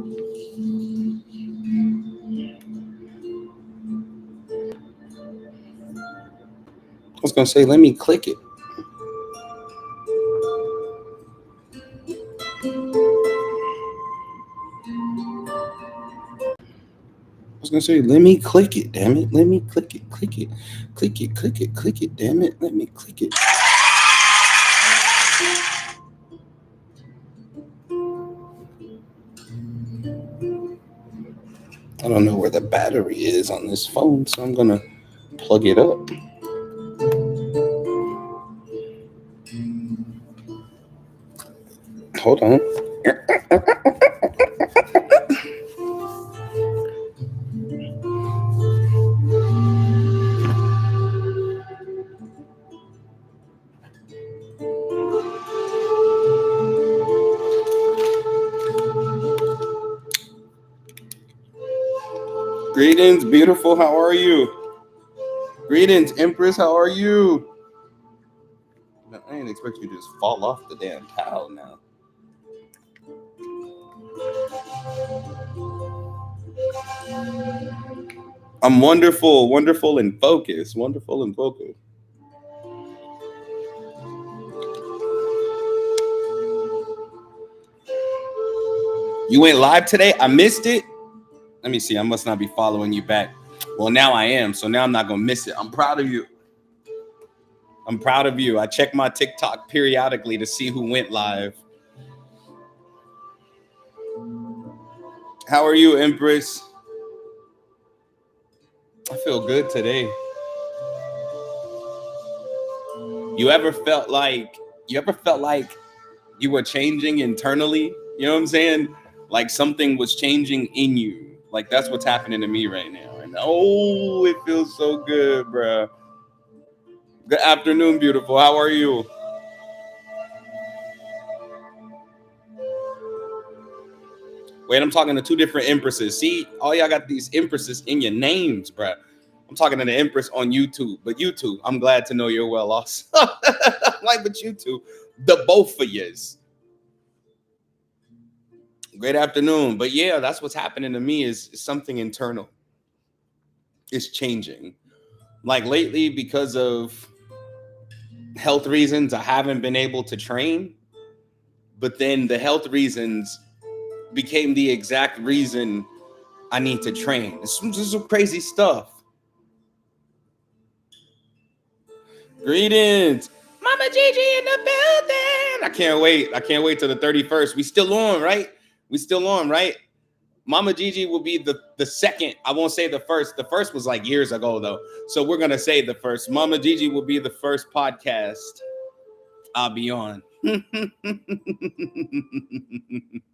I was gonna say, let me click it. I was gonna say, let me click it, damn it. Let me click it, click it, click it, click it, click it, damn it. Let me click it. I don't know where the battery is on this phone, so I'm gonna plug it up. Hold on. Greetings, beautiful. How are you? Greetings, Empress. How are you? I didn't expect you to just fall off the damn towel now. I'm wonderful, wonderful and focused. Wonderful and focused. You went live today? I missed it. Let me see. I must not be following you back. Well, now I am. So now I'm not going to miss it. I'm proud of you. I'm proud of you. I check my TikTok periodically to see who went live. How are you, Empress? I feel good today. You ever felt like you were changing internally? You know what I'm saying? Like something was changing in you. Like that's what's happening to me right now. And oh, it feels so good, bruh. Good afternoon, beautiful. How are you? Wait, I'm talking to two different empresses. See, all y'all got these empresses in your names, bruh. I'm talking to the empress on YouTube. But you two, I'm glad to know you're well also. Like, but you two, the both of yous. Great afternoon. But yeah, that's what's happening to me is something internal. It's changing. Like lately, because of health reasons, I haven't been able to train. But then the health reasons became the exact reason I need to train. This is some crazy stuff. Greetings. Mama Gigi in the building. I can't wait. I can't wait till the 31st. We still on, right? We still on, right? Mama Gigi will be the second. I won't say the first. The first was like years ago, though. So we're going to say the first. Mama Gigi will be the first podcast I'll be on.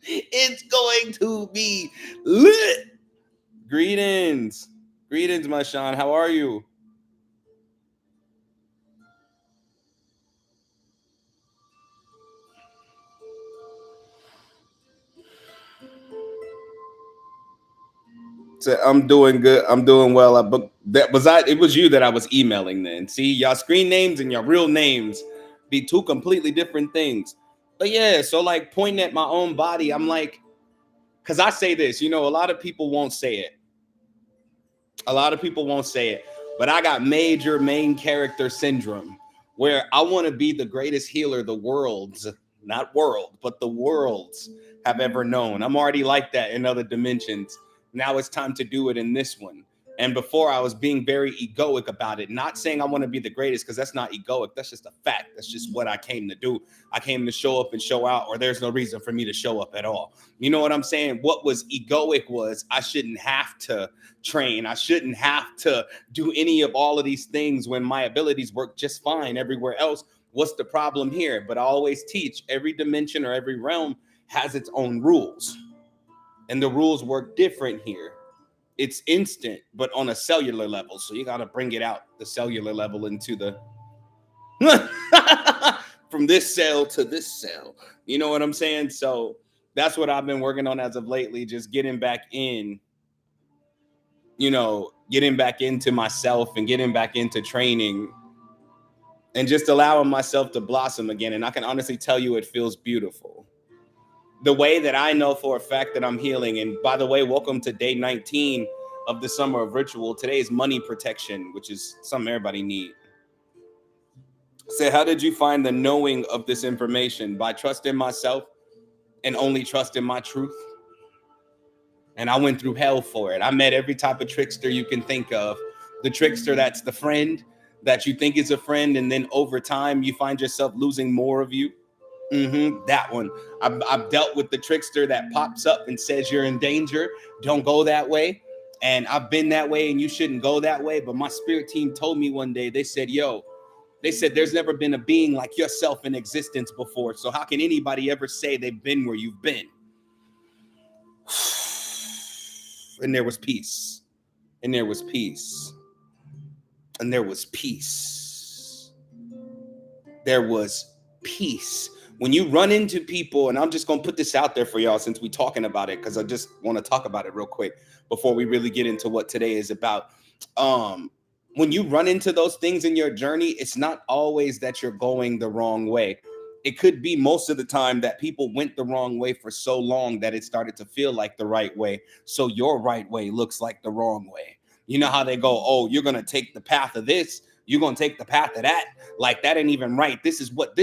It's going to be lit. Greetings. Greetings, my Sean. How are you? So I'm doing good. I'm doing well. But that was it was you that I was emailing then. See, y'all screen names and your real names be two completely different things. But yeah, so like pointing at my own body, I'm like, because I say this, a lot of people won't say it. A lot of people won't say it. But I got major main character syndrome where I want to be the greatest healer the world's, not world, but the world's have ever known. I'm already like that in other dimensions. Now it's time to do it in this one. And before I was being very egoic about it, not saying I want to be the greatest because that's not egoic. That's just a fact. That's just what I came to do. I came to show up and show out, or there's no reason for me to show up at all. You know what I'm saying? What was egoic was I shouldn't have to train. I shouldn't have to do any of all of these things when my abilities work just fine everywhere else. What's the problem here? But I always teach every dimension or every realm has its own rules. And the rules work different here. It's instant, but on a cellular level. So you got to bring it out the cellular level into the from this cell to this cell. You know what I'm saying? So that's what I've been working on as of lately, just getting back in, getting back into myself and getting back into training and just allowing myself to blossom again. And I can honestly tell you it feels beautiful. The way that I know for a fact that I'm healing, and by the way, welcome to day 19 of the summer of ritual. Today is money protection, which is something everybody need. Say, how did you find the knowing of this information? By trusting myself and only trusting my truth. And I went through hell for it. I met every type of trickster you can think of. The trickster that's the friend that you think is a friend, and then over time you find yourself losing more of you. That one. I've dealt with the trickster that pops up and says you're in danger. Don't go that way. And I've been that way, and you shouldn't go that way. But my spirit team told me one day, they said, yo, they said, there's never been a being like yourself in existence before. So how can anybody ever say they've been where you've been? And there was peace. And there was peace. And there was peace. There was peace. When you run into people, and I'm just going to put this out there for y'all since we're talking about it, because I just want to talk about it real quick before we really get into what today is about. When you run into those things in your journey, it's not always that you're going the wrong way. It could be most of the time that people went the wrong way for so long that it started to feel like the right way. So your right way looks like the wrong way. You know how they go, oh, you're going to take the path of this. You're going to take the path of that. Like that ain't even right. This is what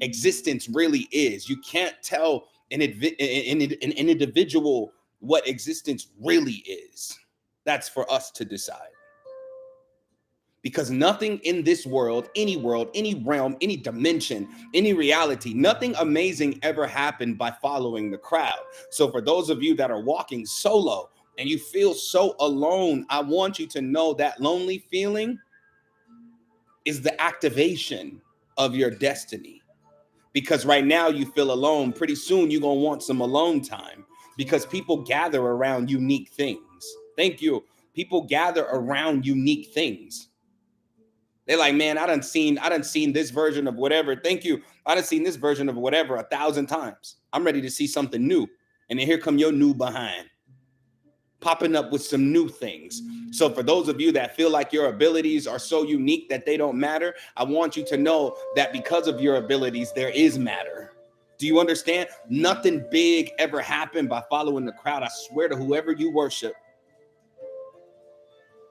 existence really is. You can't tell an individual what existence really is. That's for us to decide. Because nothing in this world, any realm, any dimension, any reality, nothing amazing ever happened by following the crowd. So for those of you that are walking solo and you feel so alone, I want you to know that lonely feeling is the activation of your destiny. Because right now you feel alone. Pretty soon you're going to want some alone time, because people gather around unique things. Thank you. People gather around unique things. They're like, man, I done seen this version of whatever. Thank you. I done seen this version of whatever 1,000 times. I'm ready to see something new. And then here come your new behind, popping up with some new things. So for those of you that feel like your abilities are so unique that they don't matter, I want you to know that because of your abilities, there is matter. Do you understand? Nothing big ever happened by following the crowd. I swear to whoever you worship,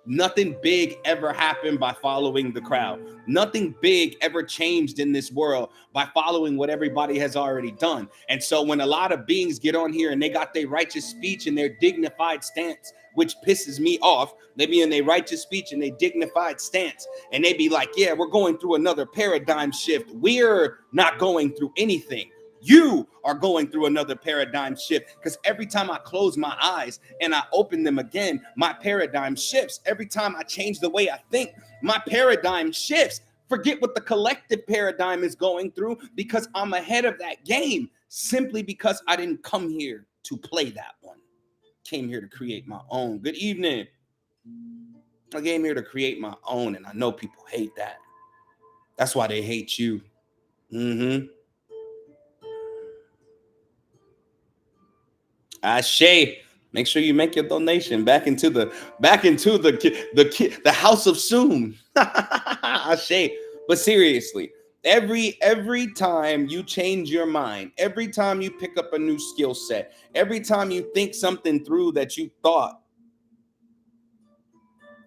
nothing big ever happened by following the crowd. Nothing big ever changed in this world by following what everybody has already done. And so when a lot of beings get on here and they got their righteous speech and their dignified stance, which pisses me off, they be in their righteous speech and their dignified stance, and they be like, yeah, we're going through another paradigm shift. We're not going through anything. You are going through another paradigm shift, because every time I close my eyes and I open them again, my paradigm shifts. Every time I change the way I think, my paradigm shifts. Forget what the collective paradigm is going through, because I'm ahead of that game, simply because I didn't come here to play that one. Came here to create my own. Good evening. I came here to create my own, and I know people hate that. That's why they hate you. Ashay. Make sure you make your donation back into the house of Soon. Ashay. But seriously, every time you change your mind, every time you pick up a new skill set, every time you think something through that you thought,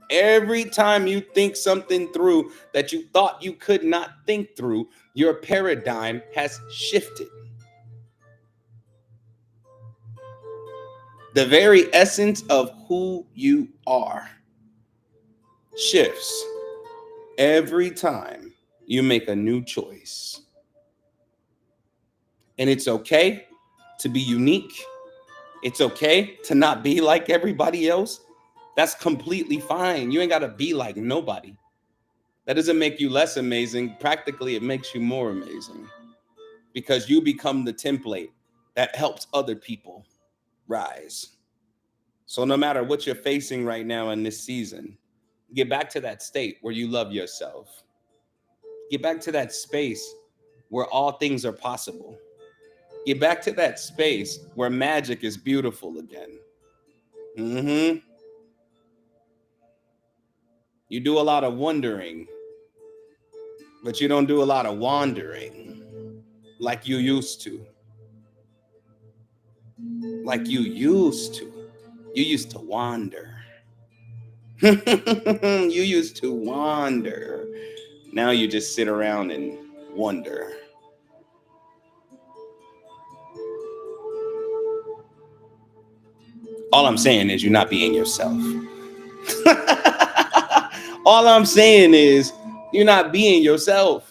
every time you think something through that you thought you could not think through, your paradigm has shifted. The very essence of who you are shifts every time you make a new choice. And it's okay to be unique. It's okay to not be like everybody else. That's completely fine. You ain't got to be like nobody. That doesn't make you less amazing. Practically, it makes you more amazing, because you become the template that helps other people rise. So no matter what you're facing right now in this season, get back to that state where you love yourself. Get back to that space where all things are possible. Get back to that space where magic is beautiful again. You do a lot of wondering, but you don't do a lot of wandering like you used to. like you used to. You used to wander. You used to wander. Now you just sit around and wonder. All I'm saying is you're not being yourself. All I'm saying is you're not being yourself.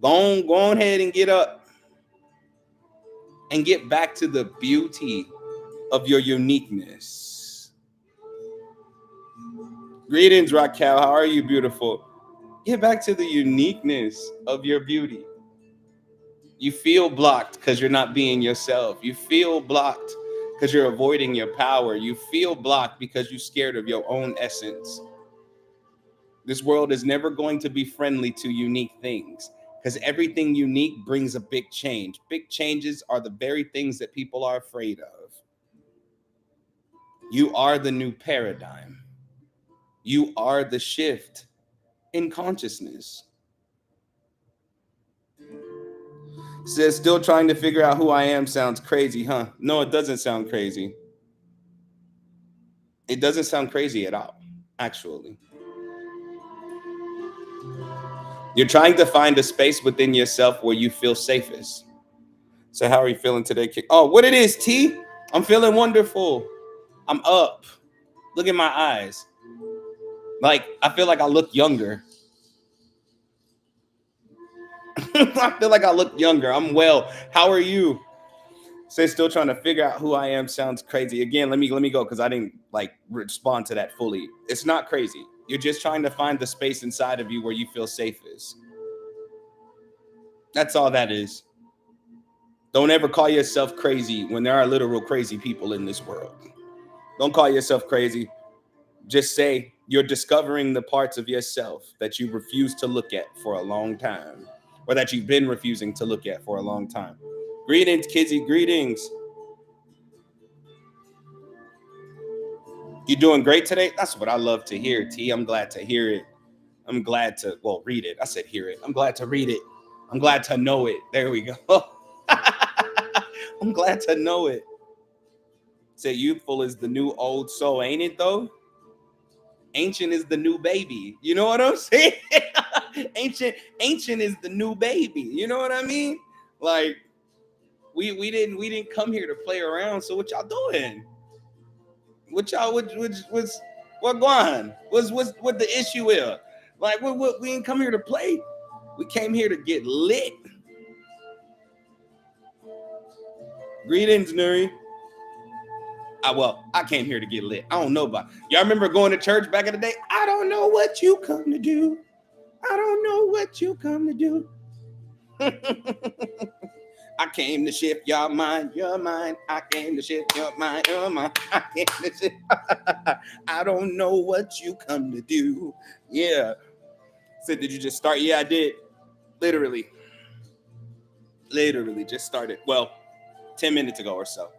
Go on ahead and get up and get back to the beauty of your uniqueness. Greetings, Raquel. How are you, beautiful? Get back to the uniqueness of your beauty. You feel blocked because you're not being yourself. You feel blocked because you're avoiding your power. You feel blocked because you're scared of your own essence. This world is never going to be friendly to unique things because everything unique brings a big change. Big changes are the very things that people are afraid of. You are the new paradigm. You are the shift in consciousness. Says, still trying to figure out who I am sounds crazy, huh? No, it doesn't sound crazy. It doesn't sound crazy at all, actually. You're trying to find a space within yourself where you feel safest. So, how are you feeling today, Kid? Oh, what it is, T? I'm feeling wonderful. I'm up. Look at my eyes. Like, I feel like I look younger. I feel like I look younger. I'm well. How are you? Say still trying to figure out who I am sounds crazy. Again, let me go because I didn't like respond to that fully. It's not crazy. You're just trying to find the space inside of you where you feel safest. That's all that is. Don't ever call yourself crazy when there are literal crazy people in this world. Don't call yourself crazy. Just say you're discovering the parts of yourself that you refuse to look at for a long time, or that you've been refusing to look at for a long time. Greetings, Kizzy. Greetings. You doing great today? That's what I love to hear, T. I'm glad to hear it. I'm glad to, well, read it. I said hear it. I'm glad to read it. I'm glad to know it. There we go. I'm glad to know it. Say youthful is the new old soul, ain't it though? Ancient is the new baby. You know what I'm saying? Ancient is the new baby. You know what I mean? Like we didn't come here to play around. So what y'all doing? What y'all what going? What's what the issue is? Like what we didn't come here to play. We came here to get lit. Greetings, Nuri. I came here to get lit. I don't know about y'all. Remember going to church back in the day? I don't know what you come to do. I don't know what you come to do. I came to shift your mind, your mind. I came to shift your mind, your mind. I came to shift. I don't know what you come to do. Yeah. Said, did you just start? Yeah, I did. Literally. Literally just started. Well, 10 minutes ago or so.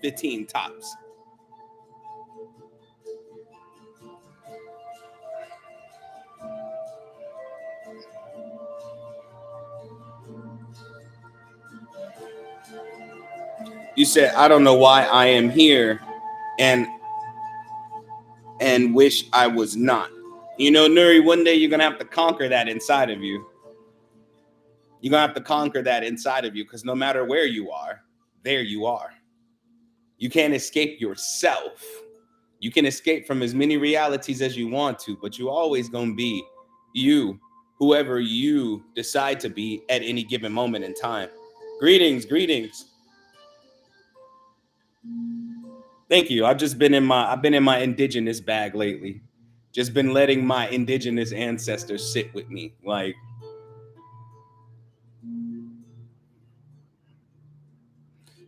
15 tops. You said, I don't know why I am here and wish I was not. You know, Nuri, one day you're gonna have to conquer that inside of you. You're gonna have to conquer that inside of you because no matter where you are, there you are. You can't escape yourself. You can escape from as many realities as you want to, but you always gonna be you, whoever you decide to be at any given moment in time. Greetings, greetings. Thank you. I've been in my indigenous bag lately. Just been letting my indigenous ancestors sit with me. Like,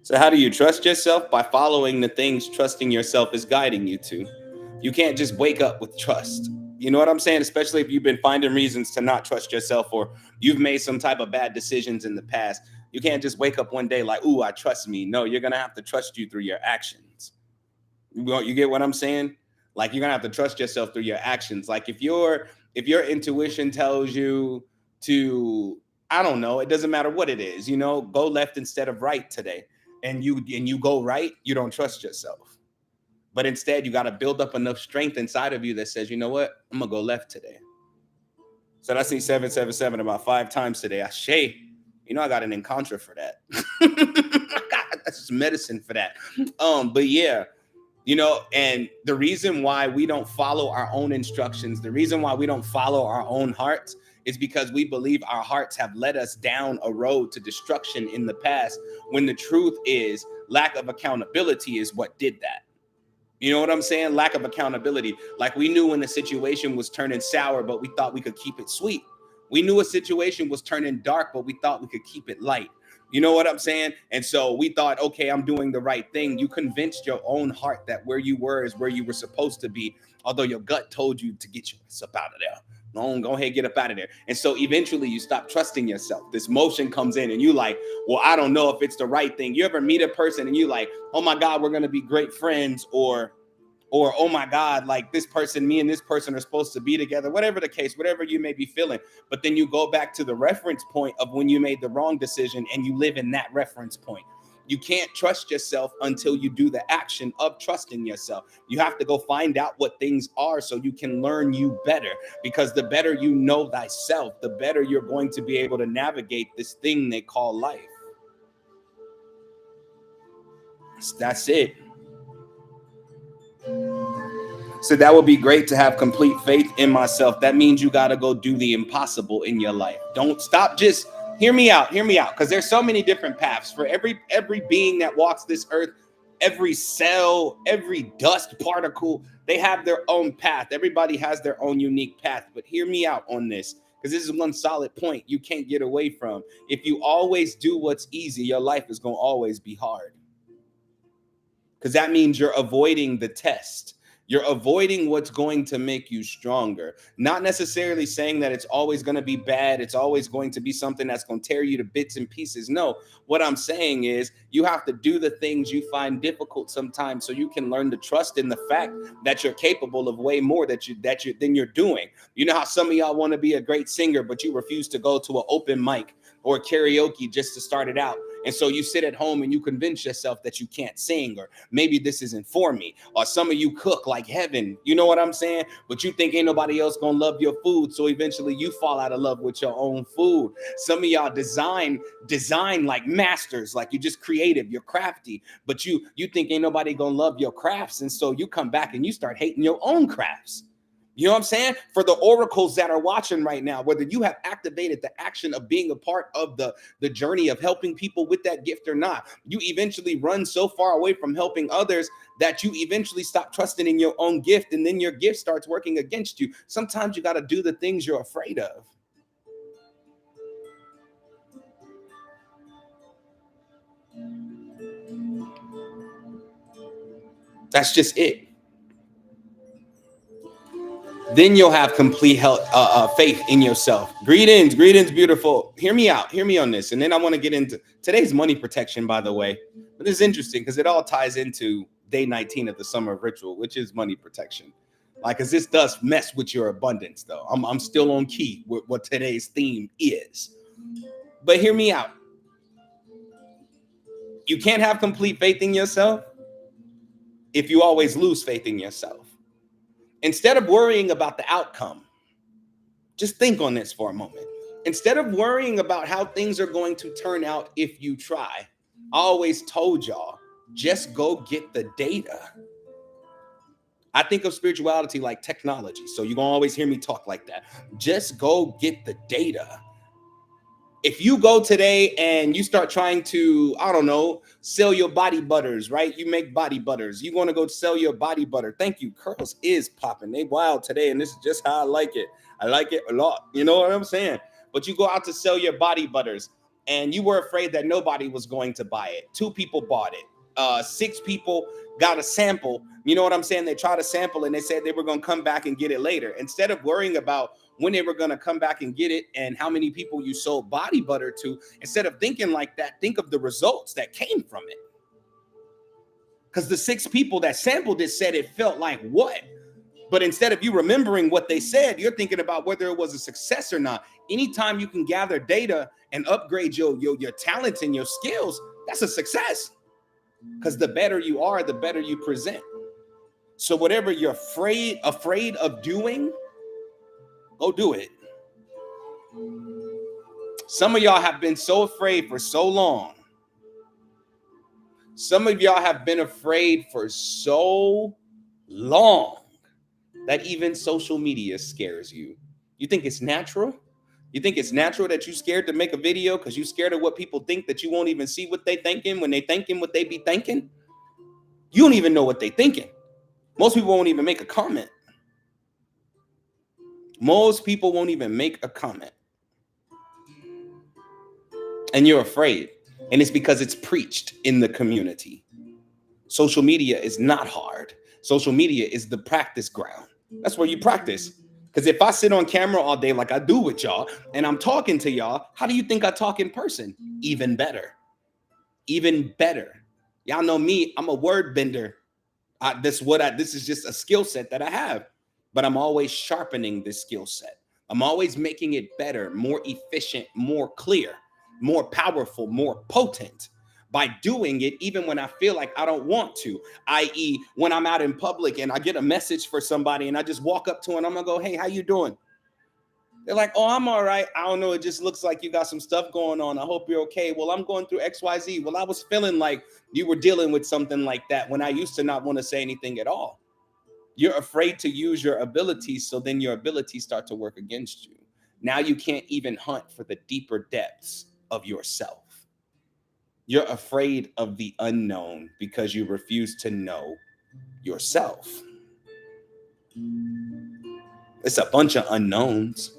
so how do you trust yourself? By following the things trusting yourself is guiding you to. You can't just wake up with trust. You know what I'm saying? Especially if you've been finding reasons to not trust yourself or you've made some type of bad decisions in the past. You can't just wake up one day like, ooh, I trust me. No, you're going to have to trust you through your actions. You get what I'm saying? Like you're gonna have to trust yourself through your actions. Like if your intuition tells you to, I don't know, it doesn't matter what it is, you know, go left instead of right today. and you go right, you don't trust yourself. But instead, you got to build up enough strength inside of you that says, you know what, I'm gonna go left today. So I seen 777 about 5 times today. I Shay, I got an encounter for that. That's just medicine for that. But yeah, and the reason why we don't follow our own instructions, the reason why we don't follow our own hearts is because we believe our hearts have led us down a road to destruction in the past, when the truth is lack of accountability is what did that. You know what I'm saying? Lack of accountability. Like, we knew when the situation was turning sour, but we thought we could keep it sweet. We knew a situation was turning dark, but we thought we could keep it light. You know what I'm saying? And so we thought, okay, I'm doing the right thing. You convinced your own heart that where you were is where you were supposed to be, although your gut told you to get your ass up out of there. Go ahead, get up out of there. And so eventually you stop trusting yourself. This motion comes in and you like, well, I don't know if it's the right thing. You ever meet a person and you like, oh my God, we're going to be great friends, or oh my God, like this person, me and this person are supposed to be together, whatever the case, whatever you may be feeling. But then you go back to the reference point of when you made the wrong decision and you live in that reference point. You can't trust yourself until you do the action of trusting yourself. You have to go find out what things are so you can learn you better, because the better you know thyself, the better you're going to be able to navigate this thing they call life. That's it. So that would be great to have complete faith in myself. That means you got to go do the impossible in your life. Don't stop. Just hear me out, because there's so many different paths for every being that walks this earth. Every cell, every dust particle, they have their own path. Everybody has their own unique path. But hear me out on this, because this is one solid point you can't get away from. If you always do what's easy, your life is going to always be hard, because that means you're avoiding the test. You're avoiding what's going to make you stronger. Not necessarily saying that it's always going to be bad. It's always going to be something that's going to tear you to bits and pieces. No, what I'm saying is you have to do the things you find difficult sometimes so you can learn to trust in the fact that you're capable of way more than you're doing. You know how some of y'all want to be a great singer, but you refuse to go to an open mic or karaoke just to start it out. And so you sit at home and you convince yourself that you can't sing, or maybe this isn't for me. Or some of you cook like heaven. You know what I'm saying? But you think ain't nobody else gonna love your food. So eventually you fall out of love with your own food. Some of y'all design like masters, like you're just creative, you're crafty, but you think ain't nobody gonna love your crafts. And so you come back and you start hating your own crafts. You know what I'm saying? For the oracles that are watching right now, whether you have activated the action of being a part of the journey of helping people with that gift or not, you eventually run so far away from helping others that you eventually stop trusting in your own gift, and then your gift starts working against you. Sometimes you got to do the things you're afraid of. That's just it. Then you'll have complete faith in yourself. Greetings, beautiful. Hear me out. Hear me on this. And then I want to get into today's money protection, by the way. But this is interesting because it all ties into day 19 of the summer of ritual, which is money protection. Like, because this does mess with your abundance, though. I'm still on key with what today's theme is. But hear me out. You can't have complete faith in yourself if you always lose faith in yourself. Instead of worrying about the outcome, just think on this for a moment. Instead of worrying about how things are going to turn out if you try, I always told y'all, just go get the data. I think of spirituality like technology, so you're going to always hear me talk like that. Just go get the data. If you go today and you start trying to, I don't know, sell your body butters, right? You make body butters. You want to go sell your body butter. Thank you. Curls is popping. They wild today, and this is just how I like it. I like it a lot. You know what I'm saying? But you go out to sell your body butters, and you were afraid that nobody was going to buy it. 2 people bought it. 6 people got a sample. You know what I'm saying? They tried a sample, and they said they were going to come back and get it later. Instead of worrying about when they were going to come back and get it and how many people you sold body butter to, instead of thinking like that, think of the results that came from it. Because the 6 people that sampled it said it felt like what? But instead of you remembering what they said, you're thinking about whether it was a success or not. Anytime you can gather data and upgrade your talents and your skills, that's a success. Because the better you are, the better you present. So whatever you're afraid of doing, go do it. Some of y'all have been so afraid for so long. Some of y'all have been afraid for so long that even social media scares you. You think it's natural? You think it's natural that you're scared to make a video because you're scared of what people think, that you won't even see what they thinking when they thinking what they be thinking? You don't even know what they thinking. Most people won't even make a comment. Most people won't even make a comment. And you're afraid. And it's because it's preached in the community. Social media is not hard. Social media is the practice ground. That's where you practice. Because if I sit on camera all day like I do with y'all, and I'm talking to y'all, how do you think I talk in person? Even better. Even better. Y'all know me, I'm a word bender. This is just a skill set that I have, but I'm always sharpening this skill set. I'm always making it better, more efficient, more clear, more powerful, more potent by doing it even when I feel like I don't want to, i.e. when I'm out in public and I get a message for somebody and I just walk up to them and I'm gonna go, hey, how you doing? They're like, oh, I'm all right. I don't know. It just looks like you got some stuff going on. I hope you're okay. Well, I'm going through XYZ. Well, I was feeling like you were dealing with something like that when I used to not want to say anything at all. You're afraid to use your abilities, so then your abilities start to work against you. Now you can't even hunt for the deeper depths of yourself. You're afraid of the unknown because you refuse to know yourself. It's a bunch of unknowns.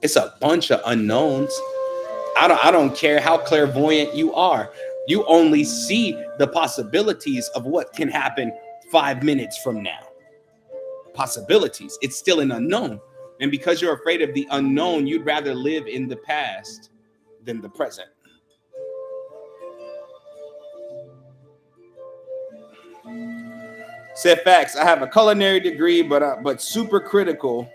It's a bunch of unknowns. I don't care how clairvoyant you are. You only see the possibilities of what can happen 5 minutes from now. Possibilities. It's still an unknown. And because you're afraid of the unknown, you'd rather live in the past than the present. Said facts. I have a culinary degree, but super critical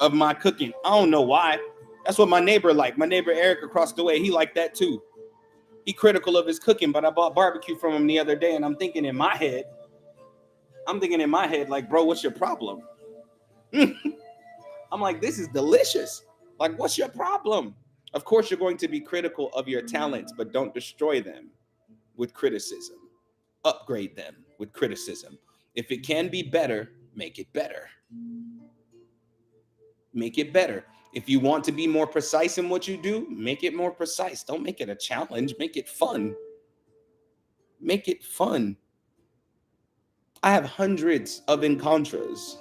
of my cooking. I don't know why. That's what my neighbor liked. My neighbor Eric across the way, he liked that too. He critical of his cooking, but I bought barbecue from him the other day, and I'm thinking in my head, like, bro, what's your problem? I'm like, this is delicious. Like, what's your problem? Of course, you're going to be critical of your talents, but don't destroy them with criticism. Upgrade them with criticism. If it can be better, make it better. Make it better. If you want to be more precise in what you do, make it more precise. Don't make it a challenge. Make it fun. Make it fun. I have hundreds of encounters.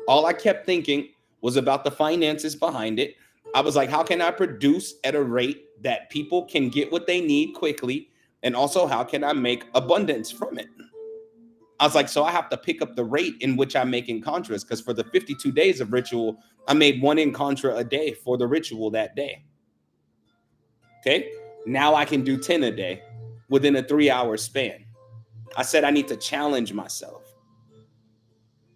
All I kept thinking was about the finances behind it. I was like, how can I produce at a rate that people can get what they need quickly? And also, how can I make abundance from it? I was like, so I have to pick up the rate in which I make encounters, because for the 52 days of ritual, I made one encounter a day for the ritual that day. Okay. Now I can do 10 a day within a 3-hour span. I said I need to challenge myself.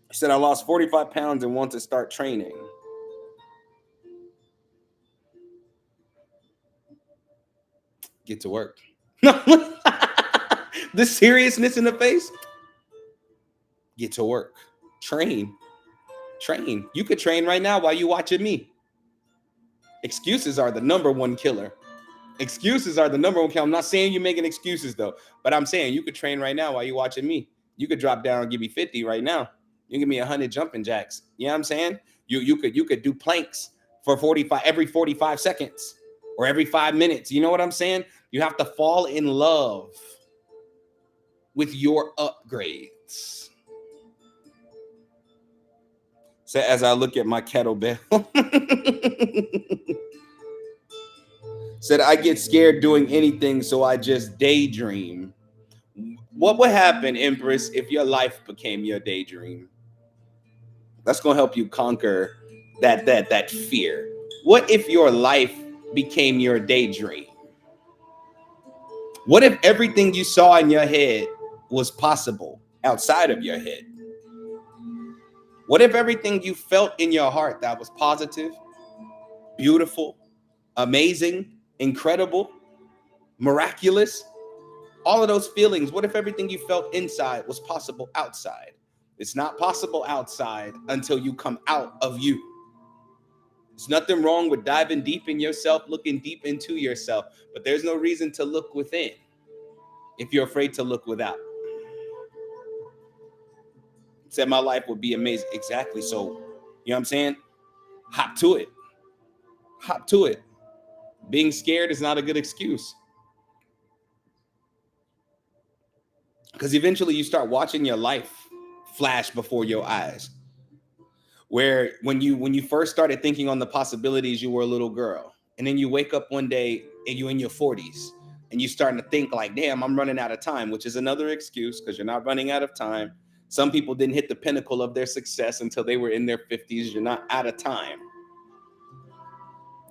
I said I lost 45 pounds and want to start training. Get to work. The seriousness in the face. Get to work. Train. Train. You could train right now while you watching me. Excuses are the number one killer. Excuses are the number one killer. I'm not saying you're making excuses though, but I'm saying you could train right now while you're watching me. You could drop down and give me 50 right now. You give me 100 jumping jacks. You know what I'm saying? You could do planks for 45 every 45 seconds or every 5 minutes. You know what I'm saying? You have to fall in love with your upgrades. So as I look at my kettlebell, said I get scared doing anything, so I just daydream. What would happen, Empress, if your life became your daydream? That's gonna help you conquer that fear. What if your life became your daydream? What if everything you saw in your head was possible outside of your head? What if everything you felt in your heart that was positive, beautiful, amazing, incredible, miraculous All of those feelings, what if everything you felt inside was possible outside? It's not possible outside until you come out of you. There's nothing wrong with diving deep in yourself, looking deep into yourself, but there's no reason to look within if you're afraid to look without. Said my life would be amazing. Exactly. So, you know what I'm saying? Hop to it. Hop to it. Being scared is not a good excuse. Because eventually you start watching your life flash before your eyes. Where when you first started thinking on the possibilities, you were a little girl. And then you wake up one day and you're in your 40s and you're starting to think like, damn, I'm running out of time, which is another excuse because you're not running out of time. Some people didn't hit the pinnacle of their success until they were in their 50s. You're not out of time.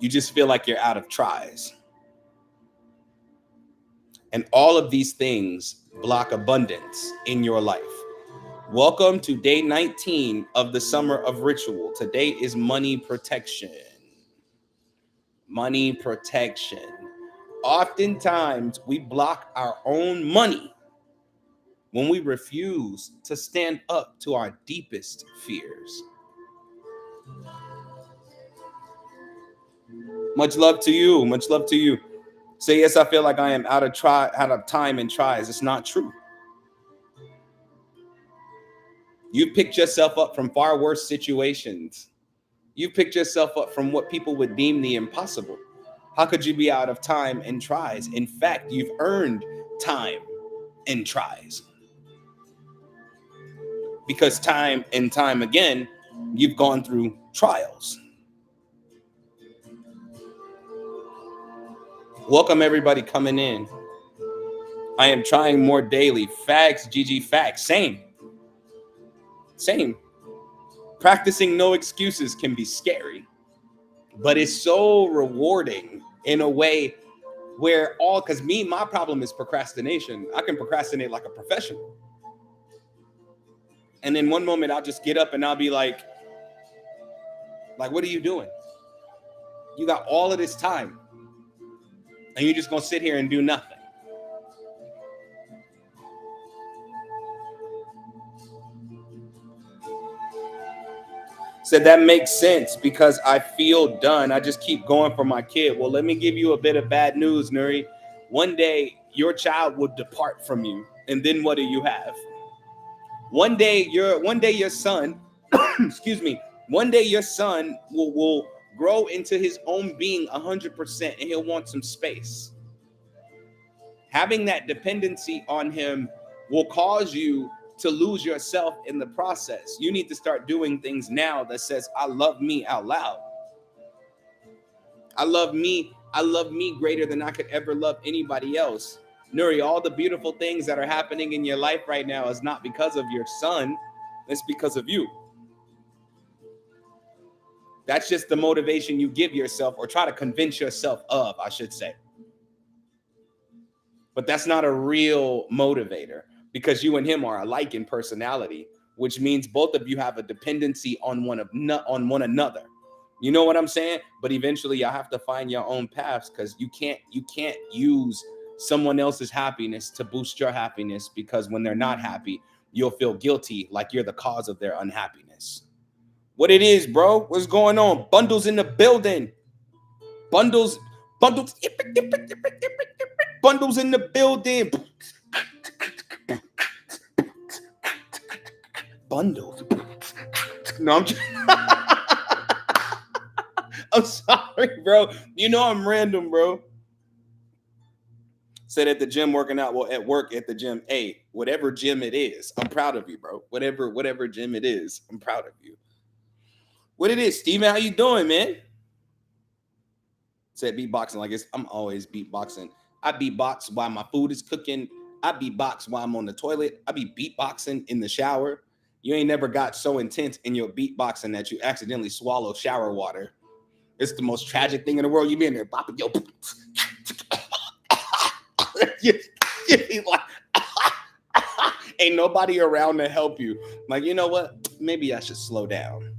You just feel like you're out of tries. And all of these things block abundance in your life. Welcome to day 19 of the summer of ritual. Today is money protection. Money protection. Oftentimes, we block our own money when we refuse to stand up to our deepest fears. Much love to you. Much love to you. Say, yes, I feel like I am out of time and tries. It's not true. You picked yourself up from far worse situations. You picked yourself up from what people would deem the impossible. How could you be out of time and tries? In fact, you've earned time and tries. Because time and time again, you've gone through trials. Welcome everybody coming in. I am trying more daily. Facts, GG, facts. Same. Practicing no excuses can be scary, but it's so rewarding in a way where because my problem is procrastination. I can procrastinate like a professional. And then one moment I'll just get up and I'll be like, what are you doing? You got all of this time and you're just going to sit here and do nothing. Said that makes sense because I feel done. I just keep going for my kid. Well, let me give you a bit of bad news, Nuri. One day your child will depart from you, and then what do you have? One day your son, excuse me, one day your son will grow into his own being 100%, and he'll want some space. Having that dependency on him will cause you to lose yourself in the process. You need to start doing things now that says, I love me out loud. I love me greater than I could ever love anybody else. Nuri, all the beautiful things that are happening in your life right now is not because of your son, it's because of you. That's just the motivation you give yourself or try to convince yourself of, I should say. But that's not a real motivator because you and him are alike in personality, which means both of you have a dependency on one another. You know what I'm saying? But eventually you'll have to find your own paths because you can't use someone else's happiness to boost your happiness, because when they're not happy, you'll feel guilty like you're the cause of their unhappiness. What it is, bro? What's going on? Bundles in the building. Bundles bundles in the building. Bundles. No, I'm just I'm sorry, bro. You know I'm random, bro. Said at the gym working out. Well, at work at the gym. Hey, whatever gym it is, I'm proud of you, bro. Whatever gym it is, I'm proud of you. What it is, Steven? How you doing, man? Said beatboxing like it's. I'm always beatboxing. I beatbox while my food is cooking. I beatbox while I'm on the toilet. I be beatboxing in the shower. You ain't never got so intense in your beatboxing that you accidentally swallow shower water. It's the most tragic thing in the world. You be in there bopping, yo. Like, ain't nobody around to help you. Like, you know what? Maybe I should slow down.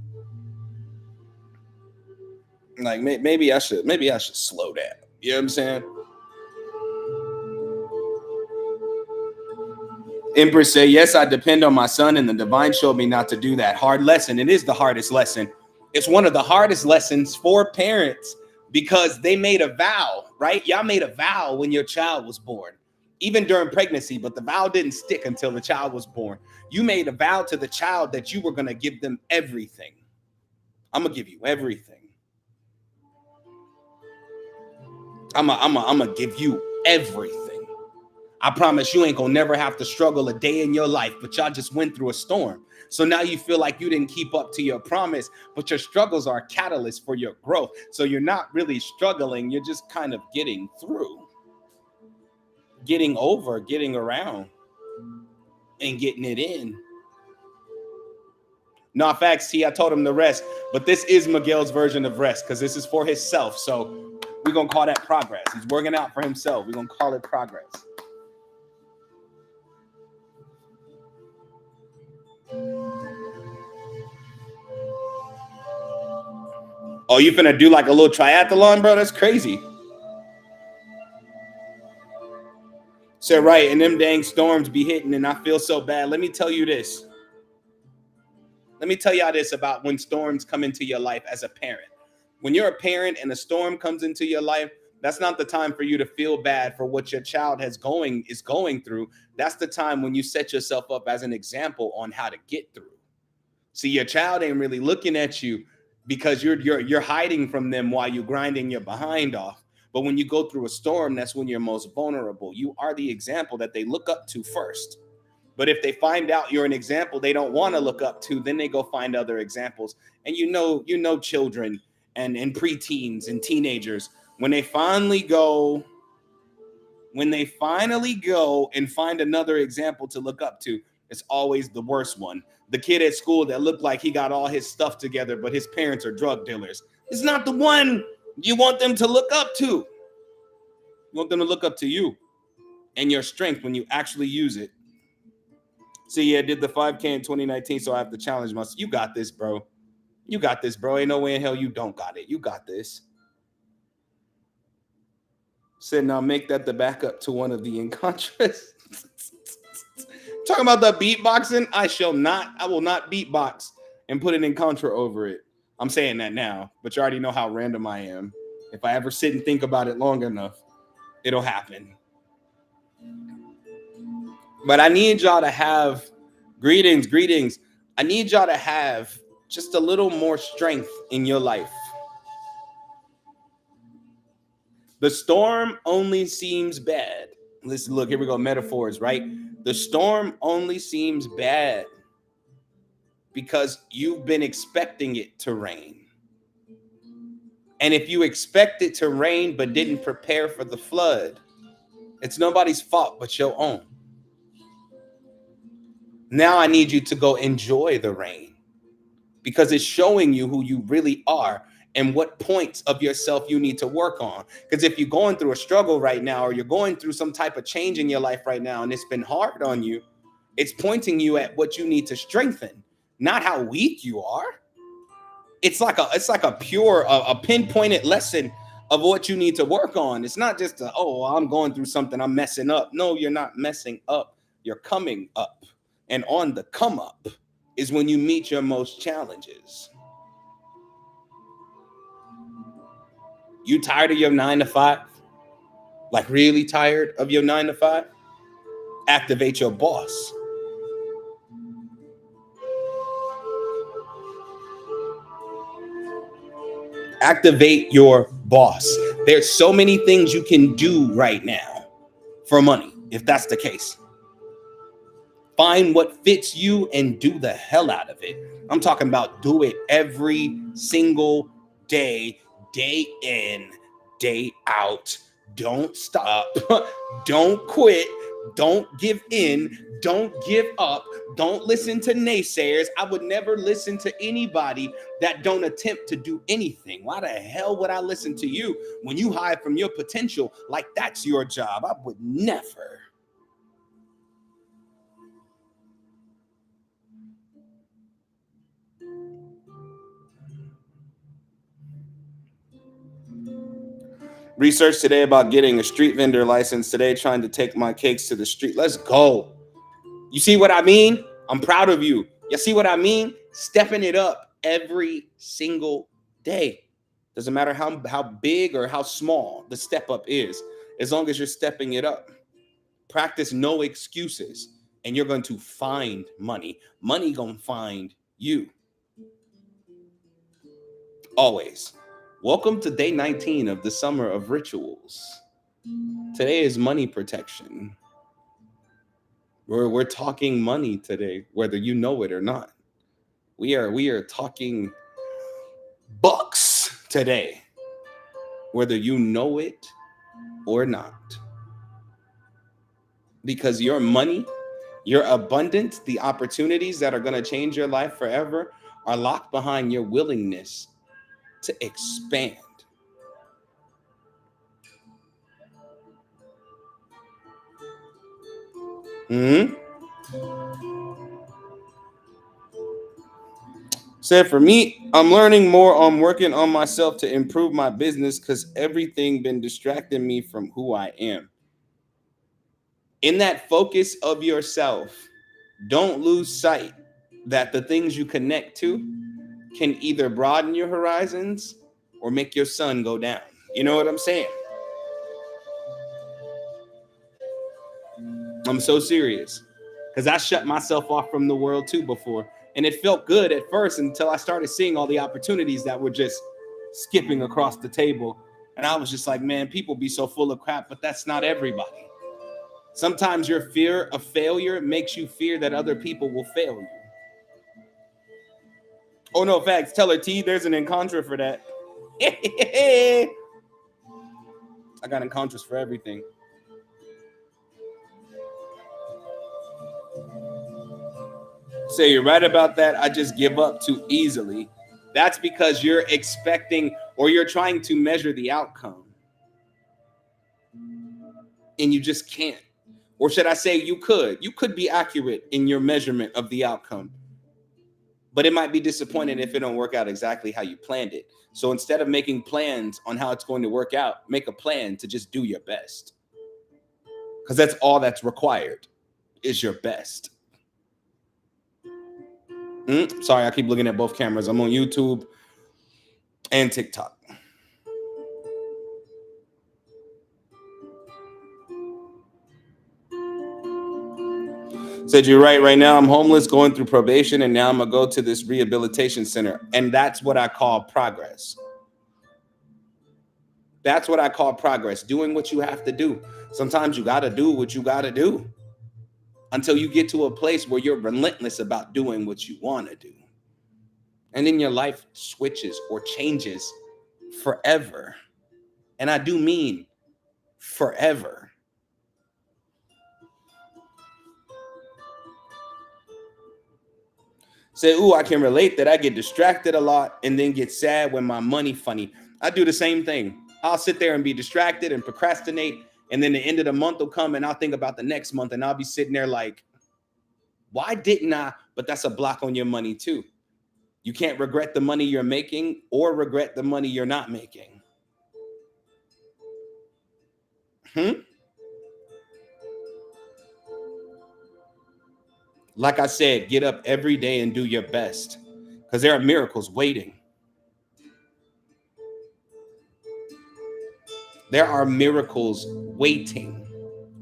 Like, maybe I should slow down. You know what I'm saying? Empress say, yes, I depend on my son, and the divine showed me not to do that. Hard lesson. It is the hardest lesson. It's one of the hardest lessons for parents because they made a vow, right? Y'all made a vow when your child was born, even during pregnancy, but the vow didn't stick until the child was born. You made a vow to the child that you were going to give them everything. I'm going to give you everything. I'm going to give you everything. I promise you ain't gonna never have to struggle a day in your life, but y'all just went through a storm. So now you feel like you didn't keep up to your promise, but your struggles are a catalyst for your growth. So you're not really struggling, you're just kind of getting through, getting over, getting around, and getting it in. No, facts, T, I told him to rest, but this is Miguel's version of rest because this is for himself. So we're gonna call that progress. He's working out for himself. We're gonna call it progress. Oh, you finna do like a little triathlon, bro? That's crazy. So right, and them dang storms be hitting, and I feel so bad. Let me tell you this. Let me tell y'all this about when storms come into your life as a parent. When you're a parent and a storm comes into your life, that's not the time for you to feel bad for what your child is going through. That's the time when you set yourself up as an example on how to get through. See, your child ain't really looking at you because you're hiding from them while you're grinding your behind off. But when you go through a storm, that's when you're most vulnerable. You are the example that they look up to first. But if they find out you're an example they don't want to look up to, then they go find other examples. And you know children and preteens and teenagers, when they finally go and find another example to look up to, it's always the worst one. The kid at school that looked like he got all his stuff together, but his parents are drug dealers. It's not the one you want them to look up to. You want them to look up to you and your strength when you actually use it. See, yeah, did the 5K in 2019, so I have to challenge myself. You got this, bro. You got this, bro. Ain't no way in hell you don't got it. You got this. Said now make that the backup to one of the Encontras. Talking about the beatboxing, I will not beatbox and put an Encontra over it. I'm saying that now, but you already know how random I am. If I ever sit and think about it long enough, it'll happen. But I need y'all to have greetings. I need y'all to have just a little more strength in your life. The storm only seems bad. Listen, look, here we go. Metaphors, right? The storm only seems bad because you've been expecting it to rain. And if you expect it to rain but didn't prepare for the flood, it's nobody's fault but your own. Now I need you to go enjoy the rain because it's showing you who you really are and what points of yourself you need to work on. Because if you're going through a struggle right now, or you're going through some type of change in your life right now, and it's been hard on you, it's pointing you at what you need to strengthen, not how weak you are. It's like a pure, a pinpointed lesson of what you need to work on. It's not just I'm going through something, I'm messing up. No, you're not messing up. You're coming up. And on the come up is when you meet your most challenges. You tired of your 9 to 5? Like really tired of your 9 to 5? Activate your boss. Activate your boss. There's so many things you can do right now for money, if that's the case. Find what fits you and do the hell out of it. I'm talking about do it every single day, day in, day out. Don't stop. Don't quit. Don't give in. Don't give up. Don't listen to naysayers. I would never listen to anybody that don't attempt to do anything. Why the hell would I listen to you when you hide from your potential like that's your job? I would never. Research today about getting a street vendor license today, trying to take my cakes to the street. Let's go. You see what I mean? I'm proud of you. You see what I mean? Stepping it up every single day. Doesn't matter how big or how small the step up is, as long as you're stepping it up. Practice no excuses, and you're going to find money. Money gonna find you. Always. Welcome to day 19 of the summer of rituals. Today is money protection. We're talking money today, whether you know it or not. We are talking bucks today, whether you know it or not. Because your money, your abundance, the opportunities that are going to change your life forever are locked behind your willingness to expand. Hmm. Said for me, I'm learning more on working on myself to improve my business because everything been distracting me from who I am. In that focus of yourself, don't lose sight that the things you connect to can either broaden your horizons or make your sun go down. You know what I'm saying? I'm so serious because I shut myself off from the world too before. And it felt good at first until I started seeing all the opportunities that were just skipping across the table. And I was just like, man, people be so full of crap, but that's not everybody. Sometimes your fear of failure makes you fear that other people will fail you. Oh, no, facts. Tell her T, there's an encounter for that. I got encounters for everything. Say you're right about that. I just give up too easily. That's because you're expecting or you're trying to measure the outcome and you just can't. Or should I say you could? You could be accurate in your measurement of the outcome, but it might be disappointing if it don't work out exactly how you planned it. So instead of making plans on how it's going to work out, make a plan to just do your best. Because that's all that's required is your best. Sorry, I keep looking at both cameras. I'm on YouTube and TikTok. Said you're right now I'm homeless, going through probation, and now I'm gonna go to this rehabilitation center. And that's what I call progress. That's what I call progress. Doing what you have to do. Sometimes you gotta do what you gotta do until you get to a place where you're relentless about doing what you want to do. And then your life switches or changes forever. And I do mean forever. Say, ooh, I can relate that I get distracted a lot and then get sad when my money funny. I do the same thing. I'll sit there and be distracted and procrastinate. And then the end of the month will come and I'll think about the next month and I'll be sitting there like, why didn't I? But that's a block on your money too. You can't regret the money you're making or regret the money you're not making. Hmm? Like I said, get up every day and do your best because there are miracles waiting. There are miracles waiting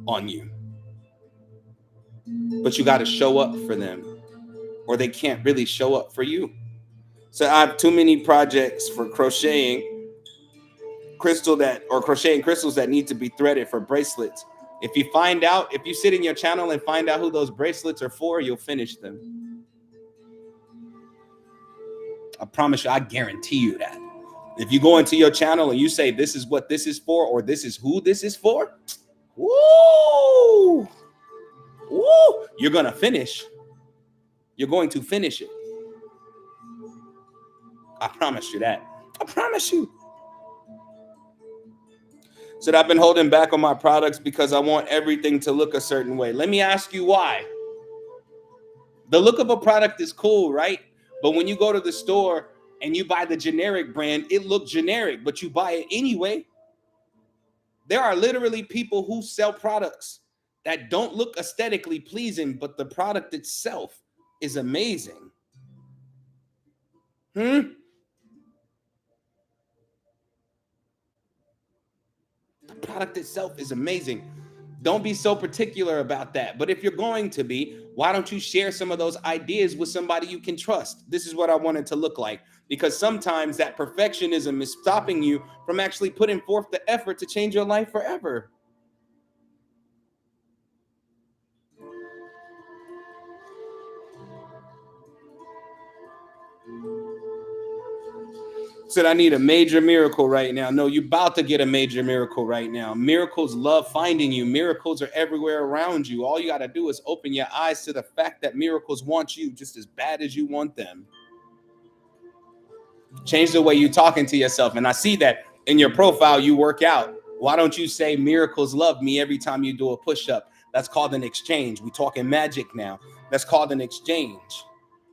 on you, but you got to show up for them or they can't really show up for you. So I have too many projects for crocheting crocheting crystals that need to be threaded for bracelets. If you sit in your channel and find out who those bracelets are for, you'll finish them. I promise you, I guarantee you that. If you go into your channel and you say this is what this is for, or this is who this is for, woo, woo, you're gonna finish. You're going to finish it. I promise you that. I promise you. Said I've been holding back on my products because I want everything to look a certain way. Let me ask you why. The look of a product is cool, right? But when you go to the store and you buy the generic brand, it looks generic, but you buy it anyway. There are literally people who sell products that don't look aesthetically pleasing, but the product itself is amazing. Hmm? The product itself is amazing. Don't be so particular about that. But if you're going to be, why don't you share some of those ideas with somebody you can trust? This is what I want it to look like. Because sometimes that perfectionism is stopping you from actually putting forth the effort to change your life forever. Said I need a major miracle right now. No, you're about to get a major miracle right now. Miracles love finding you. Miracles are everywhere around you. All you got to do is open your eyes to the fact that miracles want you just as bad as you want them. Change the way you're talking to yourself. And I see that in your profile, you work out. Why don't you say miracles love me every time you do a push-up? That's called an exchange. We talking magic now. That's called an exchange.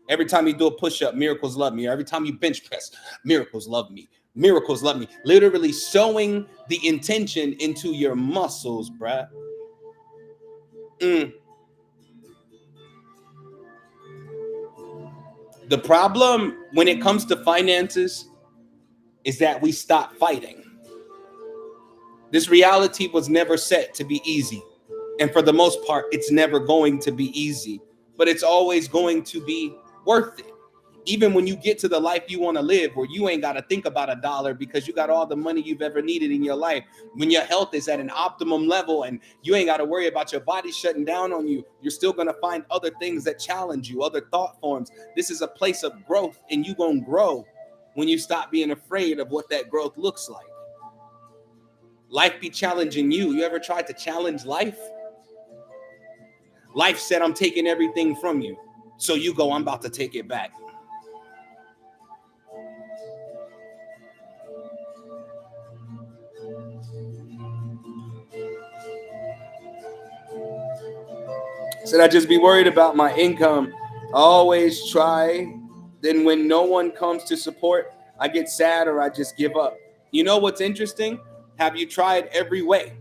Every time you do a push-up, miracles love me. Every time you bench press, miracles love me. Miracles love me. Literally sowing the intention into your muscles, bruh. Mm. The problem when it comes to finances is that we stop fighting. This reality was never set to be easy. And for the most part, it's never going to be easy, but it's always going to be worth it. Even when you get to the life you want to live, where you ain't got to think about a dollar because you got all the money you've ever needed in your life, when your health is at an optimum level and you ain't got to worry about your body shutting down on you, you're still going to find other things that challenge you, other thought forms. This is a place of growth, and you going to grow when you stop being afraid of what that growth looks like. Life be challenging you. You ever tried to challenge life? Life said, I'm taking everything from you. So you go, I'm about to take it back. Said I just be worried about my income. I always try. Then when no one comes to support, I get sad or I just give up. You know what's interesting? Have you tried every way?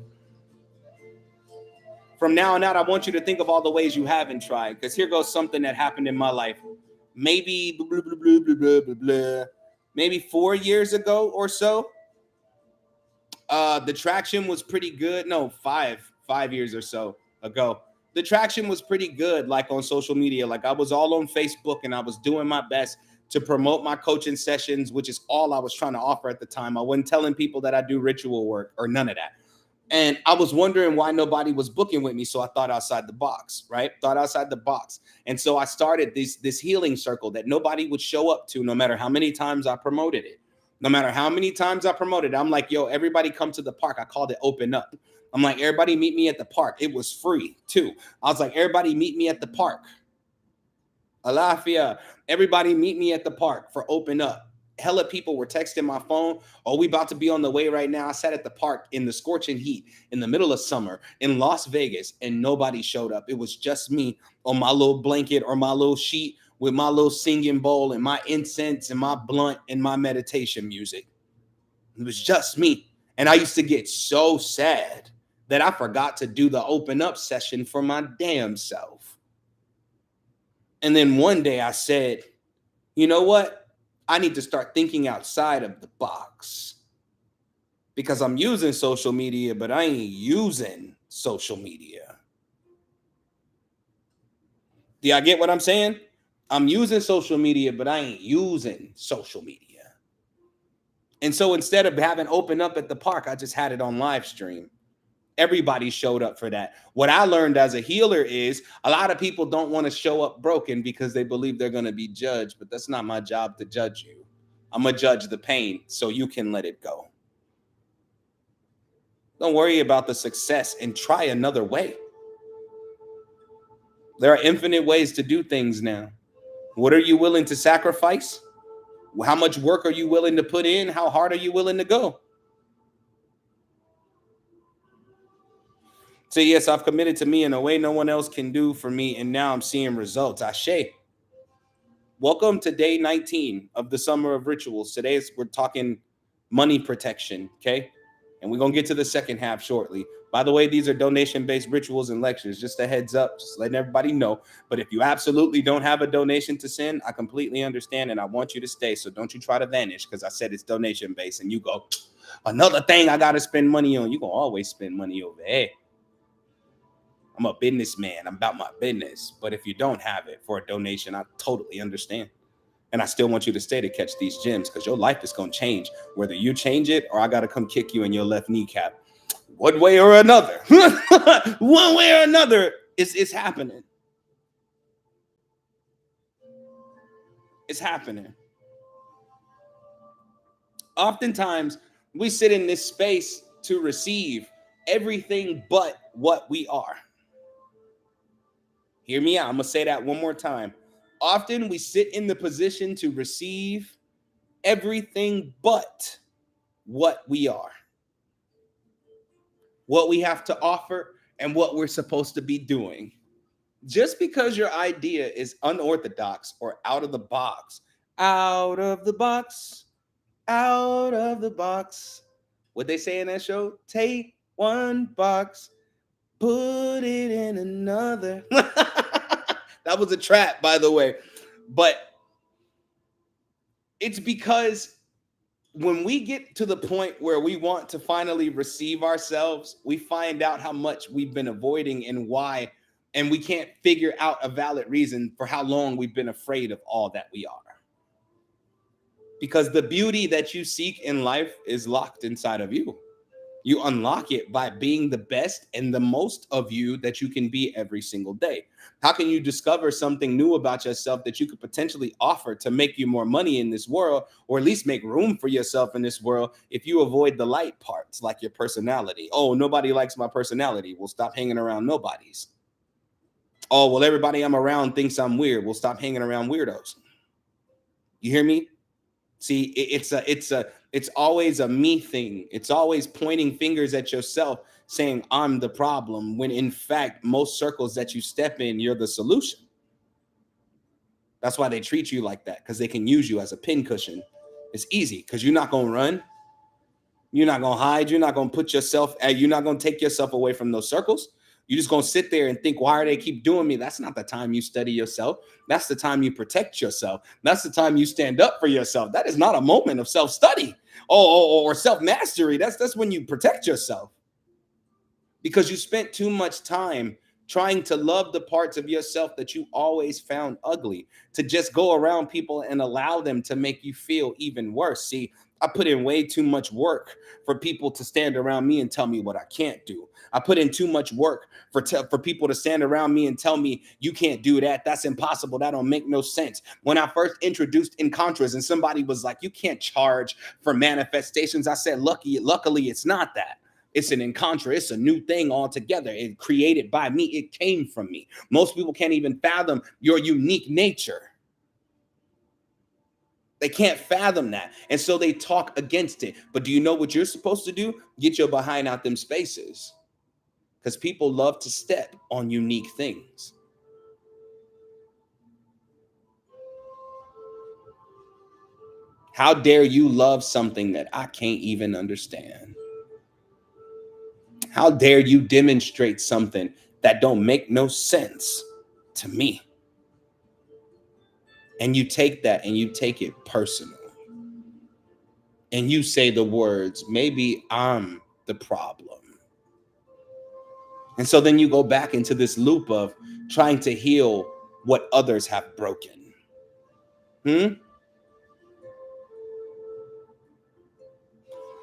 From now on out, I want you to think of all the ways you haven't tried. Because here goes something that happened in my life. Maybe blah, blah, blah, blah, blah, blah, blah. Maybe 4 years ago or so. The traction was pretty good. No, five years or so ago. The traction was pretty good, like on social media. Like I was all on Facebook and I was doing my best to promote my coaching sessions, which is all I was trying to offer at the time. I wasn't telling people that I do ritual work or none of that. And I was wondering why nobody was booking with me. So I thought outside the box, right? Thought outside the box. And so I started this healing circle that nobody would show up to, no matter how many times I promoted it. No matter how many times I promoted it, I'm like, yo, everybody come to the park. I called it Open Up. I'm like, everybody meet me at the park. It was free too. I was like, everybody meet me at the park. Alafia, everybody meet me at the park for Open Up. Hella people were texting my phone. Oh, we about to be on the way right now. I sat at the park in the scorching heat in the middle of summer in Las Vegas, and nobody showed up. It was just me on my little blanket or my little sheet with my little singing bowl and my incense and my blunt and my meditation music. It was just me. And I used to get so sad that I forgot to do the Open Up session for my damn self. And then one day I said, you know what? I need to start thinking outside of the box because I'm using social media, but I ain't using social media. Do y'all get what I'm saying? I'm using social media, but I ain't using social media. And so instead of having Open Up at the park, I just had it on live stream. Everybody showed up for that. What I learned as a healer is a lot of people don't want to show up broken because they believe they're going to be judged, but that's not my job to judge you. I'm going to judge the pain so you can let it go. Don't worry about the success and try another way. There are infinite ways to do things now. What are you willing to sacrifice? How much work are you willing to put in? How hard are you willing to go? So, yes, I've committed to me in a way no one else can do for me, and now I'm seeing results. Ashe. Welcome to day 19 of the Summer of Rituals. We're talking money protection, okay? And we're going to get to the second half shortly. By the way, these are donation-based rituals and lectures. Just a heads up, just letting everybody know. But if you absolutely don't have a donation to send, I completely understand and I want you to stay. So don't you try to vanish because I said it's donation-based and you go, another thing I gotta spend money on. You gonna always spend money over there. I'm a businessman. I'm about my business. But if you don't have it for a donation, I totally understand. And I still want you to stay to catch these gems because your life is going to change. Whether you change it or I got to come kick you in your left kneecap. One way or another. One way or another, it's happening. It's happening. Oftentimes, we sit in this space to receive everything but what we are. Hear me out. I'm going to say that one more time. Often we sit in the position to receive everything but what we are, what we have to offer, and what we're supposed to be doing. Just because your idea is unorthodox or out of the box, out of the box, out of the box. What they say in that show? Take one box, put it in another. That was a trap, by the way. But it's because when we get to the point where we want to finally receive ourselves, we find out how much we've been avoiding and why, and we can't figure out a valid reason for how long we've been afraid of all that we are. Because the beauty that you seek in life is locked inside of you. You unlock it by being the best and the most of you that you can be every single day. How can you discover something new about yourself that you could potentially offer to make you more money in this world, or at least make room for yourself in this world, if you avoid the light parts like your personality? Oh, nobody likes my personality. Well, stop hanging around nobodies. Oh, well, everybody I'm around thinks I'm weird. Well, stop hanging around weirdos. You hear me? See, it's always a me thing. It's always pointing fingers at yourself, saying I'm the problem, when in fact most circles that you step in, you're the solution. That's why they treat you like that, because they can use you as a pincushion. It's easy because you're not gonna run, you're not gonna hide, you're not gonna put yourself, you're not gonna take yourself away from those circles. You're just gonna sit there and think, why are they keep doing me? That's not the time you study yourself. That's the time you protect yourself. That's the time you stand up for yourself. That is not a moment of self-study or self-mastery. That's when you protect yourself. Because you spent too much time trying to love the parts of yourself that you always found ugly, to just go around people and allow them to make you feel even worse. See, I put in way too much work for people to stand around me and tell me what I can't do. I put in too much work for people to stand around me and tell me you can't do that. That's impossible. That don't make no sense. When I first introduced Encontras and somebody was like, you can't charge for manifestations, I said, luckily, it's not that. It's an encounter. It's a new thing altogether. It created by me. It came from me. Most people can't even fathom your unique nature. They can't fathom that. And so they talk against it. But do you know what you're supposed to do? Get your behind out them spaces. Because people love to step on unique things. How dare you love something that I can't even understand? How dare you demonstrate something that don't make no sense to me? And you take that and you take it personal. And you say the words, maybe I'm the problem. And so then you go back into this loop of trying to heal what others have broken.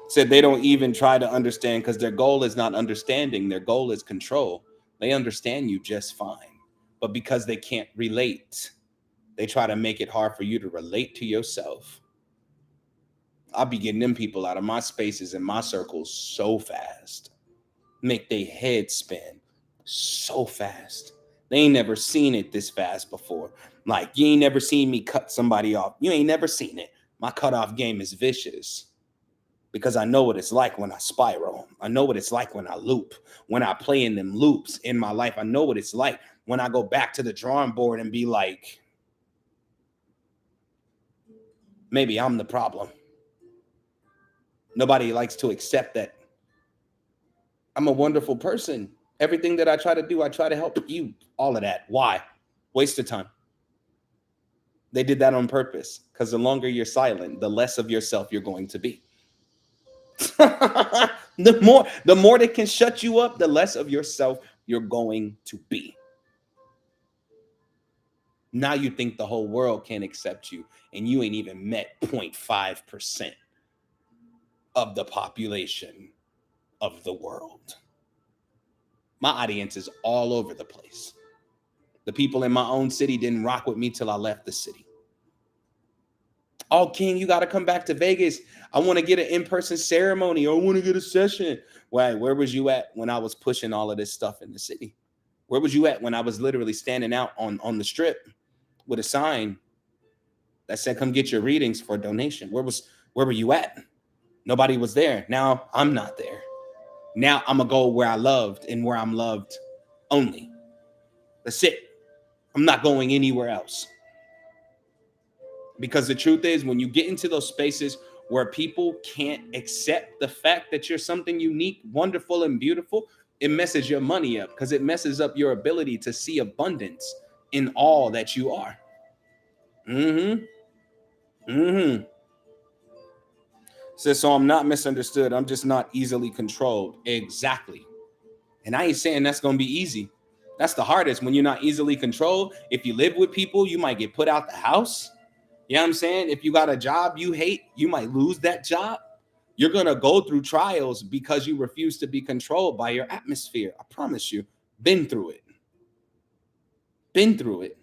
Said they don't even try to understand because their goal is not understanding, their goal is control. They understand you just fine. But because they can't relate, they try to make it hard for you to relate to yourself. I'll be getting them people out of my spaces and my circles so fast. Make their head spin so fast. They ain't never seen it this fast before. Like, you ain't never seen me cut somebody off. You ain't never seen it. My cutoff game is vicious because I know what it's like when I spiral. I know what it's like when I loop, when I play in them loops in my life. I know what it's like when I go back to the drawing board and be like, maybe I'm the problem. Nobody likes to accept that I'm a wonderful person. Everything that I try to do, I try to help you. All of that. Why? Waste of time. They did that on purpose because the longer you're silent, the less of yourself you're going to be. The more they can shut you up, the less of yourself you're going to be. Now you think the whole world can't accept you, and you ain't even met 0.5% of the population of the world. My audience is all over the place. The people in my own city didn't rock with me till I left the city. Oh, King, you got to come back to Vegas. I want to get an in-person ceremony. I want to get a session. Why? Where was you at when I was pushing all of this stuff in the city? Where was you at when I was literally standing out on the strip with a sign that said, "Come get your readings for a donation"? Where were you at? Nobody was there. Now I'm not there. Now I'm gonna go where I loved and where I'm loved only. That's it. I'm not going anywhere else. Because the truth is, when you get into those spaces where people can't accept the fact that you're something unique, wonderful, and beautiful, it messes your money up because it messes up your ability to see abundance in all that you are. Mm-hmm. Mm-hmm. Says, so I'm not misunderstood. I'm just not easily controlled. Exactly. And I ain't saying that's gonna be easy. That's the hardest when you're not easily controlled. If you live with people, you might get put out the house. You know what I'm saying? If you got a job you hate, you might lose that job. You're going to go through trials because you refuse to be controlled by your atmosphere. I promise you. Been through it. Been through it.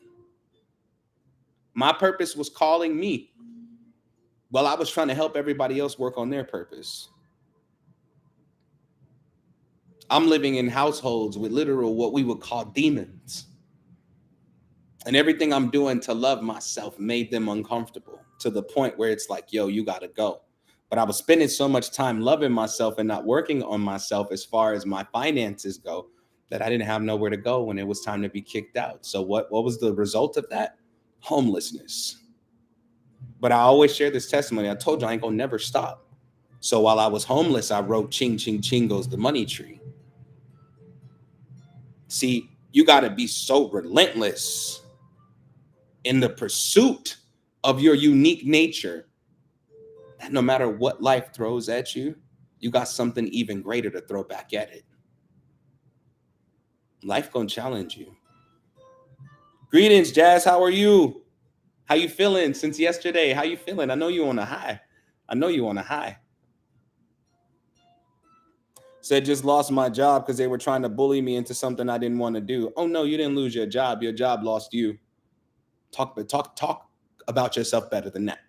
My purpose was calling me while I was trying to help everybody else work on their purpose. I'm living in households with literal what we would call demons. And everything I'm doing to love myself made them uncomfortable to the point where it's like, yo, you got to go. But I was spending so much time loving myself and not working on myself as far as my finances go that I didn't have nowhere to go when it was time to be kicked out. So what was the result of that? Homelessness. But I always share this testimony. I told you I ain't gonna never stop. So while I was homeless, I wrote Ching Ching Ching Goes the Money Tree. See, you got to be so relentless in the pursuit of your unique nature that no matter what life throws at you, you got something even greater to throw back at it. Life gonna challenge you. Greetings, Jazz. How are you? How you feeling since yesterday? How you feeling? I know you on a high. I know you on a high. Said just lost my job because they were trying to bully me into something I didn't want to do. Oh no, you didn't lose your job. Your job lost you. Talk about yourself better than that.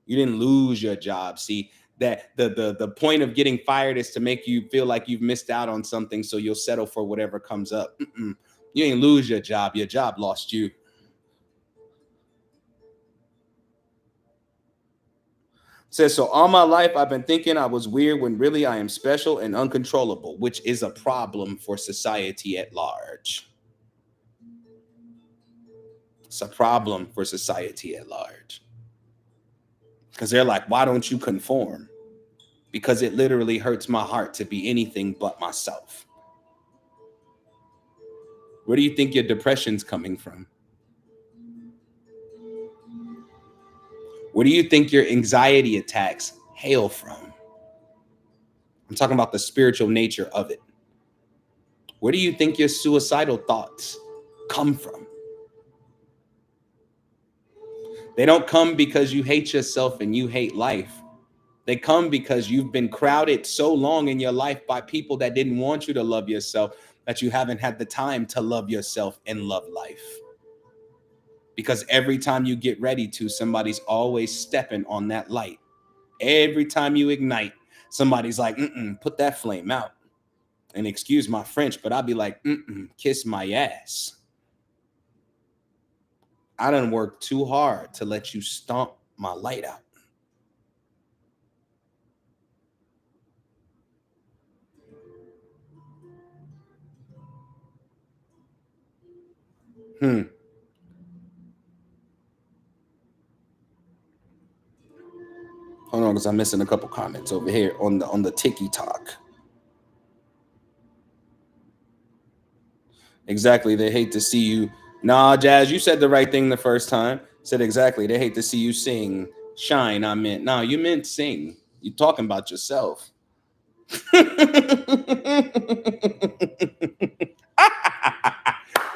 You didn't lose your job. See, that the point of getting fired is to make you feel like you've missed out on something, so you'll settle for whatever comes up. You ain't lose your job. Your job lost you. Says, so all my life I've been thinking I was weird when really I am special and uncontrollable, which is a problem for society at large. It's a problem for society at large. Because they're like, why don't you conform? Because it literally hurts my heart to be anything but myself. Where do you think your depression's coming from? Where do you think your anxiety attacks hail from? I'm talking about the spiritual nature of it. Where do you think your suicidal thoughts come from? They don't come because you hate yourself and you hate life. They come because you've been crowded so long in your life by people that didn't want you to love yourself that you haven't had the time to love yourself and love life. Because every time you get ready to, somebody's always stepping on that light. Every time you ignite, somebody's like, put that flame out. And excuse my French, but I'll be like, kiss my ass. I done worked too hard to let you stomp my light out. Hold on, because I'm missing a couple comments over here on the TikTok. Exactly. They hate to see you. Nah, Jazz, you said the right thing the first time. Said exactly. They hate to see you sing. Shine, I meant. Nah, you meant sing. You talking about yourself.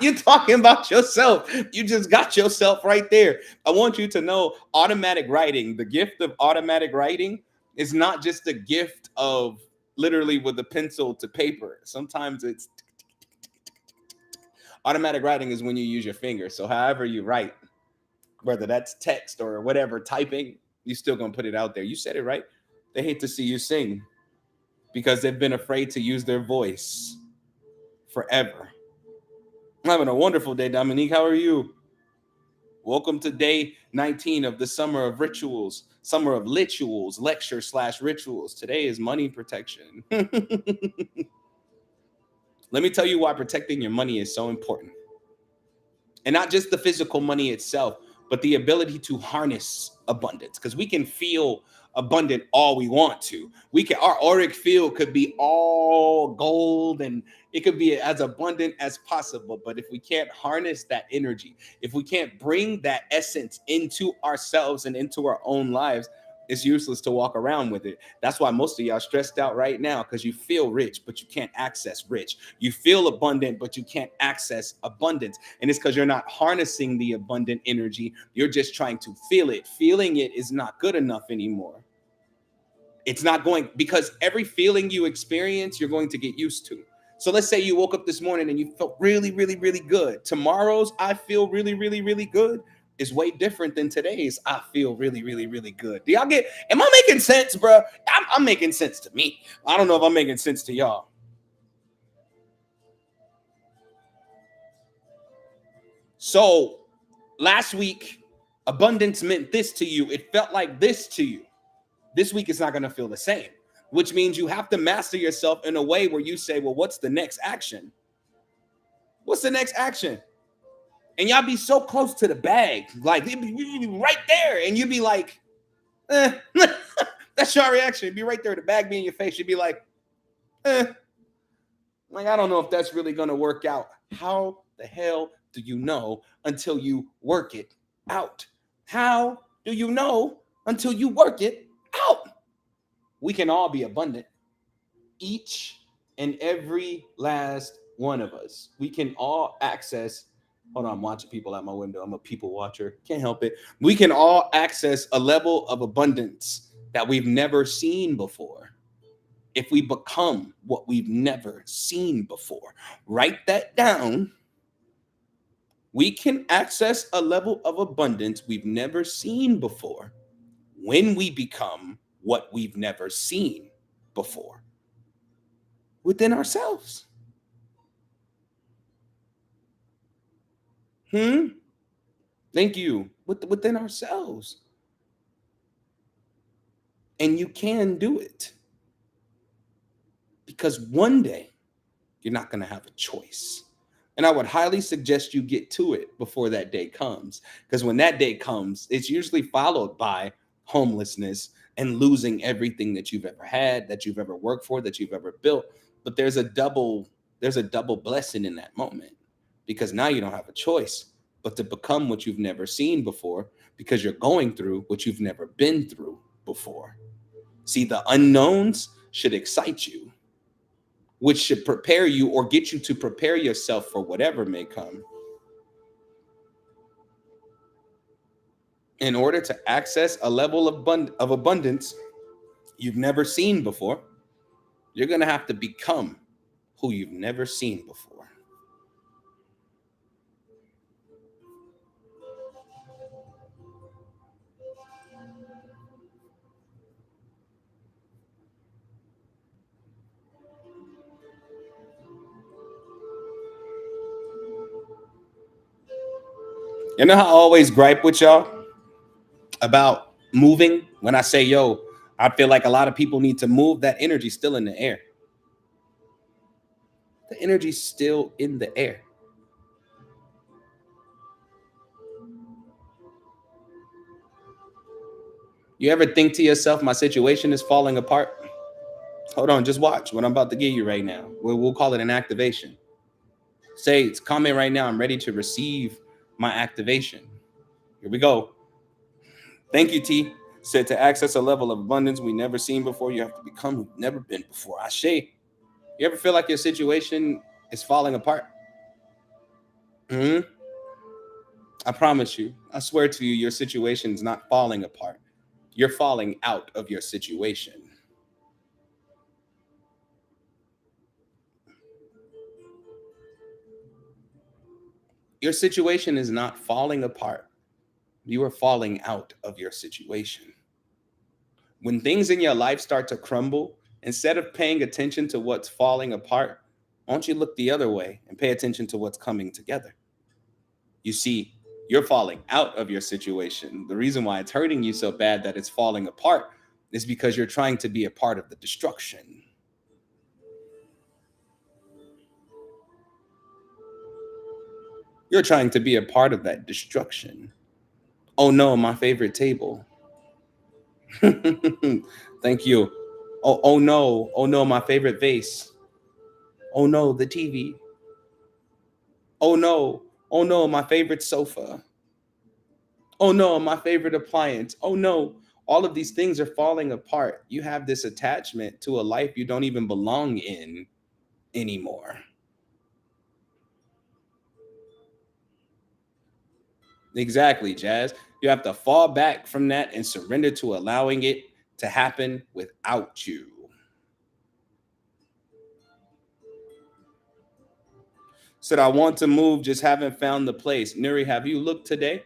You talking about yourself. You just got yourself right there. I want you to know automatic writing, the gift of automatic writing is not just a gift of literally with a pencil to paper. Sometimes it's automatic writing is when you use your fingers. So however you write, whether that's text or whatever typing, you still gonna put it out there. You said it right. They hate to see you sing because they've been afraid to use their voice forever. I'm having a wonderful day, Dominique. How are you? Welcome to day 19 of the summer of rituals, summer of rituals, lecture slash rituals. Today is money protection. Let me tell you why protecting your money is so important. And not just the physical money itself, but the ability to harness abundance. Because we can feel abundant all we want to. We can our auric field could be all gold and it could be as abundant as possible. But if we can't harness that energy, if we can't bring that essence into ourselves and into our own lives, it's useless to walk around with it. That's why most of y'all stressed out right now because you feel rich, but you can't access rich. You feel abundant, but you can't access abundance. And it's because you're not harnessing the abundant energy. You're just trying to feel it. Feeling it is not good enough anymore. It's not going because every feeling you experience, you're going to get used to. So let's say you woke up this morning and you felt really, really, really good. Tomorrow's I feel really, really, really good is way different than today's I feel really, really, really good. Do y'all get? Am I making sense, bro? I'm making sense to me. I don't know if I'm making sense to y'all. So last week, abundance meant this to you. It felt like this to you. This week is not going to feel the same, which means you have to master yourself in a way where you say, well, what's the next action? What's the next action? And y'all be so close to the bag, like it'd be right there, and you'd be like, eh. That's your reaction. It'd be right there, the bag be in your face. You'd be like, eh. Like, I don't know if that's really gonna work out. How the hell do you know until you work it out? How do you know until you work it out? We can all be abundant. Each and every last one of us. We can all access. Hold on, I'm watching people out my window. I'm a people watcher. Can't help it. We can all access a level of abundance that we've never seen before if we become what we've never seen before. Write that down. We can access a level of abundance we've never seen before when we become what we've never seen before within ourselves. Thank you. Within ourselves. And you can do it because one day you're not going to have a choice. And I would highly suggest you get to it before that day comes. Because when that day comes, it's usually followed by homelessness and losing everything that you've ever had, that you've ever worked for, that you've ever built. But there's a double blessing in that moment because now you don't have a choice but to become what you've never seen before because you're going through what you've never been through before. See, the unknowns should excite you, which should prepare you or get you to prepare yourself for whatever may come. In order to access a level of abundance you've never seen before, you're going to have to become who you've never seen before. You know how I always gripe with y'all about moving when I say, yo, I feel like a lot of people need to move. That energy still in the air. The energy's still in the air. You ever think to yourself, my situation is falling apart? Hold on, just watch what I'm about to give you right now. We'll call it an activation. Say it's comment right now. I'm ready to receive my activation. Here we go. Thank you, T. Said to access a level of abundance we never seen before, you have to become who've never been before. Ashe. You ever feel like your situation is falling apart? Hmm. I promise you, I swear to you, your situation's not falling apart. You're falling out of your situation. Your situation is not falling apart. You are falling out of your situation. When things in your life start to crumble, instead of paying attention to what's falling apart, why don't you look the other way and pay attention to what's coming together? You see, you're falling out of your situation. The reason why it's hurting you so bad that it's falling apart is because you're trying to be a part of the destruction. You're trying to be a part of that destruction. Oh no, my favorite table. Thank you. Oh no, my favorite vase. Oh no, the TV. Oh no, oh no, my favorite sofa. Oh no, my favorite appliance. Oh no, all of these things are falling apart. You have this attachment to a life you don't even belong in anymore. Exactly, Jazz. You have to fall back from that and surrender to allowing it to happen without you. Said, I want to move, just haven't found the place. Nuri, have you looked today?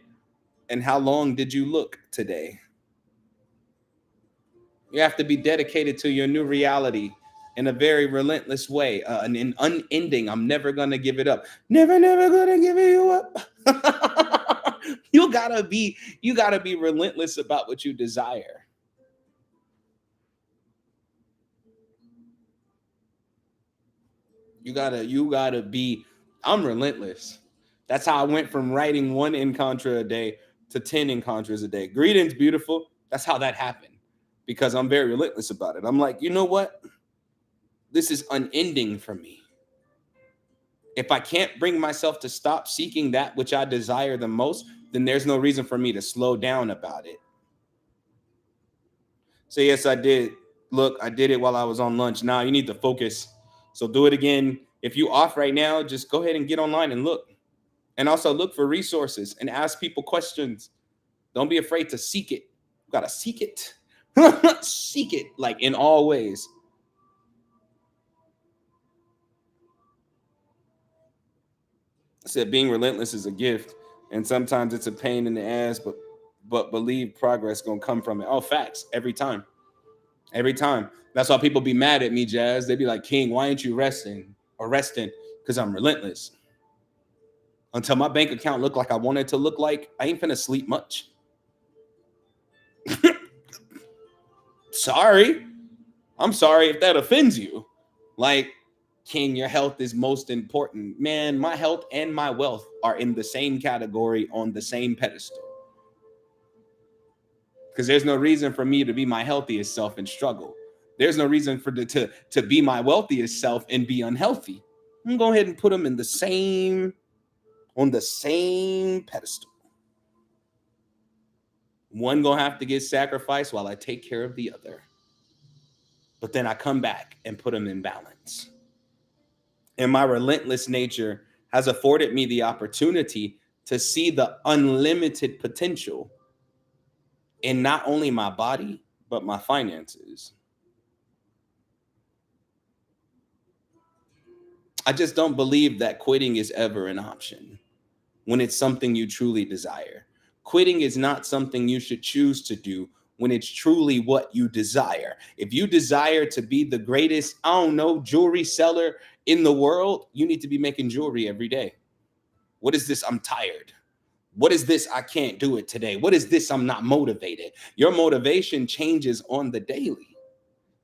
And how long did you look today? You have to be dedicated to your new reality in a very relentless way, an unending. I'm never gonna give it up. Never, never gonna give you up. You gotta be relentless about what you desire. You gotta be. I'm relentless. That's how I went from writing one encontra a day to 10 encontras a day. Greetings, beautiful. That's how that happened because I'm very relentless about it. I'm like, you know what? This is unending for me. If I can't bring myself to stop seeking that which I desire the most, then there's no reason for me to slow down about it. So, yes, I did. Look, I did it while I was on lunch. Now you need to focus. So, do it again. If you off right now, just go ahead and get online and look. And also look for resources and ask people questions. Don't be afraid to seek it. You gotta seek it. Seek it like in all ways. I said being relentless is a gift, and sometimes it's a pain in the ass, but believe progress gonna come from it. Oh, facts every time, every time. That's why people be mad at me, Jazz. They be like, King, why ain't you resting or resting? Because I'm relentless. Until my bank account look like I want it to look like, I ain't finna sleep much. Sorry, I'm sorry if that offends you. Like, King, your health is most important. Man, my health and my wealth are in the same category on the same pedestal. Because there's no reason for me to be my healthiest self and struggle. There's no reason for to be my wealthiest self and be unhealthy. I'm going to go ahead and put them in the same on the same pedestal. One gonna have to get sacrificed while I take care of the other. But then I come back and put them in balance. And my relentless nature has afforded me the opportunity to see the unlimited potential in not only my body, but my finances. I just don't believe that quitting is ever an option when it's something you truly desire. Quitting is not something you should choose to do when it's truly what you desire. If you desire to be the greatest, I don't know, jewelry seller in the world, you need to be making jewelry every day. What is this? I'm tired. What is this? I can't do it today. What is this? I'm not motivated. Your motivation changes on the daily.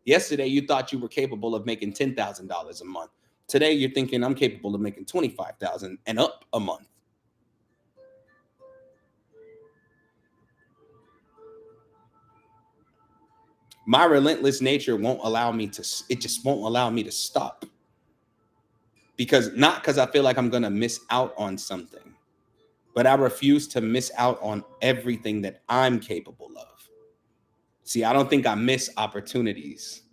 Yesterday, you thought you were capable of making $10,000 a month. Today, you're thinking I'm capable of making 25,000 and up a month. My relentless nature won't allow me to, it just won't allow me to stop. because I feel like I'm going to miss out on something, but I refuse to miss out on everything that I'm capable of. See, I don't think I miss opportunities,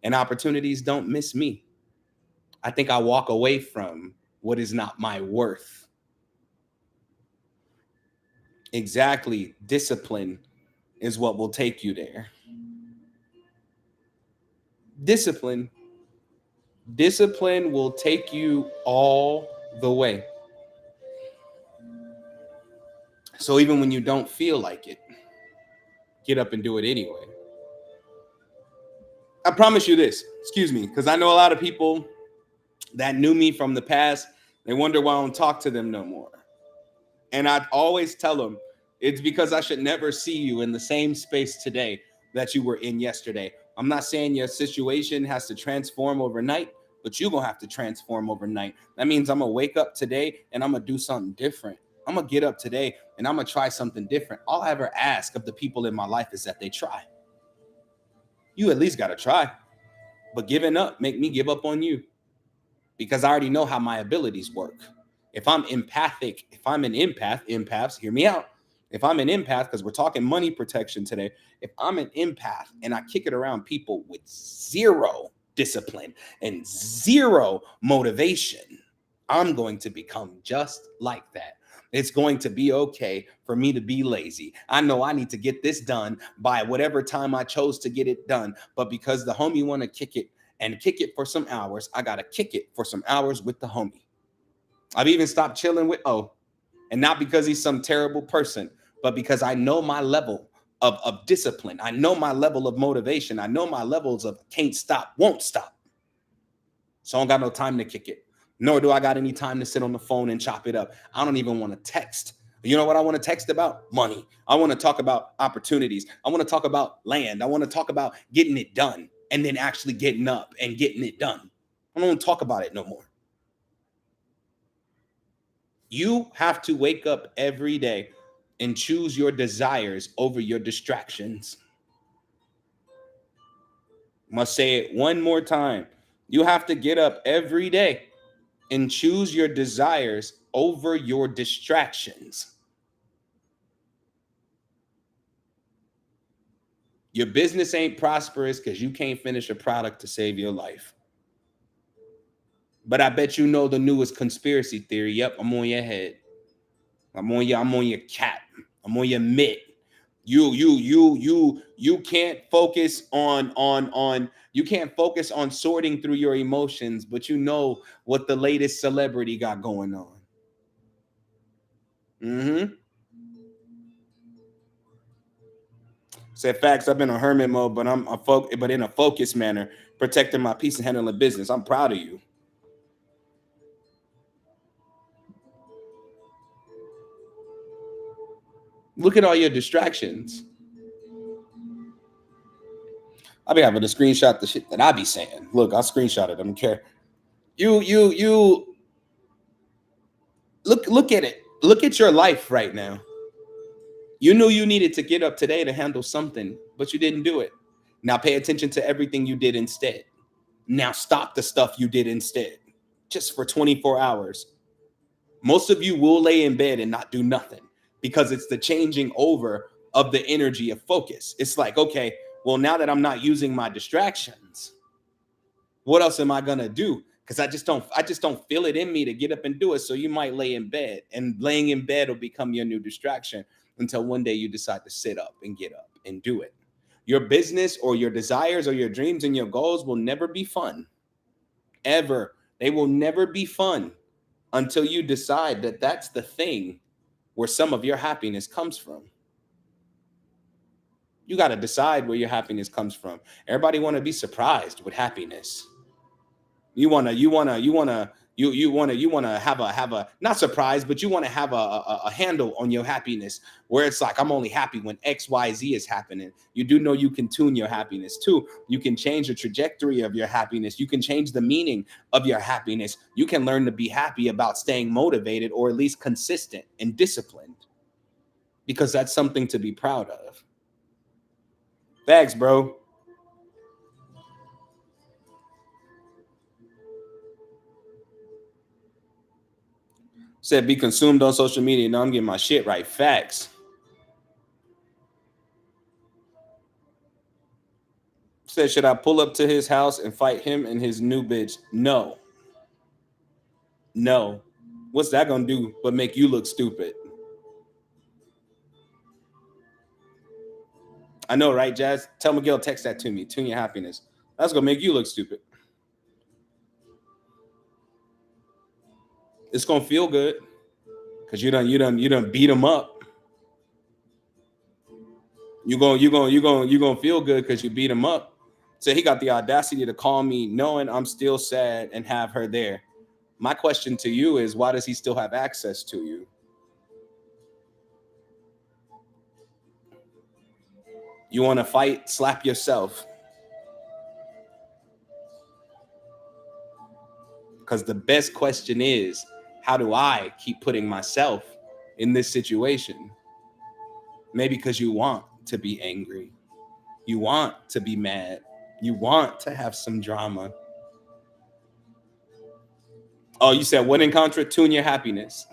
and opportunities don't miss me. I think I walk away from what is not my worth. Exactly. Discipline is what will take you there. Discipline. Discipline will take you all the way. So even when you don't feel like it, get up and do it anyway. I promise you this, excuse me, because I know a lot of people that knew me from the past, they wonder why I don't talk to them no more. And I always tell them it's because I should never see you in the same space today that you were in yesterday. I'm not saying your situation has to transform overnight, but you're going to have to transform overnight. That means I'm going to wake up today and I'm going to do something different. I'm going to get up today and I'm going to try something different. All I ever ask of the people in my life is that they try. You at least got to try. But giving up make me give up on you, because I already know how my abilities work. If I'm empathic, if I'm an empath, empaths, hear me out. If I'm an empath, because we're talking money protection today, if I'm an empath and I kick it around people with zero discipline and zero motivation, I'm going to become just like that. It's going to be okay for me to be lazy. I know I need to get this done by whatever time I chose to get it done. But because the homie want to kick it and kick it for some hours, I got to kick it for some hours with the homie. I've even stopped chilling with O. And not because he's some terrible person, but because I know my level of discipline. I know my level of motivation. I know my levels of can't stop, won't stop. So I don't got no time to kick it. Nor do I got any time to sit on the phone and chop it up. I don't even want to text. You know what I want to text about? Money. I want to talk about opportunities. I want to talk about land. I want to talk about getting it done and then actually getting up and getting it done. I don't want to talk about it no more. You have to wake up every day and choose your desires over your distractions. Must say it one more time. You have to get up every day and choose your desires over your distractions. Your business ain't prosperous because you can't finish a product to save your life. But I bet you know the newest conspiracy theory. Yep, I'm on your head. I'm on your cat. I'm on your mitt. You can't focus on you can't focus on sorting through your emotions, but you know what the latest celebrity got going on. Mm-hmm. Said facts. I've been on hermit mode, but but in a focused manner, protecting my peace and handling business. I'm proud of you. Look at all your distractions. I be having to screenshot the shit that I be saying. Look, I'll screenshot it. I don't care. You look at it. Look at your life right now. You knew you needed to get up today to handle something, but you didn't do it. Now pay attention to everything you did instead. Now stop the stuff you did instead. Just for 24 hours. Most of you will lay in bed and not do nothing because it's the changing over of the energy of focus. It's like, okay, well, now that I'm not using my distractions, what else am I gonna do? Because I just don't feel it in me to get up and do it. So you might lay in bed, and laying in bed will become your new distraction until one day you decide to sit up and get up and do it. Your business or your desires or your dreams and your goals will never be fun. Ever. They will never be fun until you decide that that's the thing where some of your happiness comes from. You got to decide where your happiness comes from. Everybody want to be surprised with happiness. You wanna have a not surprise, but you want to have a handle on your happiness where it's like I'm only happy when XYZ is happening. You do know you can tune your happiness too. You can change the trajectory of your happiness. You can change the meaning of your happiness. You can learn to be happy about staying motivated or at least consistent and disciplined because that's something to be proud of. Thanks, bro. Said be consumed on social media. No, I'm getting my shit right. Facts. Said, should I pull up to his house and fight him and his new bitch? No. No. What's that gonna do but make you look stupid? I know, right, Jazz? Tell Miguel, text that to me. Tune your happiness. That's gonna make you look stupid. It's gonna feel good because you done beat him up. You gonna feel good because you beat him up. So he got the audacity to call me knowing I'm still sad and have her there. My question to you is, why does he still have access to you? You want to fight? Slap yourself. Because the best question is, how do I keep putting myself in this situation? Maybe because you want to be angry. You want to be mad. You want to have some drama. Oh, you said what in contra? Tune your happiness.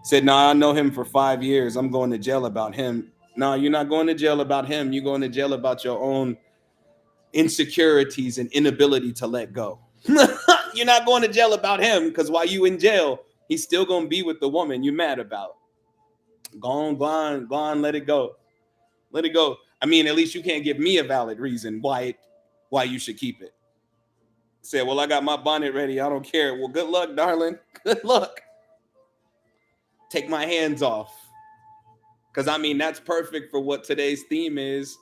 Said, no, I know him for 5 years. I'm going to jail about him. No, you're not going to jail about him. You're going to jail about your own insecurities and inability to let go. You're not going to jail about him because while you in jail, he's still going to be with the woman you mad about. Go on, let it go. Let it go. I mean, at least you can't give me a valid reason why you should keep it. Say, well, I got my bonnet ready. I don't care. Well, good luck, darling. Good luck. Take my hands off. Because I mean, that's perfect for what today's theme is,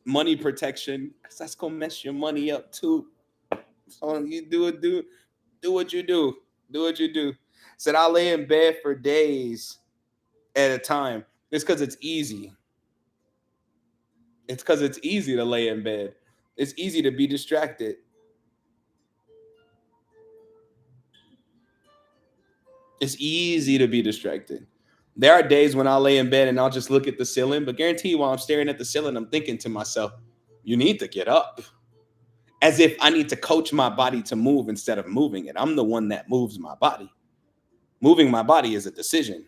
money protection. Because that's gonna mess your money up too. So you do what you do. Do what you do. Said I lay in bed for days at a time. It's because it's easy. It's because it's easy to lay in bed. It's easy to be distracted. It's easy to be distracted. There are days when I'll lay in bed and I'll just look at the ceiling, but guarantee you while I'm staring at the ceiling, I'm thinking to myself, you need to get up. As if I need to coach my body to move instead of moving it. I'm the one that moves my body. Moving my body is a decision.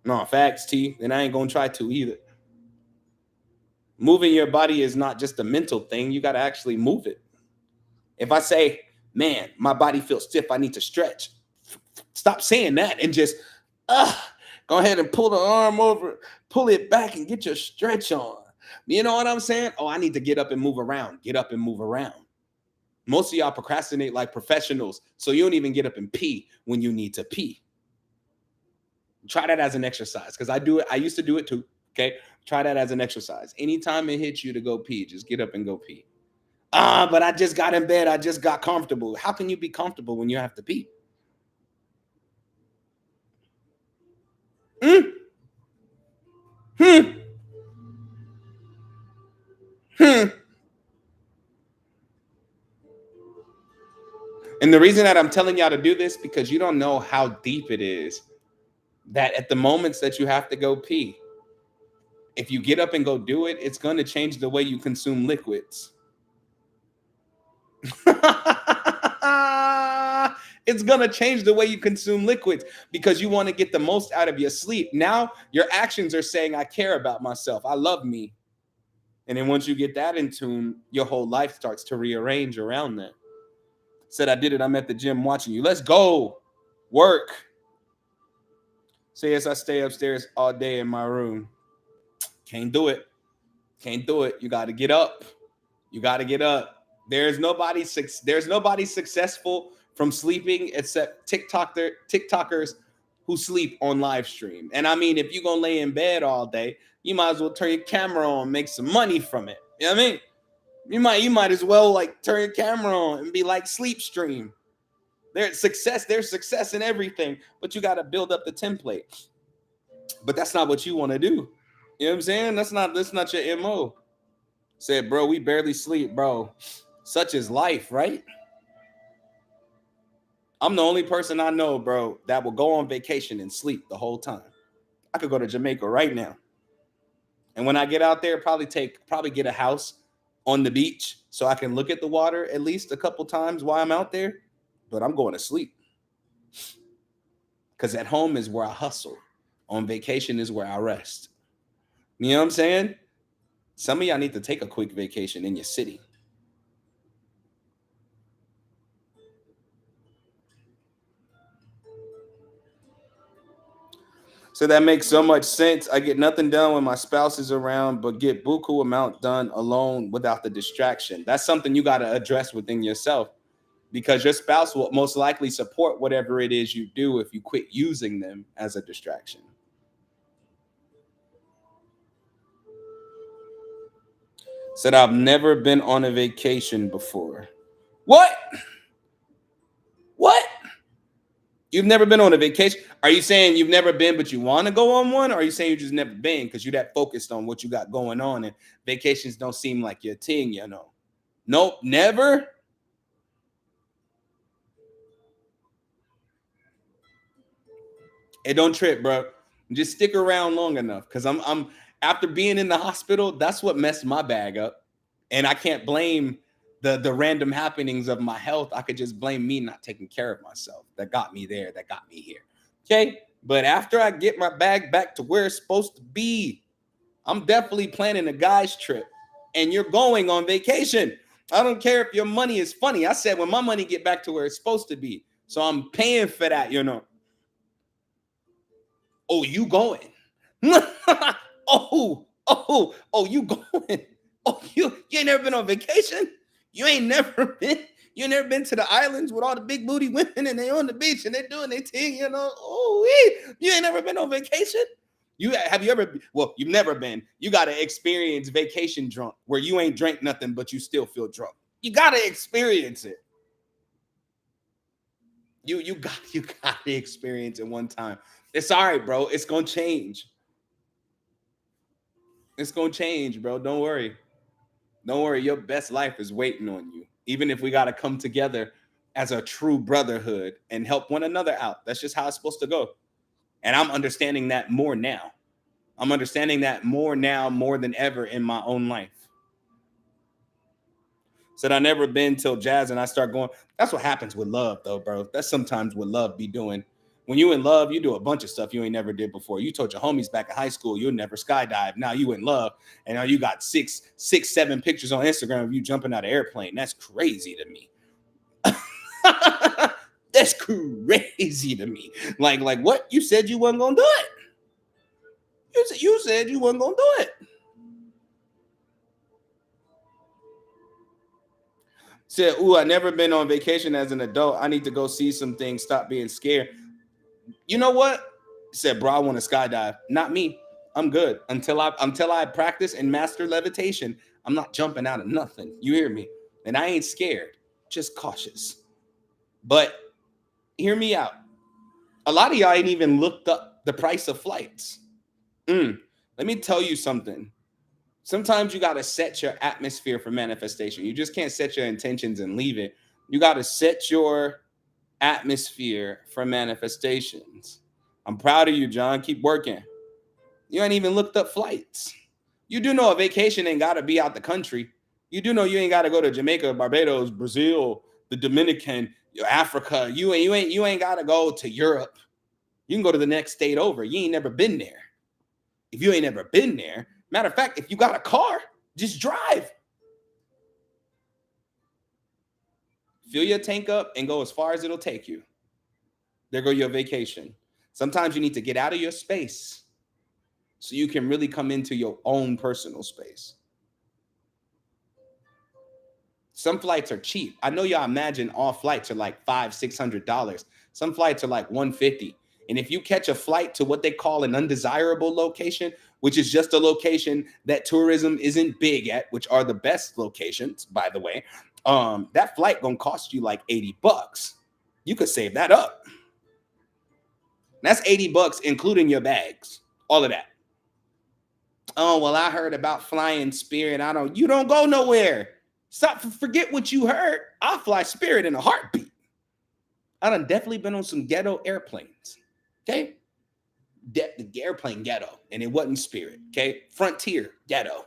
No, facts, T, and I ain't gonna try to either. Moving your body is not just a mental thing, you gotta actually move it. If I say, man, my body feels stiff, I need to stretch, stop saying that and just uh, go ahead and pull the arm over, pull it back and get your stretch on. You know what I'm saying? Oh, I need to get up and move around. Get up and move around. Most of y'all procrastinate like professionals, so you don't even get up and pee when you need to pee. Try that as an exercise because I do it. I used to do it too. Okay. Try that as an exercise. Anytime it hits you to go pee, just get up and go pee. But I just got in bed. I just got comfortable. How can you be comfortable when you have to pee? Hmm. Hmm. Hmm. And the reason that I'm telling y'all to do this because you don't know how deep it is that at the moments that you have to go pee, if you get up and go do it, it's going to change the way you consume liquids. It's going to change the way you consume liquids because you want to get the most out of your sleep. Now, your actions are saying, I care about myself. I love me. And then once you get that in tune, your whole life starts to rearrange around that. Said, I did it. I'm at the gym watching you. Let's go. Work. Say, yes, I stay upstairs all day in my room. Can't do it. Can't do it. You got to get up. You got to get up. There's nobody successful from sleeping except TikTokers who sleep on live stream. And I mean, if you're gonna lay in bed all day, you might as well turn your camera on, make some money from it. You know what I mean? You might as well like turn your camera on and be like sleep stream. There's success in everything, but you got to build up the template. But that's not what you want to do. You know what I'm saying? That's not your MO. Said, bro, we barely sleep, bro. Such is life, right? I'm the only person I know, bro, that will go on vacation and sleep the whole time. I could go to Jamaica right now. And when I get out there, probably get a house on the beach so I can look at the water at least a couple times while I'm out there. but I'm going to sleep because at home is where I hustle. On vacation is where I rest. You know what I'm saying? Some of y'all need to take a quick vacation in your city. So that makes so much sense. I get nothing done when my spouse is around, but get buku amount done alone without the distraction. That's something you got to address within yourself because your spouse will most likely support whatever it is you do if you quit using them as a distraction. Said I've never been on a vacation before. What? What? You've never been on a vacation? Are you saying you've never been, but you want to go on one? Or are you saying you just never been because you're that focused on what you got going on and vacations don't seem like your thing, you know? Nope, never. It don't trip, bro. Just stick around long enough because I'm after being in the hospital, that's what messed my bag up. And I can't blame the random happenings of my health. I could just blame me not taking care of myself. That got me there, that got me here. Okay. But after I get my bag back to where it's supposed to be, I'm definitely planning a guy's trip. And you're going on vacation. I don't care if your money is funny. I said when my money get back to where it's supposed to be. So I'm paying for that, you know. Oh, you going? You going? Oh, you ain't never been on vacation? You ain't never been. You ain't never been to the islands with all the big booty women and they on the beach and they doing their thing, you know. You ain't never been on vacation. You ever? Well, you've never been. You got to experience vacation drunk, where you ain't drank nothing but you still feel drunk. You got to experience it. You got to experience it one time. It's all right, bro. It's gonna change. It's gonna change, bro. Don't worry. Don't worry. Your best life is waiting on you. Even if we gotta come together as a true brotherhood and help one another out. That's just how it's supposed to go. And I'm understanding that more now. I'm understanding that more now, more than ever in my own life. Said I never been till jazz and I start going. That's what happens with love, though, bro. That's sometimes what love be doing. When you in love, you do a bunch of stuff you ain't never did before. You told your homies back in high school you'll never skydive. Now you in love, and now you got seven pictures on Instagram of you jumping out of airplane. That's crazy to me. That's crazy to me. Like what? You said you wasn't gonna do it. You said you wasn't gonna do it. Said, "Ooh, I never been on vacation as an adult. I need to go see some things. Stop being scared." You know what? Said, "Bro, I want to skydive." Not me. I'm good until I practice and master levitation. I'm not jumping out of nothing. You hear me? And I ain't scared. Just cautious. But hear me out. A lot of y'all ain't even looked up the price of flights. Let me tell you something. Sometimes you got to set your atmosphere for manifestation. You just can't set your intentions and leave it. You got to set your atmosphere for manifestations. I'm proud of you, John. Keep working. You ain't even looked up flights. You do know a vacation ain't got to be out the country. You do know you ain't got to go to Jamaica, Barbados, Brazil, the Dominican, Africa. You ain't got to go to Europe. You can go to the next state over. You ain't never been there. If you ain't never been there, matter of fact, if you got a car, just drive. Fill your tank up and go as far as it'll take you. There go your vacation. Sometimes you need to get out of your space so you can really come into your own personal space. Some flights are cheap. I know y'all imagine all flights are like $500-$600. Some flights are like $150. And if you catch a flight to what they call an undesirable location, which is just a location that tourism isn't big at, which are the best locations, by the way, that flight gonna cost you like $80. You could save that up. That's $80, including your bags, all of that. Oh, well, I heard about flying Spirit. You don't go nowhere. Stop, forget what you heard. I'll fly Spirit in a heartbeat. I done definitely been on some ghetto airplanes. Okay. The airplane ghetto, and it wasn't Spirit. Okay. Frontier ghetto.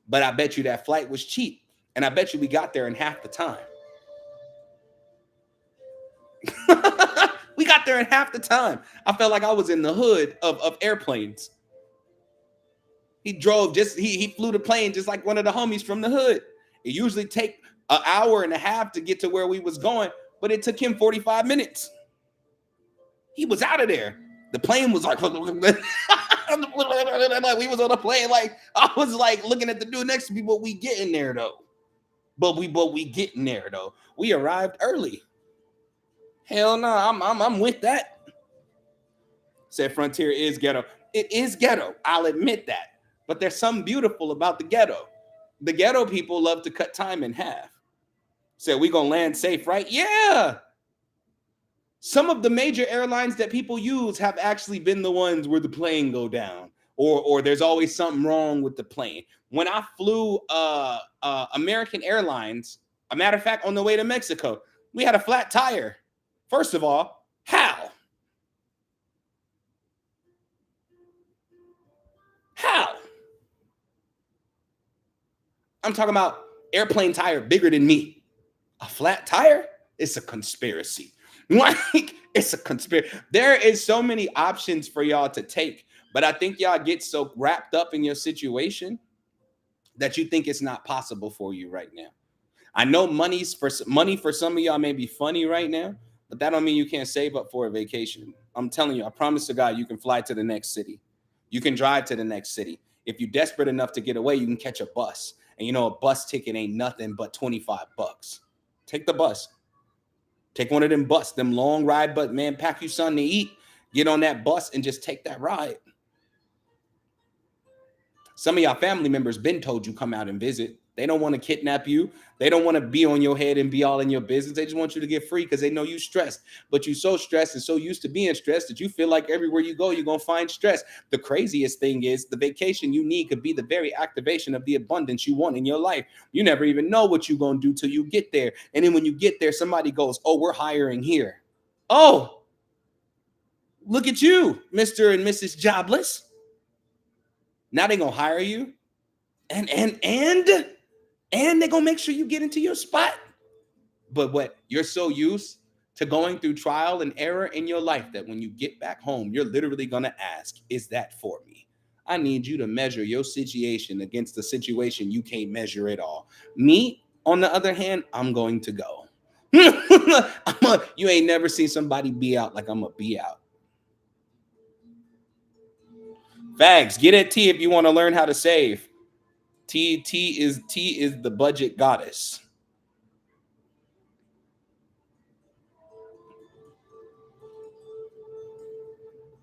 But I bet you that flight was cheap. And I bet you we got there in half the time. sat there, and half the time I felt like I was in the hood of airplanes. He drove just he flew the plane just like one of the homies from the hood. It usually take an hour and a half to get to where we was going, but it took him 45 minutes. He was out of there. The plane was like, we was on a plane. Like I was like looking at the dude next to me, but we getting there though. But we getting there though. We arrived early. Hell no, I'm with that. Said Frontier is ghetto. It is ghetto. I'll admit that. But there's something beautiful about the ghetto. The ghetto people love to cut time in half. Said we gonna land safe, right? Yeah. Some of the major airlines that people use have actually been the ones where the plane go down, or there's always something wrong with the plane. When I flew American Airlines, a matter of fact, on the way to Mexico, we had a flat tire. First of all, how? How? I'm talking about airplane tire bigger than me. A flat tire? It's a conspiracy. Like, it's a conspiracy. There is so many options for y'all to take, but I think y'all get so wrapped up in your situation that you think it's not possible for you right now. I know money for some of y'all may be funny right now, but that don't mean you can't save up for a vacation. I'm telling you, I promise to God, you can fly to the next city. You can drive to the next city. If you're desperate enough to get away, you can catch a bus. And you know, a bus ticket ain't nothing but $25. Take the bus. Take one of them bus, them long ride, but man, pack you something to eat. Get on that bus and just take that ride. Some of y'all family members been told you come out and visit. They don't want to kidnap you. They don't want to be on your head and be all in your business. They just want you to get free because they know you stressed. But you so stressed and so used to being stressed that you feel like everywhere you go, you're going to find stress. The craziest thing is the vacation you need could be the very activation of the abundance you want in your life. You never even know what you're going to do till you get there. And then when you get there, somebody goes, oh, we're hiring here. Oh, look at you, Mr. and Mrs. Jobless. Now they're going to hire you. And they're gonna make sure you get into your spot. But what, you're so used to going through trial and error in your life that when you get back home, you're literally gonna ask, is that for me? I need you to measure your situation against the situation you can't measure at all. Me, on the other hand, I'm going to go. You ain't never seen somebody be out like I'm gonna be out. Fags, get at T if you want to learn how to save. T is the budget goddess.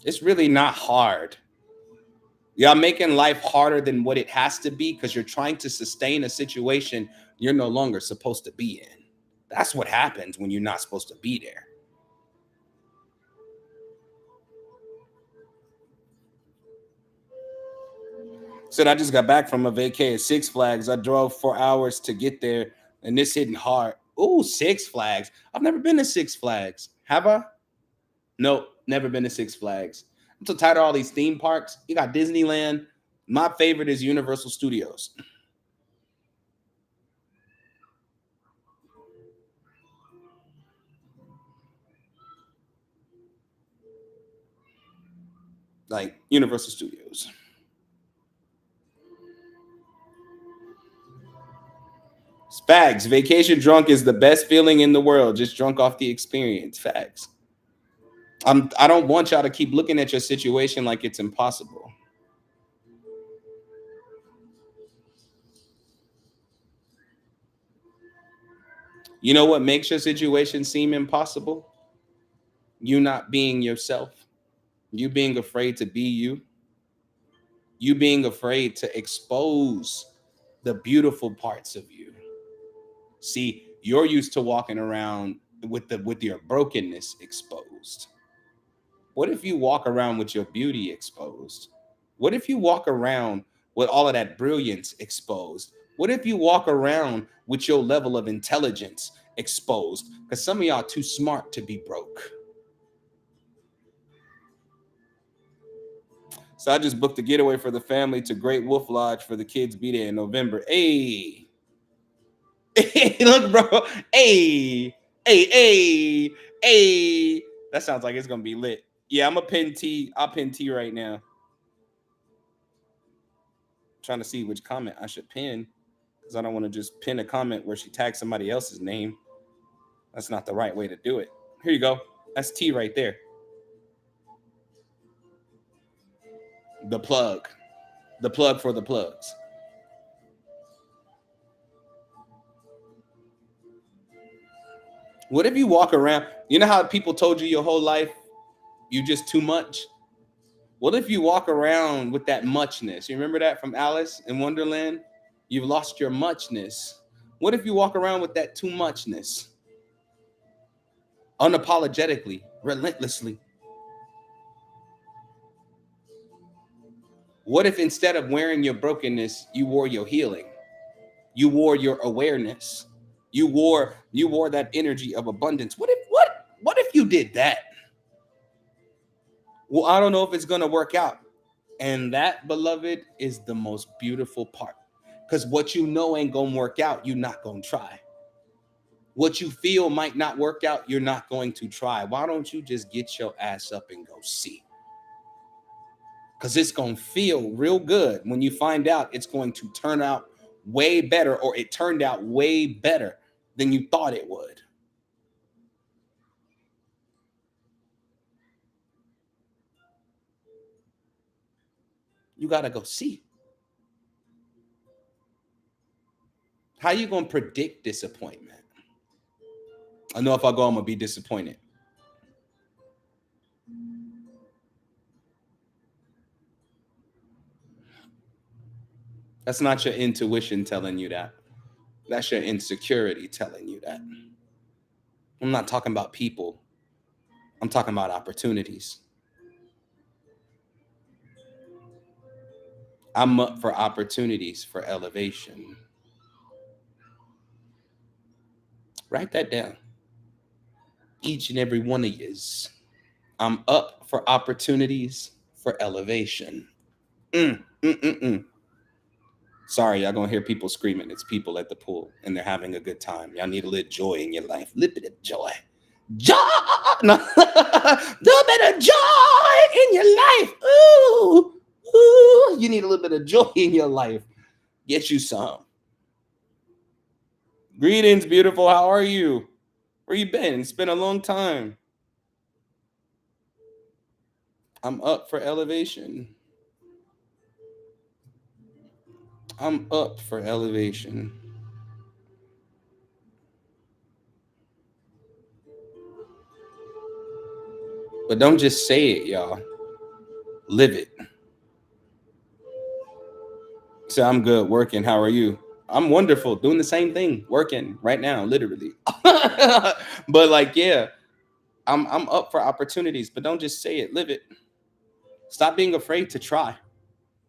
It's really not hard. Y'all making life harder than what it has to be because you're trying to sustain a situation you're no longer supposed to be in. That's what happens when you're not supposed to be there. Said I just got back from a vacay at Six Flags. I drove 4 hours to get there, and this hitting hard. Ooh, Six Flags. I've never been to Six Flags. Have I? Nope, never been to Six Flags. I'm so tired of all these theme parks. You got Disneyland. My favorite is Universal Studios. Like Universal Studios. Fags. Vacation drunk is the best feeling in the world. Just drunk off the experience. Fags. I don't want y'all to keep looking at your situation like it's impossible. You know what makes your situation seem impossible? You not being yourself. You being afraid to be you. You being afraid to expose the beautiful parts of you. See, you're used to walking around with your brokenness exposed. What if you walk around with your beauty exposed? What if you walk around with all of that brilliance exposed? What if you walk around with your level of intelligence exposed? Because some of y'all too smart to be broke. So I just booked a getaway for the family to Great Wolf Lodge for the kids' B-Day in November. Hey, hey, look, bro. Hey, hey, hey, hey. That sounds like it's gonna be lit. Yeah, I'm a pin T. I'll pin T right now. Trying to see which comment I should pin because I don't want to just pin a comment where she tags somebody else's name. That's not the right way to do it. Here you go. That's T right there. The plug. The plug for the plugs. What if you walk around? You know how people told you your whole life you just too much? What if you walk around with that muchness? You remember that from Alice in Wonderland? You've lost your muchness. What if you walk around with that too muchness? Unapologetically, relentlessly. What if instead of wearing your brokenness, you wore your healing? You wore your awareness. You wore that energy of abundance. What if you did that? Well, I don't know if it's going to work out. And that, beloved, is the most beautiful part. Because what you know ain't going to work out, you're not going to try. What you feel might not work out, you're not going to try. Why don't you just get your ass up and go see? Because it's going to feel real good when you find out it's going to turn out way better, or it turned out way better than you thought it would. You got to go see. How you going to predict disappointment? I know if I go, I'm going to be disappointed. That's not your intuition telling you that. That's your insecurity telling you that. I'm not talking about people. I'm talking about opportunities. I'm up for opportunities for elevation. Write that down. Each and every one of yous. I'm up for opportunities for elevation. Mm, mm, mm, mm. Sorry, y'all gonna hear people screaming. It's people at the pool and they're having a good time. Y'all need a little joy in your life. Little bit of joy. Joy! No. Little bit of joy in your life. Ooh. Ooh. You need a little bit of joy in your life. Get you some. Greetings, beautiful. How are you? Where you been? It's been a long time. I'm up for elevation. I'm up for elevation. But don't just say it, y'all. Live it. So I'm good working. How are you? I'm wonderful. Doing the same thing. Working right now, literally. But like, yeah, I'm up for opportunities, but don't just say it. Live it. Stop being afraid to try.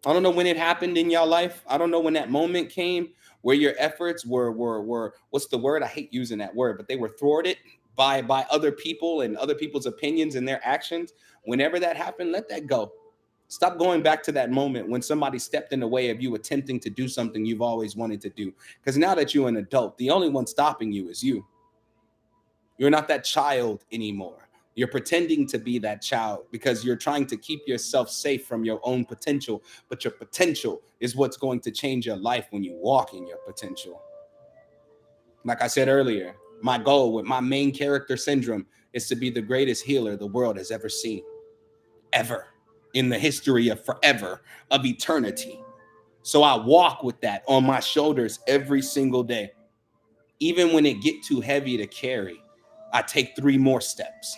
I don't know when it happened in your life. I don't know when that moment came where your efforts were what's the word? I hate using that word, but they were thwarted by other people and other people's opinions and their actions. Whenever that happened, let that go. Stop going back to that moment when somebody stepped in the way of you attempting to do something you've always wanted to do. Because now that you're an adult, the only one stopping you is you. You're not that child anymore. You're pretending to be that child because you're trying to keep yourself safe from your own potential. But your potential is what's going to change your life when you walk in your potential. Like I said earlier, my goal with my main character syndrome is to be the greatest healer the world has ever seen, ever, in the history of forever, of eternity. So I walk with that on my shoulders every single day. Even when it get too heavy to carry, I take 3 more steps.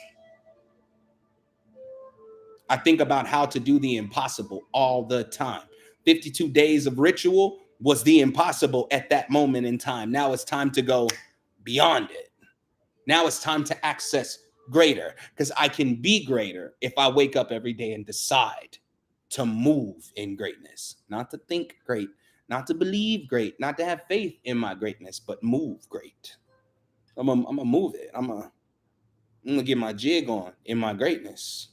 I think about how to do the impossible all the time. 52 days of ritual was the impossible at that moment in time. Now it's time to go beyond it. Now it's time to access greater because I can be greater if I wake up every day and decide to move in greatness, not to think great, not to believe great, not to have faith in my greatness, but move great. I'm gonna move it. I'm gonna get my jig on in my greatness.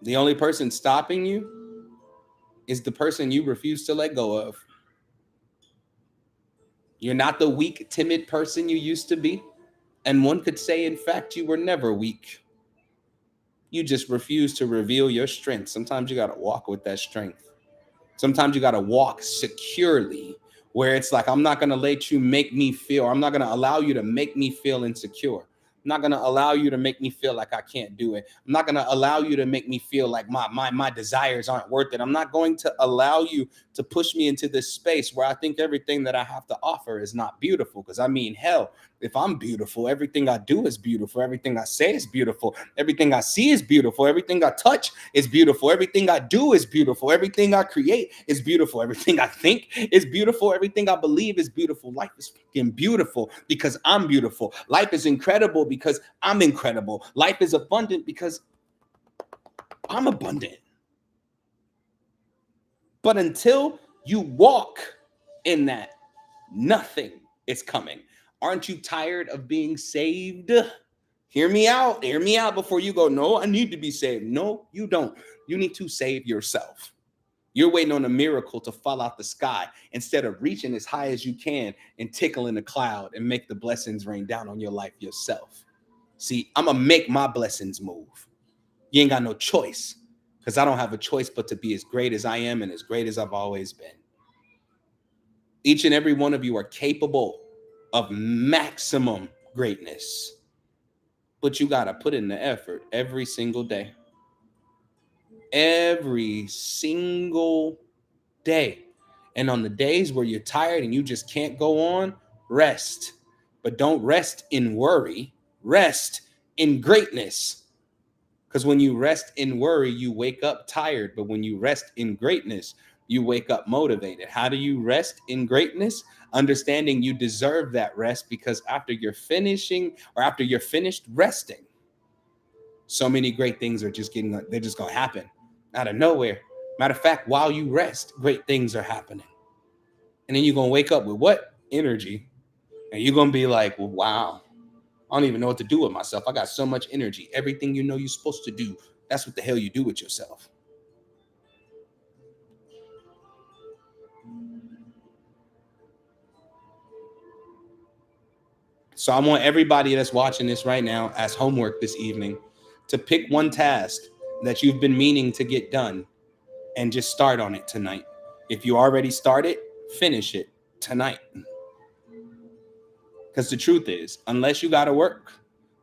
The only person stopping you is the person you refuse to let go of. You're not the weak, timid person you used to be. And one could say, in fact, you were never weak. You just refuse to reveal your strength. Sometimes you got to walk with that strength. Sometimes you got to walk securely, where it's like, I'm not going to let you make me feel, I'm not going to allow you to make me feel insecure. I'm not going to allow you to make me feel like I can't do it. I'm not going to allow you to make me feel like my desires aren't worth it. I'm not going to allow you to push me into this space where I think everything that I have to offer is not beautiful. Because I mean, hell, if I'm beautiful, everything I do is beautiful. Everything I say is beautiful. Everything I see is beautiful. Everything I touch is beautiful. Everything I do is beautiful. Everything I create is beautiful. Everything I think is beautiful. Everything I believe is beautiful. Life is fucking beautiful because I'm beautiful. Life is incredible because I'm incredible. Life is abundant because I'm abundant. But until you walk in that, nothing is coming. Aren't you tired of being saved? Hear me out. Hear me out before you go, no, I need to be saved. No, you don't. You need to save yourself. You're waiting on a miracle to fall out the sky instead of reaching as high as you can and tickling the cloud and make the blessings rain down on your life yourself. See, I'm going to make my blessings move. You ain't got no choice because I don't have a choice but to be as great as I am and as great as I've always been. Each and every one of you are capable of maximum greatness, but you got to put in the effort every single day. Every single day. And on the days where you're tired and you just can't go on, rest. But don't rest in worry, rest in greatness. Because when you rest in worry, you wake up tired. But when you rest in greatness, you wake up motivated. How do you rest in greatness? Understanding you deserve that rest, because after you're finishing or after you're finished resting, so many great things are just they're just going to happen out of nowhere. Matter of fact, while you rest, great things are happening. And then you're going to wake up with what? Energy. And you're going to be like, well, wow, I don't even know what to do with myself. I got so much energy. Everything you know you're supposed to do, that's what the hell you do with yourself. So I want everybody that's watching this right now as homework this evening to pick one task that you've been meaning to get done and just start on it tonight. If you already started, finish it tonight. Because the truth is, unless you got to work,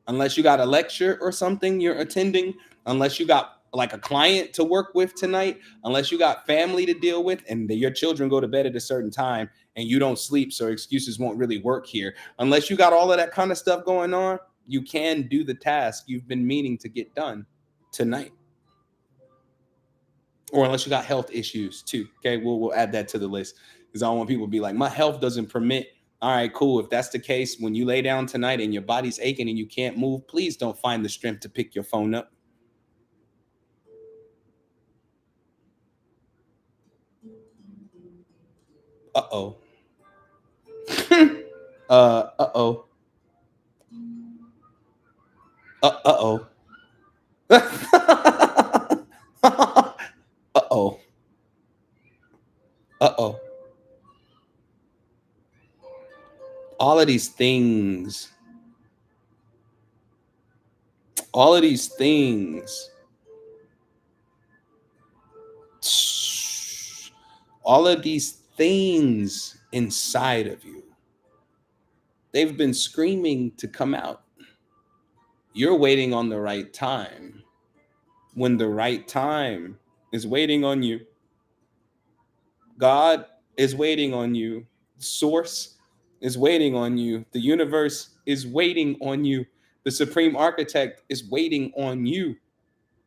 unless you got a lecture or something you're attending, unless you got like a client to work with tonight, unless you got family to deal with and your children go to bed at a certain time and you don't sleep, so excuses won't really work here. Unless you got all of that kind of stuff going on, you can do the task you've been meaning to get done tonight. Or unless you got health issues too. Okay, we'll add that to the list, because I don't want people to be like, my health doesn't permit. All right, cool. If that's the case, when you lay down tonight and your body's aching and you can't move, please don't find the strength to pick your phone up. Uh-oh. Uh-oh. Uh-oh. Uh-oh. Uh-oh. All of these things, all of these things, all of these things inside of you, they've been screaming to come out. You're waiting on the right time. When the right time is waiting on you, God is waiting on you. Source is waiting on you. The universe is waiting on you. The supreme architect is waiting on you.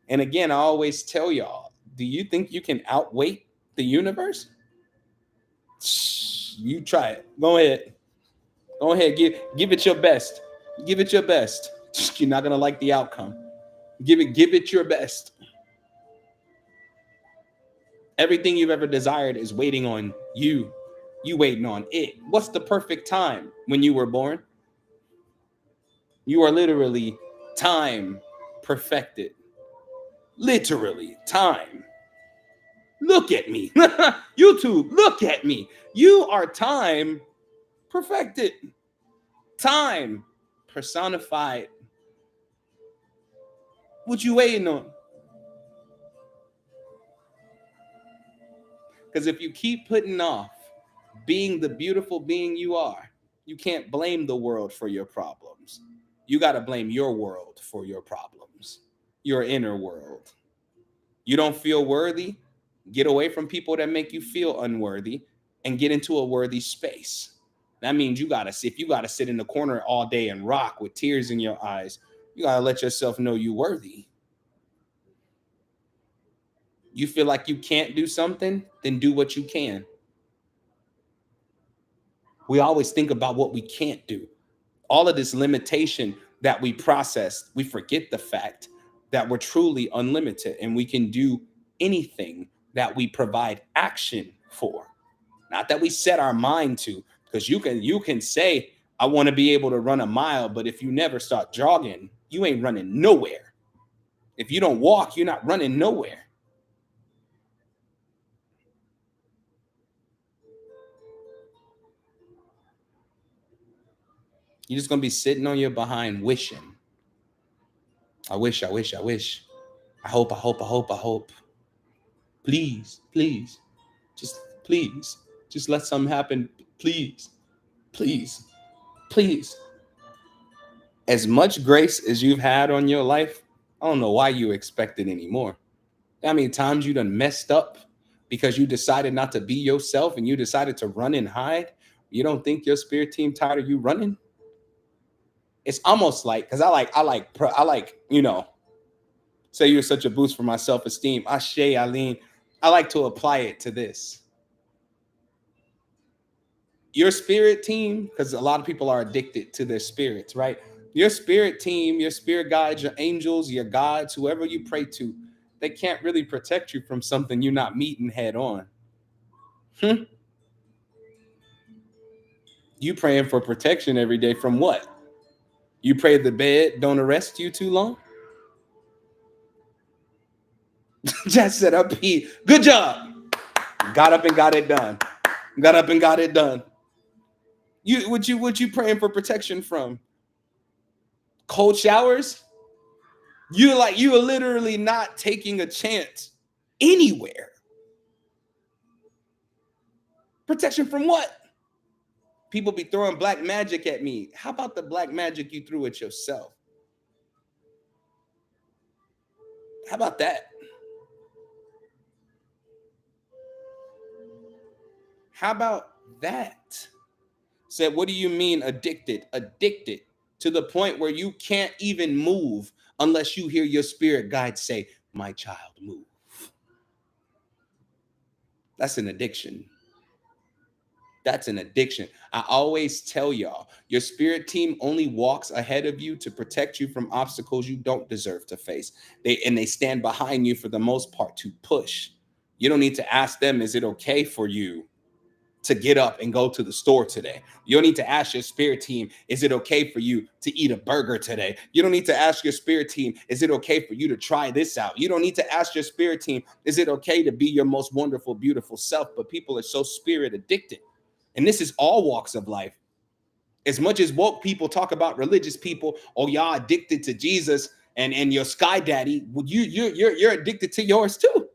And again, I always tell y'all, do you think you can outwait the universe? You try it. Go ahead. Go ahead. Give it your best. Give it your best. You're not gonna like the outcome. Give it your best. Everything you've ever desired is waiting on you. You waiting on it. What's the perfect time? When you were born? You are literally time perfected. Literally time. Look at me. YouTube, look at me. You are time perfected. Time personified. What you waiting on? Because if you keep putting off being the beautiful being you are, you can't blame the world for your problems. You got to blame your world for your problems, your inner world. You don't feel worthy? Get away from people that make you feel unworthy and get into a worthy space. That means if you gotta sit in the corner all day and rock with tears in your eyes, you gotta let yourself know you're worthy. You feel like you can't do something, then do what you can. We always think about what we can't do. All of this limitation that we process, we forget the fact that we're truly unlimited and we can do anything that we provide action for. Not that we set our mind to, because you can say, I want to be able to run a mile, but if you never start jogging, you ain't running nowhere. If you don't walk, you're not running nowhere. You're just gonna be sitting on your behind wishing. I wish, I wish, I wish. I hope, I hope, I hope, I hope. Please, please, just please, just let something happen. Please, please, please. As much grace as you've had on your life, I don't know why you expect it anymore. How many times you done messed up because you decided not to be yourself and you decided to run and hide? You don't think your spirit team tired of you running? It's almost like, because say you're such a boost for my self-esteem. Eileen, I like to apply it to this. Your spirit team, because a lot of people are addicted to their spirits, right? Your spirit team, your spirit guides, your angels, your gods, whoever you pray to, they can't really protect you from something you're not meeting head on. Hmm? You praying for protection every day from what? You pray the bed don't arrest you too long? Just said up he. Good job. Got up and got it done. Got up and got it done. What you praying for protection from? Cold showers? You are literally not taking a chance anywhere. Protection from what? People be throwing black magic at me. How about the black magic you threw at yourself? How about that? How about that? Said, what do you mean addicted? Addicted to the point where you can't even move unless you hear your spirit guide say, my child, move. That's an addiction. That's an addiction. I always tell y'all, your spirit team only walks ahead of you to protect you from obstacles you don't deserve to face. They stand behind you for the most part to push. You don't need to ask them, is it okay for you to get up and go to the store today? You don't need to ask your spirit team, is it okay for you to eat a burger today? You don't need to ask your spirit team, is it okay for you to try this out? You don't need to ask your spirit team, is it okay to be your most wonderful, beautiful self? But people are so spirit addicted. And this is all walks of life. As much as woke people talk about religious people, oh, y'all addicted to Jesus and your sky daddy, well, you're addicted to yours too.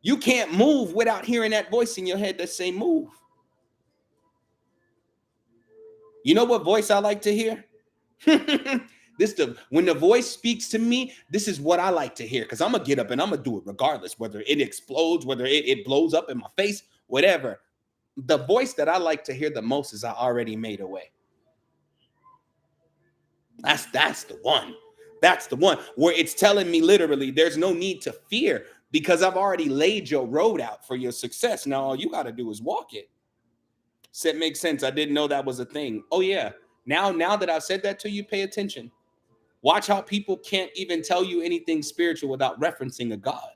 You can't move without hearing that voice in your head that say move. You know what voice I like to hear? When the voice speaks to me, this is what I like to hear, because I'm gonna get up and I'm gonna do it regardless, whether it explodes, whether it blows up in my face, whatever. The voice that I like to hear the most is I already made a way. That's the one. That's the one where it's telling me literally there's no need to fear because I've already laid your road out for your success. Now all you got to do is walk it. Said makes sense. I didn't know that was a thing. Oh yeah. Now that I've said that to you, pay attention. Watch how people can't even tell you anything spiritual without referencing a God.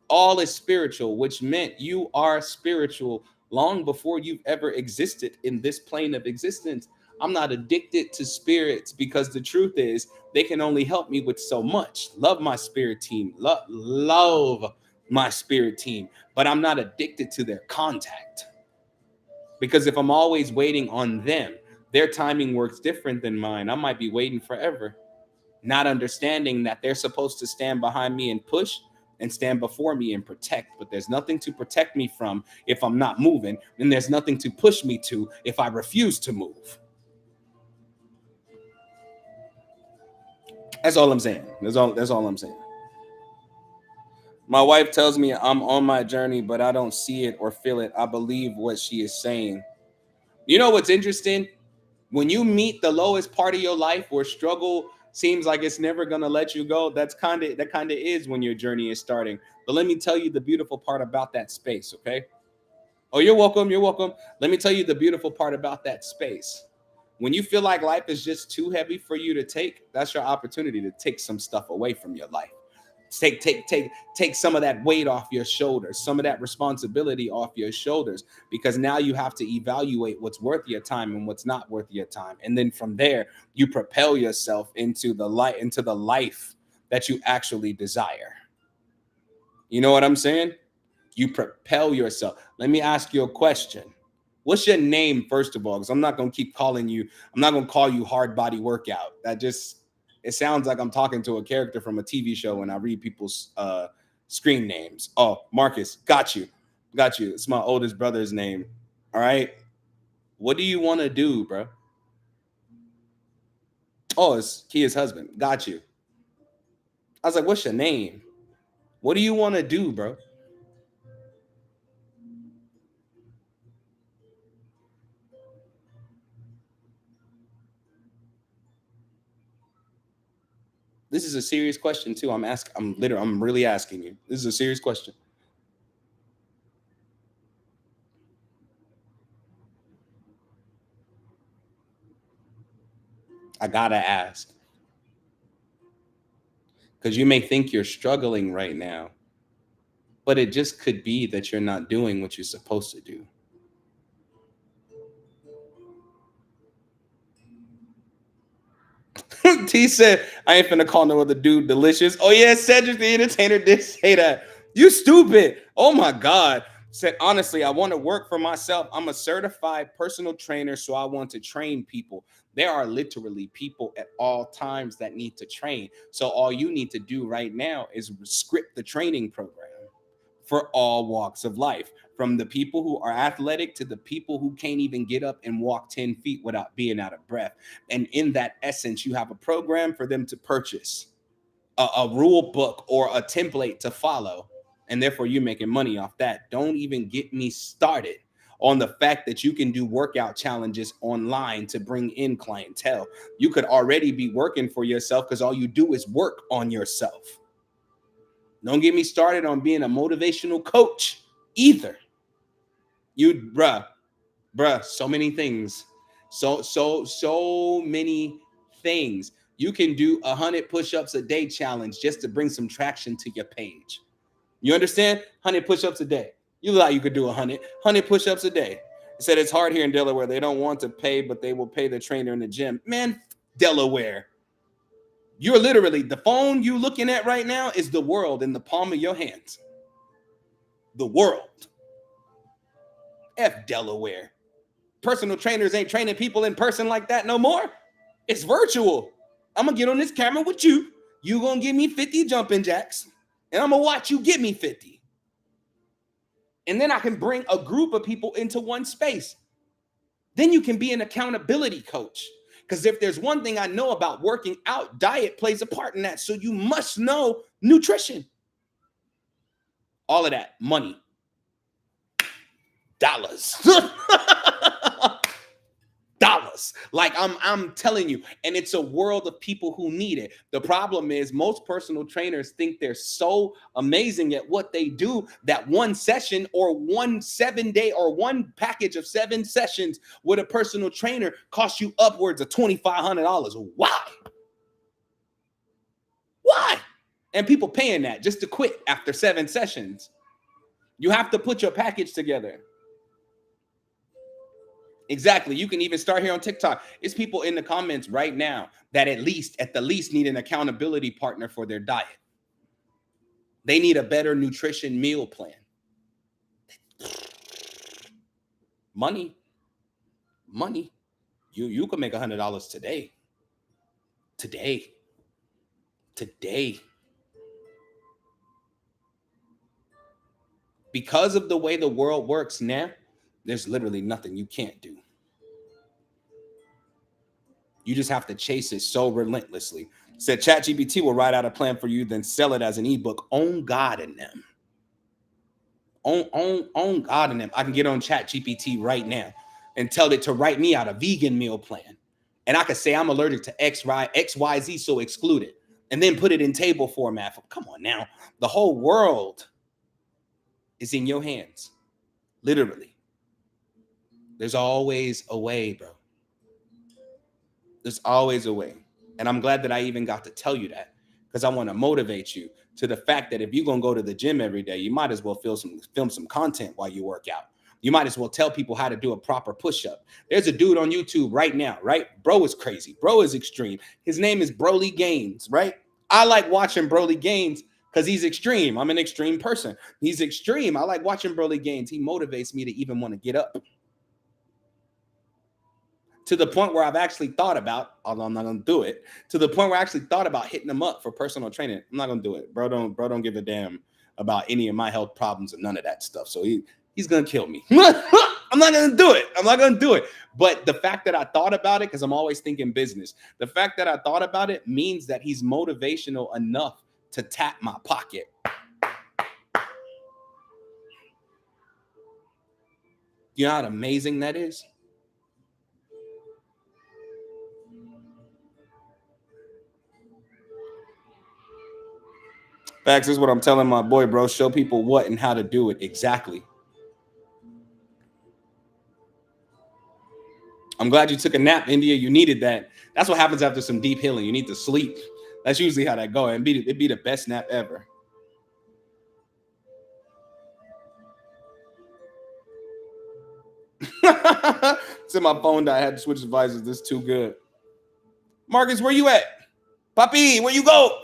All is spiritual, which meant you are spiritual long before you've ever existed in this plane of existence. I'm not addicted to spirits because the truth is they can only help me with so much. Love my spirit team. Love my spirit team, but I'm not addicted to their contact. Because if I'm always waiting on them Their timing works different than mine. I might be waiting forever, not understanding that they're supposed to stand behind me and push and stand before me and protect. But there's nothing to protect me from if I'm not moving, and there's nothing to push me to if I refuse to move. That's all I'm saying. That's all I'm saying. My wife tells me I'm on my journey, but I don't see it or feel it. I believe what she is saying. You know what's interesting? When you meet the lowest part of your life where struggle seems like it's never gonna let you go, that kind of is when your journey is starting. But let me tell you the beautiful part about that space, okay? Oh, you're welcome. You're welcome. Let me tell you the beautiful part about that space. When you feel like life is just too heavy for you to take, that's your opportunity to take some stuff away from your life. Take some of that weight off your shoulders, some of that responsibility off your shoulders, because now you have to evaluate what's worth your time and what's not worth your time. And then from there, you propel yourself into the light, into the life that you actually desire. You know what I'm saying? You propel yourself. Let me ask you a question. What's your name, first of all? Because I'm not gonna keep calling you, I'm not gonna call you hard body workout. That just, it sounds like I'm talking to a character from a TV show when I read people's screen names. Oh, Marcus, got you. Got you. It's my oldest brother's name. All right. What do you want to do, bro? Oh, it's Kia's husband. Got you. I was like, what's your name? What do you want to do, bro? This is a serious question too. I'm really asking you. This is a serious question. I gotta ask. Because you may think you're struggling right now, but it just could be that you're not doing what you're supposed to do. T said, I ain't finna call no other dude delicious. Oh, yeah, Cedric the Entertainer did say that. You stupid. Oh, my God. Said, honestly, I want to work for myself. I'm a certified personal trainer, so I want to train people. There are literally people at all times that need to train. So all you need to do right now is script the training program for all walks of life, from the people who are athletic to the people who can't even get up and walk 10 feet without being out of breath. And in that essence, you have a program for them to purchase, a rule book or a template to follow. And therefore, you're making money off that. Don't even get me started on the fact that you can do workout challenges online to bring in clientele. You could already be working for yourself because all you do is work on yourself. Don't get me started on being a motivational coach either. You, bruh, so many things. So many things. You can do 100 push-ups a day challenge just to bring some traction to your page. You understand? 100 push-ups a day. You thought you could do 100 push-ups a day. It said it's hard here in Delaware. They don't want to pay, but they will pay the trainer in the gym. Man, Delaware. You're literally, the phone you looking at right now is the world in the palm of your hands. The world. F Delaware. Personal trainers ain't training people in person like that no more. It's virtual. I'm gonna get on this camera with you. You gonna give me 50 jumping jacks, and I'm gonna watch you give me 50. And then I can bring a group of people into one space. Then you can be an accountability coach. Because if there's one thing I know about working out, diet plays a part in that. So you must know nutrition. All of that, money, dollars. Dollars. Like I'm telling you, and it's a world of people who need it. The problem is most personal trainers think they're so amazing at what they do that one session or one 7 day or one package of 7 sessions with a personal trainer costs you upwards of $2,500. Why? Why? And people paying that just to quit after 7 sessions. You have to put your package together. Exactly. You can even start here on TikTok. It's people in the comments right now that at the least, need an accountability partner for their diet. They need a better nutrition meal plan. Money, money. You could make $100 today. Today. Today. Because of the way the world works now, there's literally nothing you can't do. You just have to chase it so relentlessly. Said ChatGPT will write out a plan for you, then sell it as an ebook. Own God in them. Own God in them. I can get on ChatGPT right now and tell it to write me out a vegan meal plan. And I could say I'm allergic to XYZ, so exclude it. And then put it in table format. Come on now. The whole world is in your hands. Literally. There's always a way, bro. There's always a way. And I'm glad that I even got to tell you that, because I want to motivate you to the fact that if you're going to go to the gym every day, you might as well film some content while you work out. You might as well tell people how to do a proper push-up. There's a dude on YouTube right now, right? Bro is crazy. Bro is extreme. His name is Broly Games, right? I like watching Broly Games because he's extreme. I'm an extreme person. He's extreme. I like watching Broly Games. He motivates me to even want to get up. To the point where I've actually thought about, although I'm not gonna do it, to the point where I actually thought about hitting him up for personal training. I'm not gonna do it. Bro don't give a damn about any of my health problems and none of that stuff. So he's gonna kill me. I'm not gonna do it. I'm not gonna do it. But the fact that I thought about it, because I'm always thinking business, the fact that I thought about it means that he's motivational enough to tap my pocket. You know how amazing that is? Facts is what I'm telling my boy, bro. Show people what and how to do it. Exactly. I'm glad you took a nap, India. You needed that. That's what happens after some deep healing. You need to sleep. That's usually how that goes. It'd be the best nap ever. Said my phone died. I had to switch devices. This is too good. Marcus, where you at? Papi, where you go?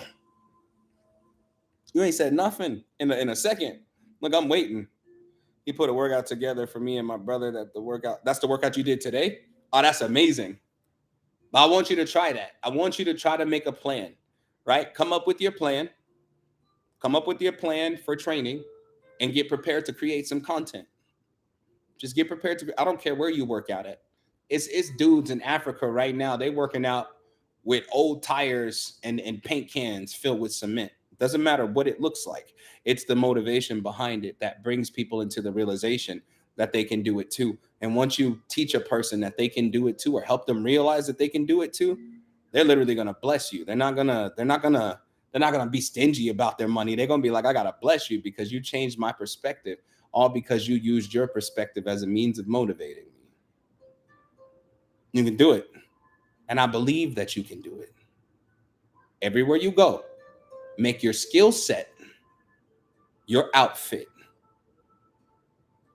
You ain't said nothing in a second. Look, I'm waiting. He put a workout together for me and my brother. That's the workout you did today. Oh, that's amazing. But I want you to try that. I want you to try to make a plan, right? Come up with your plan. Come up with your plan for training and get prepared to create some content. Just get prepared to. I don't care where you work out at. It's dudes in Africa right now. They working out with old tires and paint cans filled with cement. Doesn't matter what it looks like. It's the motivation behind it that brings people into the realization that they can do it too. And once you teach a person that they can do it too, or help them realize that they can do it too, they're literally gonna bless you. They're not gonna be stingy about their money. They're gonna be like, I gotta bless you because you changed my perspective, all because you used your perspective as a means of motivating me. You can do it. And I believe that you can do it. Everywhere you go, make your skill set your outfit.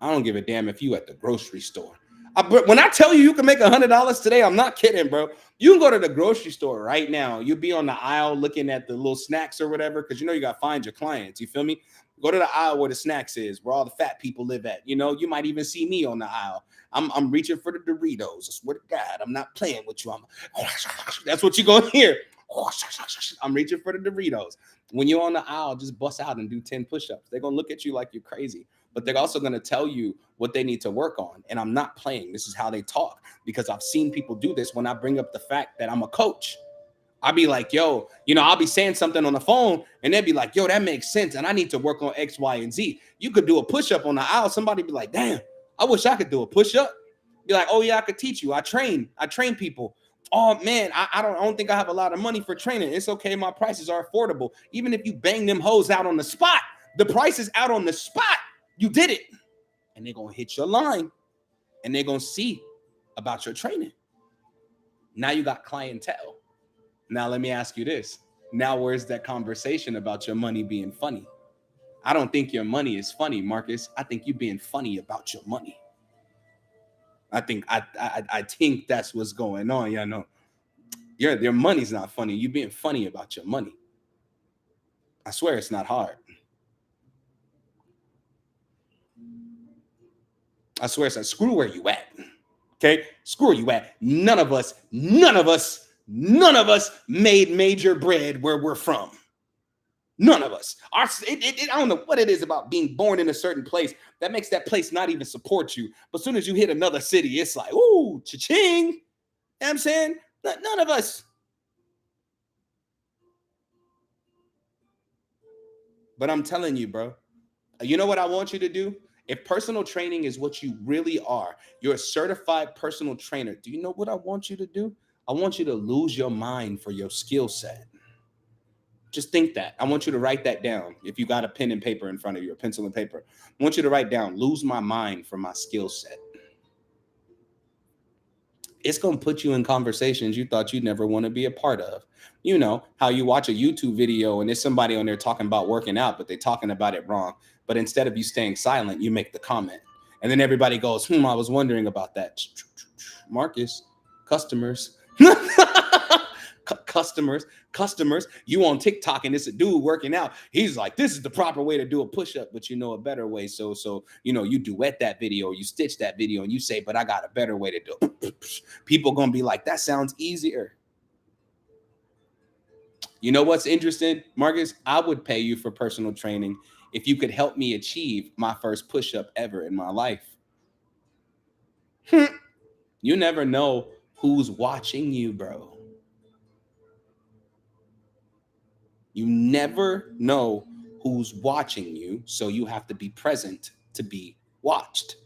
I don't give a damn if you at the grocery store. When I tell you can make $100 today, I'm not kidding, bro. You can go to the grocery store right now. You'll be on the aisle looking at the little snacks or whatever, because you got to find your clients. You feel me? Go to the aisle where the snacks is, where all the fat people live at. You might even see me on the aisle. I'm reaching for the Doritos. I swear to God, I'm not playing with you. That's what you're going to hear. I'm reaching for the Doritos. When you're on the aisle, just bust out and do 10 push-ups. They're going to look at you like you're crazy, but they're also going to tell you what they need to work on. And I'm not playing. This is how they talk, because I've seen people do this. When I bring up the fact that I'm a coach, I'll be like, yo, I'll be saying something on the phone and they'll be like, yo, that makes sense. And I need to work on X, Y, and Z. You could do a push-up on the aisle. Somebody be like, damn, I wish I could do a push-up. Be like, oh yeah, I could teach you. I train people. Oh man, I don't think I have a lot of money for training. It's okay. My prices are affordable. Even if you bang them hoes out on the spot, the price is out on the spot. You did it. And they're going to hit your line and they're going to see about your training. Now you got clientele. Now let me ask you this. Now where's that conversation about your money being funny? I don't think your money is funny, Marcus. I think you being funny about your money. I think that's what's going on. Yeah, no. Your money's not funny. You being funny about your money. I swear it's not hard. I swear it's like, screw where you at. Okay, screw you at. None of us made major bread where we're from. None of us. I don't know what it is about being born in a certain place that makes that place not even support you. But as soon as you hit another city, it's like, ooh, cha-ching. You know what I'm saying? None of us. But I'm telling you, bro, you know what I want you to do? If personal training is what you really are, you're a certified personal trainer. Do you know what I want you to do? I want you to lose your mind for your skill set. Just think that. I want you to write that down. If you got a pen and paper in front of you, a pencil and paper, I want you to write down, lose my mind for my skill set. It's going to put you in conversations you thought you'd never want to be a part of. You know, how you watch a YouTube video and there's somebody on there talking about working out, but they're talking about it wrong. But instead of you staying silent, you make the comment. And then everybody goes, I was wondering about that. Marcus, customers. customers, you on TikTok and it's a dude working out. He's like, this is the proper way to do a push-up, but you know a better way. So you duet that video or you stitch that video and you say, but I got a better way to do it. People gonna be like, that sounds easier. You know what's interesting, Marcus? I would pay you for personal training if you could help me achieve my first push-up ever in my life. You never know who's watching you, bro. You never know who's watching you, so you have to be present to be watched.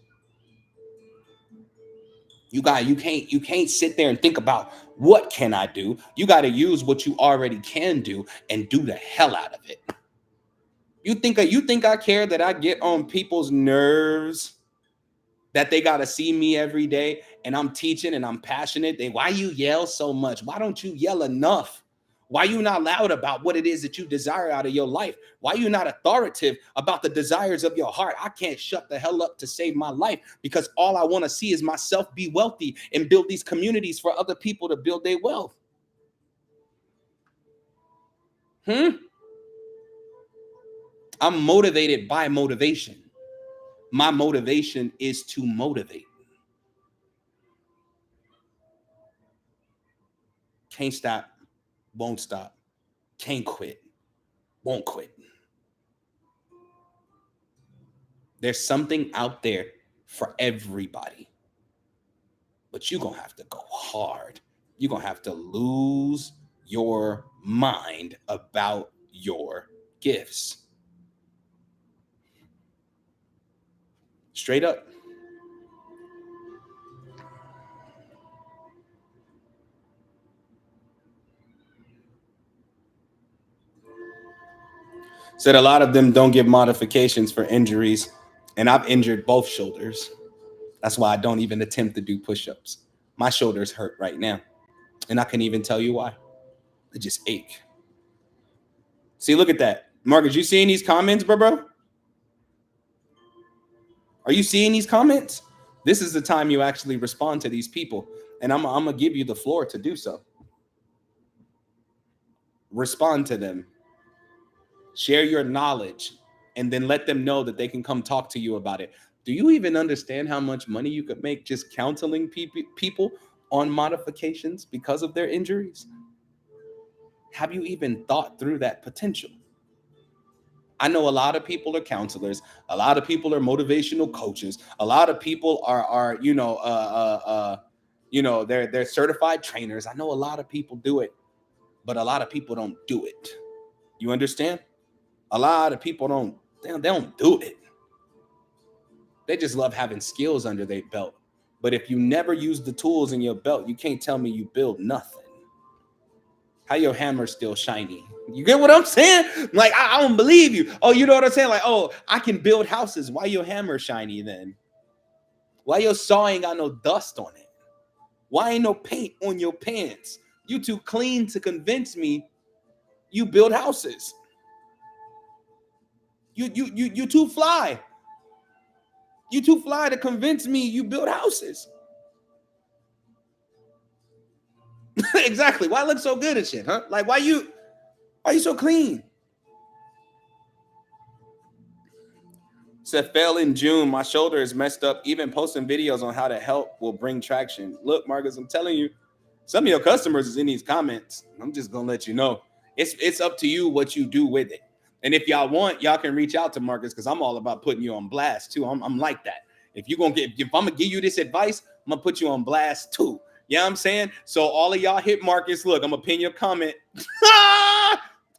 You can't sit there and think about what can I do. You got to use what you already can do and do the hell out of it. You think I care that I get on people's nerves, that they got to see me every day and I'm teaching and I'm passionate? Why you yell so much? Why don't you yell enough? Why you not loud about what it is that you desire out of your life? Why you not authoritative about the desires of your heart? I can't shut the hell up to save my life because all I want to see is myself be wealthy and build these communities for other people to build their wealth. I'm motivated by motivation. My motivation is to motivate. Can't stop, won't stop, can't quit, won't quit. There's something out there for everybody, but you're going to have to go hard. You're going to have to lose your mind about your gifts. Straight up. Said a lot of them don't give modifications for injuries, and I've injured both shoulders. That's why I don't even attempt to do push-ups. My shoulders hurt right now, and I can't even tell you why. They just ache. See, look at that. Marcus, you seeing these comments, bro? Are you seeing these comments? This is the time you actually respond to these people, and I'm going to give you the floor to do so. Respond to them. Share your knowledge, and then let them know that they can come talk to you about it. Do you even understand how much money you could make just counseling people on modifications because of their injuries? Have you even thought through that potential? I know a lot of people are counselors. A lot of people are motivational coaches. A lot of people are they're certified trainers. I know a lot of people do it, but a lot of people don't do it. You understand? A lot of people they don't do it. They just love having skills under their belt. But if you never use the tools in your belt, you can't tell me you build nothing. How your hammer's still shiny? You get what I'm saying? Like, I don't believe you. Oh, you know what I'm saying? Like, oh, I can build houses. Why your hammer shiny then? Why your saw ain't got no dust on it? Why ain't no paint on your pants? You too clean to convince me you build houses. You too fly. You too fly to convince me you build houses. Exactly. Why look so good and shit, huh? Like, why you so clean? Said fell in June. My shoulder is messed up. Even posting videos on how to help will bring traction. Look, Marcus, I'm telling you, some of your customers is in these comments. I'm just gonna let you know. It's up to you what you do with it. And if y'all want, y'all can reach out to Marcus because I'm all about putting you on blast too. I'm like that. If I'm gonna give you this advice, I'm gonna put you on blast too. You know what I'm saying? So all of y'all hit Marcus. Look, I'm gonna pin your comment.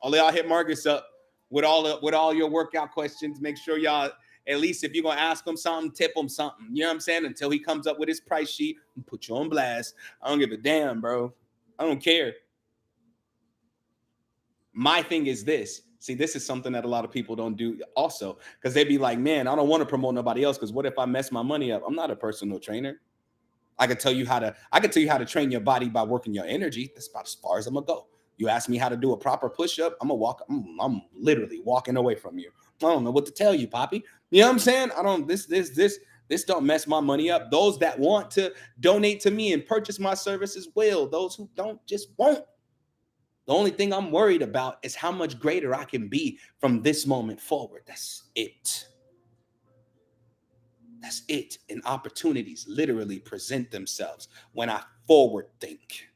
All of y'all hit Marcus up with all your workout questions. Make sure y'all, at least if you're gonna ask him something, tip him something. You know what I'm saying? Until he comes up with his price sheet and put you on blast. I don't give a damn, bro. I don't care. My thing is this. See, this is something that a lot of people don't do also, because they be like, man, I don't want to promote nobody else because what if I mess my money up? I'm not a personal trainer. I can tell you how to train your body by working your energy. That's about as far as I'm gonna go. You ask me how to do a proper push-up, I'm literally walking away from you. I don't know what to tell you, Poppy. You know what I'm saying? I don't this don't mess my money up. Those that want to donate to me and purchase my services will. Those who don't just won't. The only thing I'm worried about is how much greater I can be from this moment forward. That's it. That's it. And opportunities literally present themselves when I forward think.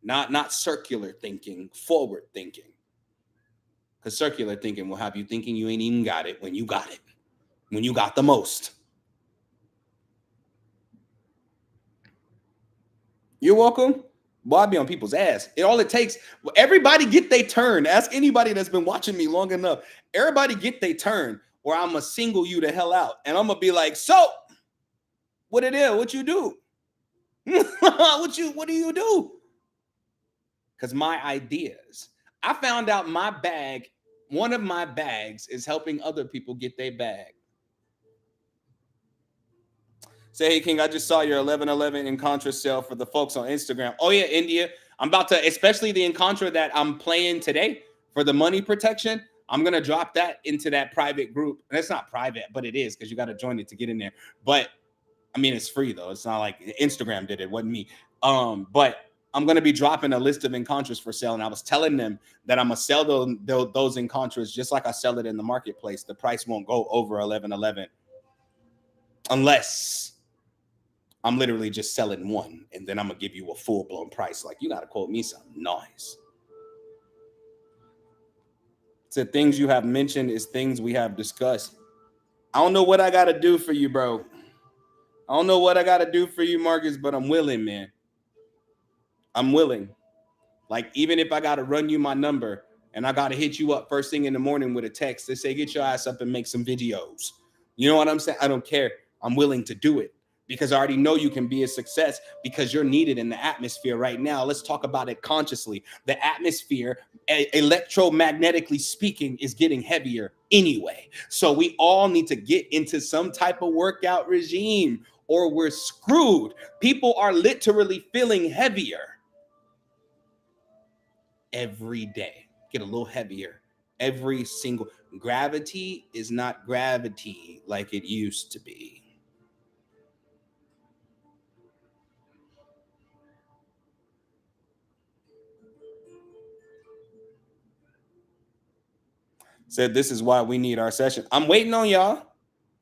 Not circular thinking, forward thinking. Because circular thinking will have you thinking you ain't even got it when you got it. When you got the most. You're welcome. Boy, I be on people's ass. All it takes, everybody get their turn. Ask anybody that's been watching me long enough. Everybody get their turn, or I'm gonna single you the hell out. And I'm gonna be like, so what it is? What you do? What do you do? Because my ideas. I found out my bag, one of my bags is helping other people get their bag. Say, hey, King, I just saw your 1111 Encontra sale for the folks on Instagram. Oh, yeah, India. I'm about to, especially the Encontra that I'm playing today for the money protection. I'm going to drop that into that private group. And it's not private, but it is because you got to join it to get in there. But I mean, it's free, though. It's not like Instagram did it. It wasn't me. But I'm going to be dropping a list of Encontras for sale. And I was telling them that I'm going to sell those Encontras just like I sell it in the marketplace. The price won't go over 1111 unless I'm literally just selling one, and then I'm gonna give you a full-blown price. Like, you gotta quote me something nice. Said things you have mentioned is things we have discussed. I don't know what I gotta do for you, bro. I don't know what I gotta do for you, Marcus, but I'm willing, man. I'm willing. Like, even if I gotta run you my number and I gotta hit you up first thing in the morning with a text to say, get your ass up and make some videos. You know what I'm saying? I don't care. I'm willing to do it because I already know you can be a success because you're needed in the atmosphere right now. Let's talk about it consciously. The atmosphere, electromagnetically speaking, is getting heavier anyway. So we all need to get into some type of workout regime or we're screwed. People are literally feeling heavier every day. Get a little heavier. Every single gravity is not gravity like it used to be. Said this is why we need our session. I'm waiting on y'all.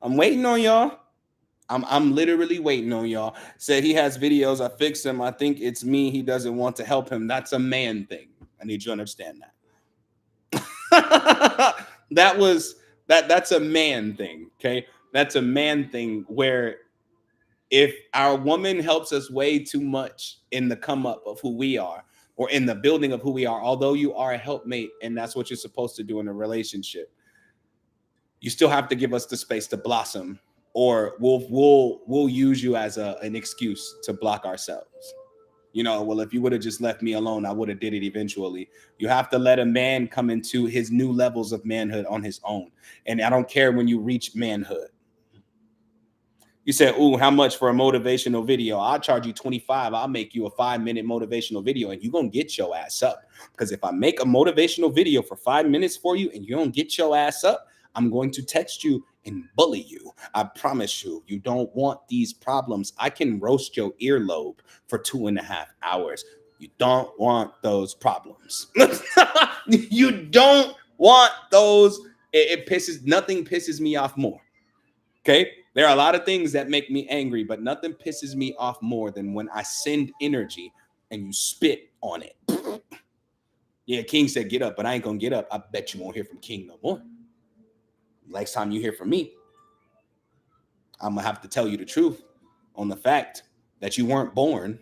I'm waiting on y'all. I'm literally waiting on y'all. Said he has videos. I fixed him. I think it's me. He doesn't want to help him. That's a man thing. I need you to understand that. That's a man thing. Okay. That's a man thing where if our woman helps us way too much in the come up of who we are or in the building of who we are, although you are a helpmate and that's what you're supposed to do in a relationship, you still have to give us the space to blossom, or we'll use you as an excuse to block ourselves. You know, well, if you would have just left me alone, I would have did it eventually. You have to let a man come into his new levels of manhood on his own. And I don't care when you reach manhood. You said, ooh, how much for a motivational video? I'll charge you 25. I'll make you a 5-minute motivational video and you're going to get your ass up. Because if I make a motivational video for 5 minutes for you and you don't get your ass up, I'm going to text you and bully you. I promise you, you don't want these problems. I can roast your earlobe for 2.5 hours. You don't want those problems. You don't want those. Nothing pisses me off more Okay. There are a lot of things that make me angry, but nothing pisses me off more than when I send energy and you spit on it. Yeah, King said get up, but I ain't gonna get up. I bet you won't hear from King no more. Next time you hear from me, I'm gonna have to tell you the truth on the fact that you weren't born.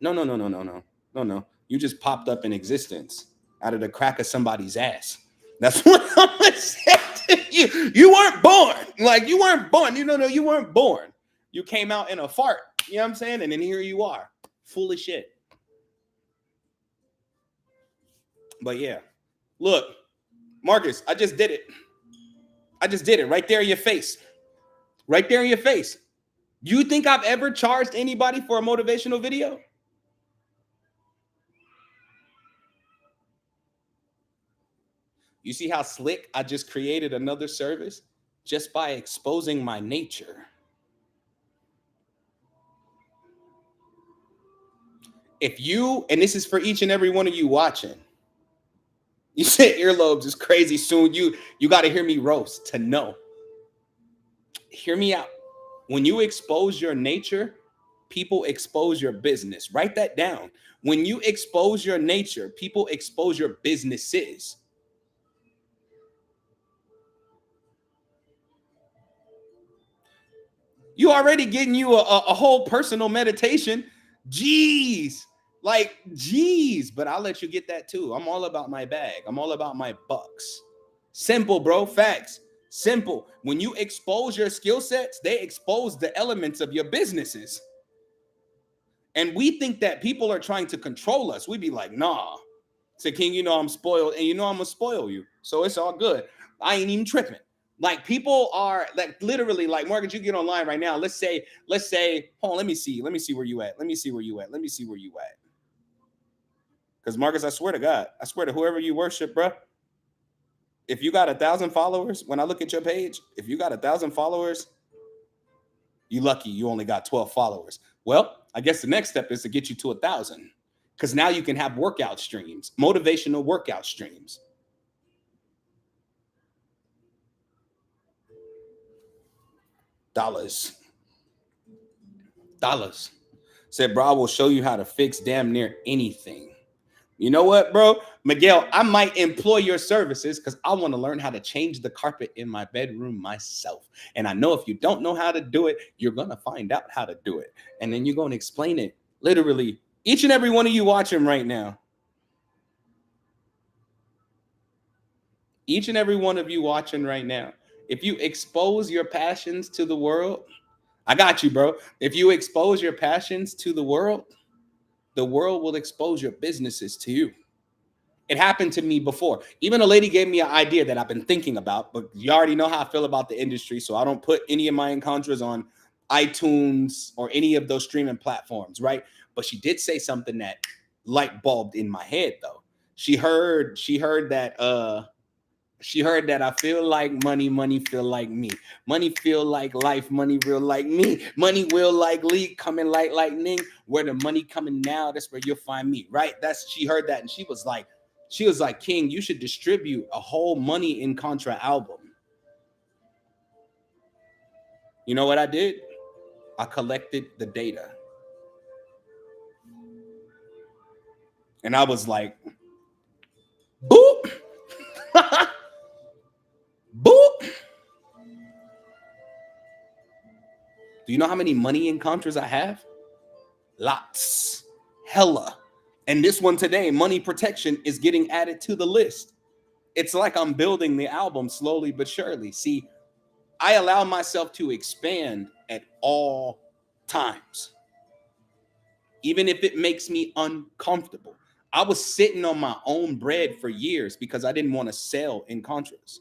No, no, no, no, no, no, no, no. You just popped up in existence out of the crack of somebody's ass. That's what I'm gonna say to you. You weren't born. Like you weren't born. You know, no, you weren't born. You came out in a fart. You know what I'm saying? And then here you are, full of shit. But yeah, look, Marcus, I just did it. I just did it right there in your face. Right there in your face. You think I've ever charged anybody for a motivational video? You see how slick I just created another service just by exposing my nature. If you, and this is for each and every one of you watching, you said earlobes is crazy soon. You got to hear me roast to know. Hear me out. When you expose your nature, people expose your business. Write that down. When you expose your nature, people expose your businesses. You already getting you a whole personal meditation. Jeez. Like, jeez. But I'll let you get that too. I'm all about my bag. I'm all about my bucks. Simple, bro. Facts. Simple. When you expose your skill sets, they expose the elements of your businesses. And we think that people are trying to control us. We be like, nah. Say, King, you know I'm spoiled, and you know I'm gonna spoil you. So it's all good. I ain't even tripping. Like people are like literally like Margaret, you get online right now. Let's say, hold on, let me see where you at. Let me see where you at. Let me see where you at. Because Marcus, I swear to God, I swear to whoever you worship, bro. If you got 1,000 followers, when I look at your page, if you got 1,000 followers, you lucky you only got 12 followers. Well, I guess the next step is to get you to 1,000. Because now you can have workout streams, motivational workout streams. Dollars. Dollars. Said, bro, I will show you how to fix damn near anything. You know what, bro? Miguel, I might employ your services because I want to learn how to change the carpet in my bedroom myself. And I know if you don't know how to do it, you're going to find out how to do it. And then you're going to explain it. Literally, each and every one of you watching right now. Each and every one of you watching right now. If you expose your passions to the world, I got you, bro. If you expose your passions to the world will expose your businesses to you. It happened to me before. Even a lady gave me an idea that I've been thinking about, but you already know how I feel about the industry, so I don't put any of my encounters on iTunes or any of those streaming platforms, right? But she did say something that light bulbed in my head though. She heard that I feel like money, money feel like me. Money feel like life, money real like me. Money will like lead, coming like lightning. Where the money coming now, that's where you'll find me, right? She heard that and she was like, King, you should distribute a whole Money in Contra album. You know what I did? I collected the data. And I was like, boop, boop. Do you know how many Money encounters I have? Lots. Hella. And this one today, Money Protection, is getting added to the list. It's like I'm building the album slowly but surely. See, I allow myself to expand at all times, even if it makes me uncomfortable. I was sitting on my own bread for years because I didn't want to sell in Contras.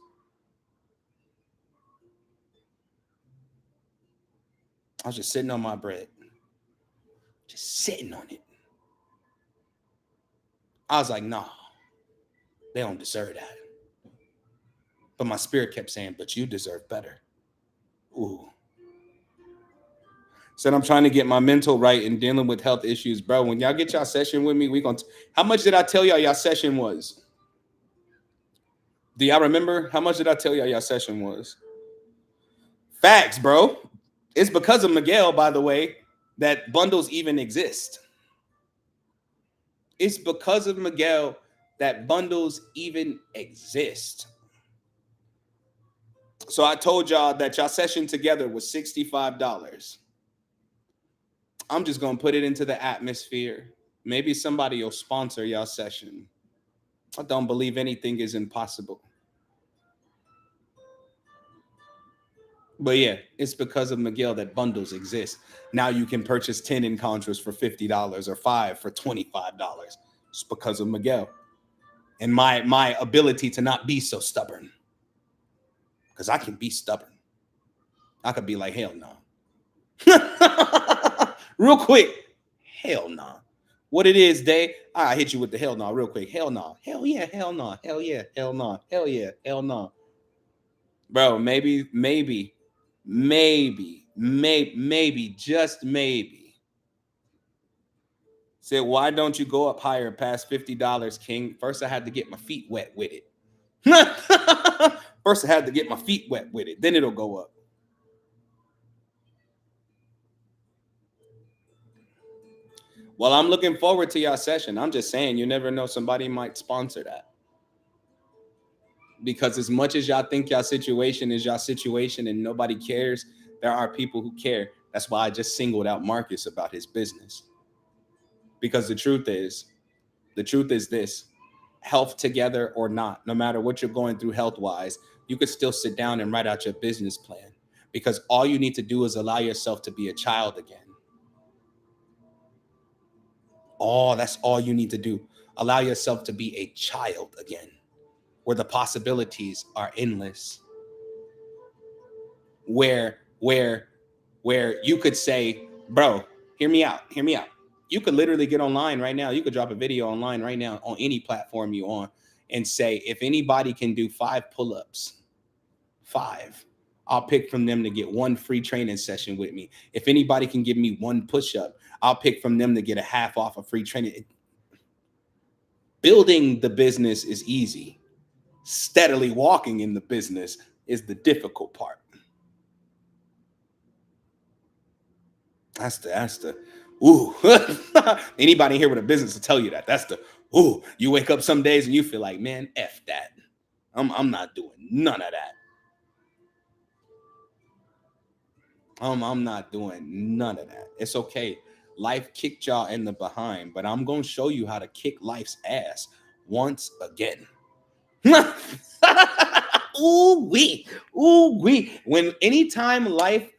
I was just sitting on my bread, just sitting on it. I was like, nah, they don't deserve that. But my spirit kept saying, but you deserve better. Ooh. Said I'm trying to get my mental right and dealing with health issues, bro. When y'all get y'all session with me, we gonna. How much did I tell y'all session was? Do y'all remember? How much did I tell y'all session was? Facts, bro. It's because of Miguel, by the way, that bundles even exist. It's because of Miguel that bundles even exist. So I told y'all that y'all session together was $65. I'm just gonna put it into the atmosphere. Maybe somebody will sponsor y'all session. I don't believe anything is impossible. But yeah, it's because of Miguel that bundles exist. Now you can purchase 10 encounters for $50 or 5 for $25. It's because of Miguel and my ability to not be so stubborn. Because I can be stubborn. I could be like, hell no. Real quick. Hell no. What it is, Day? I hit you with the hell no real quick. Hell no. Hell yeah, hell no. Hell yeah, hell no. Hell yeah, hell no. Bro, maybe, just maybe. Said, why don't you go up higher past $50, King? First, I had to get my feet wet with it. First, I had to get my feet wet with it. Then it'll go up. Well, I'm looking forward to y'all session. I'm just saying, you never know. Somebody might sponsor that. Because as much as y'all think y'all situation is y'all situation and nobody cares, there are people who care. That's why I just singled out Marcus about his business. Because the truth is this: health together or not, no matter what you're going through health wise, you could still sit down and write out your business plan. Because all you need to do is allow yourself to be a child again. That's all you need to do. Allow yourself to be a child again, where the possibilities are endless. Where you could say, bro, hear me out. You could literally get online right now. You could drop a video online right now on any platform you on and say, if anybody can do 5 pull-ups, 5, I'll pick from them to get 1 free training session with me. If anybody can give me 1 push-up, I'll pick from them to get a half off of free training. Building the business is easy. Steadily walking in the business is the difficult part. That's the ooh. Anybody here with a business to tell you that. That's the ooh. You wake up some days and you feel like, man, F that. I'm not doing none of that. I'm not doing none of that. It's okay. Life kicked y'all in the behind, but I'm gonna show you how to kick life's ass once again. Ooh wee, ooh wee. When anytime life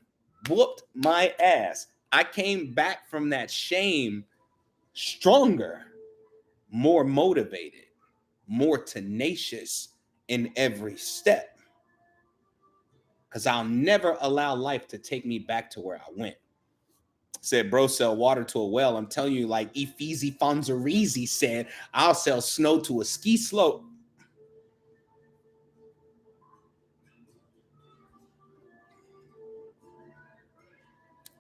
whooped my ass, I came back from that shame stronger, more motivated, more tenacious in every step. Because I'll never allow life to take me back to where I went. Said, bro, sell water to a well. I'm telling you, like Efeezi Fonzerizi said, I'll sell snow to a ski slope.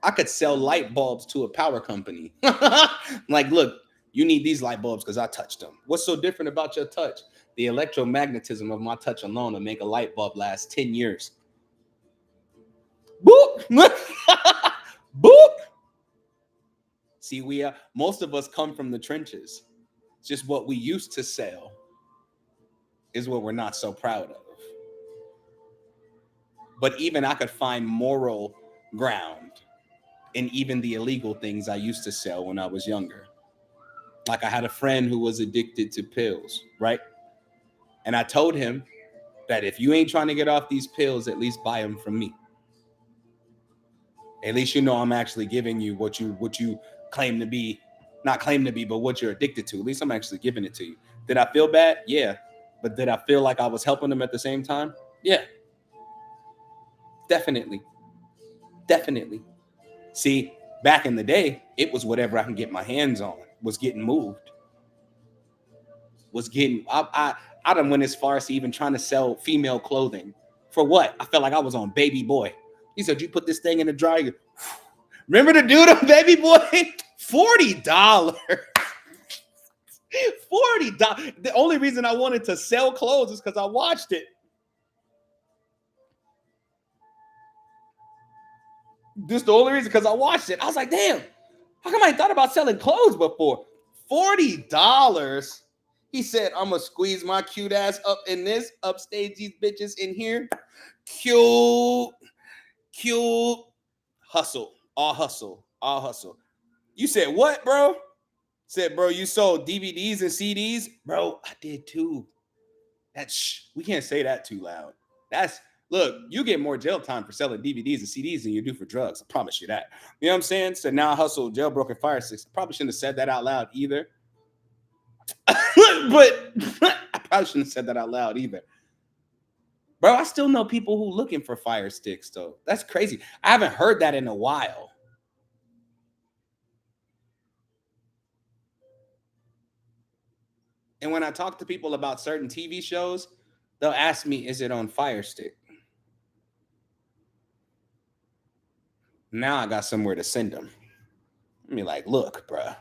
I could sell light bulbs to a power company. Like, look, you need these light bulbs because I touched them. What's so different about your touch? The electromagnetism of my touch alone will make a light bulb last 10 years. Boop! Boop! See, most of us come from the trenches. It's just what we used to sell is what we're not so proud of. But even I could find moral ground in even the illegal things I used to sell when I was younger. Like I had a friend who was addicted to pills, right? And I told him that if you ain't trying to get off these pills, at least buy them from me. At least you know I'm actually giving you what you claim to be, not claim to be, but what you're addicted to. At least I'm actually giving it to you. Did I feel bad? Yeah. But did I feel like I was helping them at the same time? Yeah. Definitely. Definitely. See, back in the day, it was whatever I can get my hands on was getting moved. Was getting I done went as far as even trying to sell female clothing. For what? I felt like I was on Baby Boy. He said, you put this thing in the dryer. Remember the dude on Baby Boy? $40. $40. The only reason I wanted to sell clothes is because I watched it. This the only reason because I watched it. I was like, damn, how come I ain't thought about selling clothes before? $40. He said, I'm gonna squeeze my cute ass up in this, upstage these bitches in here. Cute, cute. Hustle, all hustle, all hustle. You said what, bro? Said, bro, you sold DVDs and CDs? Bro, I did too. That's we can't say that too loud. That's look, you get more jail time for selling DVDs and CDs than you do for drugs. I promise you that. You know what I'm saying? So now I hustle jailbroken fire sticks. I probably shouldn't have said that out loud either. But I probably shouldn't have said that out loud either. Bro, I still know people who looking for fire sticks though. That's crazy. I haven't heard that in a while. And when I talk to people about certain TV shows, they'll ask me, is it on Fire Stick? Now I got somewhere to send them. I mean, like, look, bruh,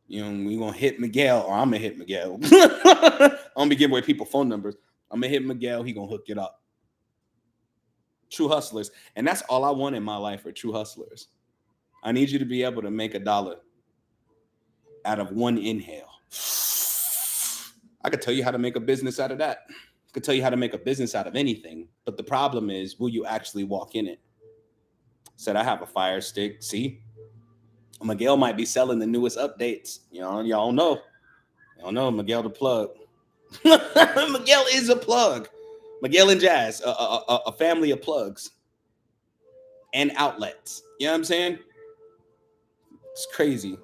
you know, we gonna hit Miguel, or I'm gonna hit Miguel. I'm gonna be giving away people phone numbers. I'm gonna hit Miguel, he gonna hook it up. True hustlers. And that's all I want in my life for true hustlers. I need you to be able to make $1 out of one inhale. I could tell you how to make a business out of that. I could tell you how to make a business out of anything. But the problem is, will you actually walk in it? Said I have a fire stick. See, Miguel might be selling the newest updates. You know, y'all know. Y'all know Miguel the plug. Miguel is a plug. Miguel and Jazz, a family of plugs and outlets. You know what I'm saying? It's crazy.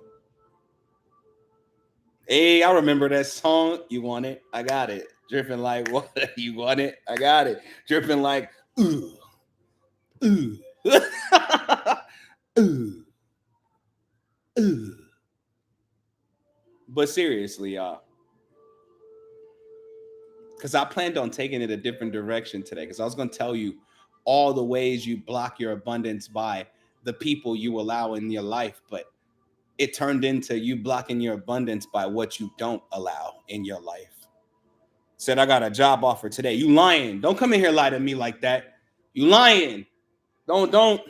Hey, I remember that song. You want it? I got it. Dripping like water. You want it? I got it. Dripping like ooh, ooh, ooh, ooh. But seriously, y'all, because I planned on taking it a different direction today. Because I was going to tell you all the ways you block your abundance by the people you allow in your life, but it turned into you blocking your abundance by what you don't allow in your life. Said, I got a job offer today. You lying. Don't come in here lie to me like that. You lying. Don't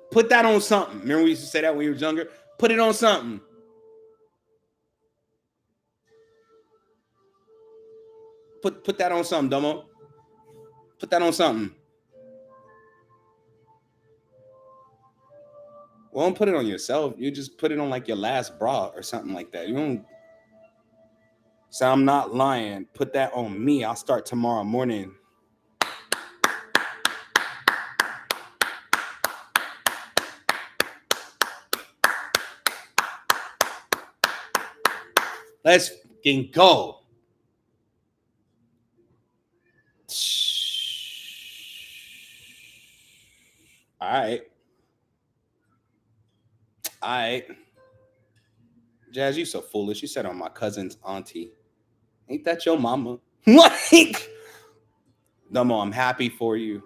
put that on something. Remember we used to say that when you were younger? Put it on something. Put that on something, Domo. Put that on something. Well, don't put it on yourself. You just put it on like your last bra or something like that. You don't say, I'm not lying. Put that on me. I'll start tomorrow morning. Let's fucking go. All right. All right. Jazz, you so foolish. You said on my cousin's auntie. Ain't that your mama? Like, Dumbo, I'm happy for you.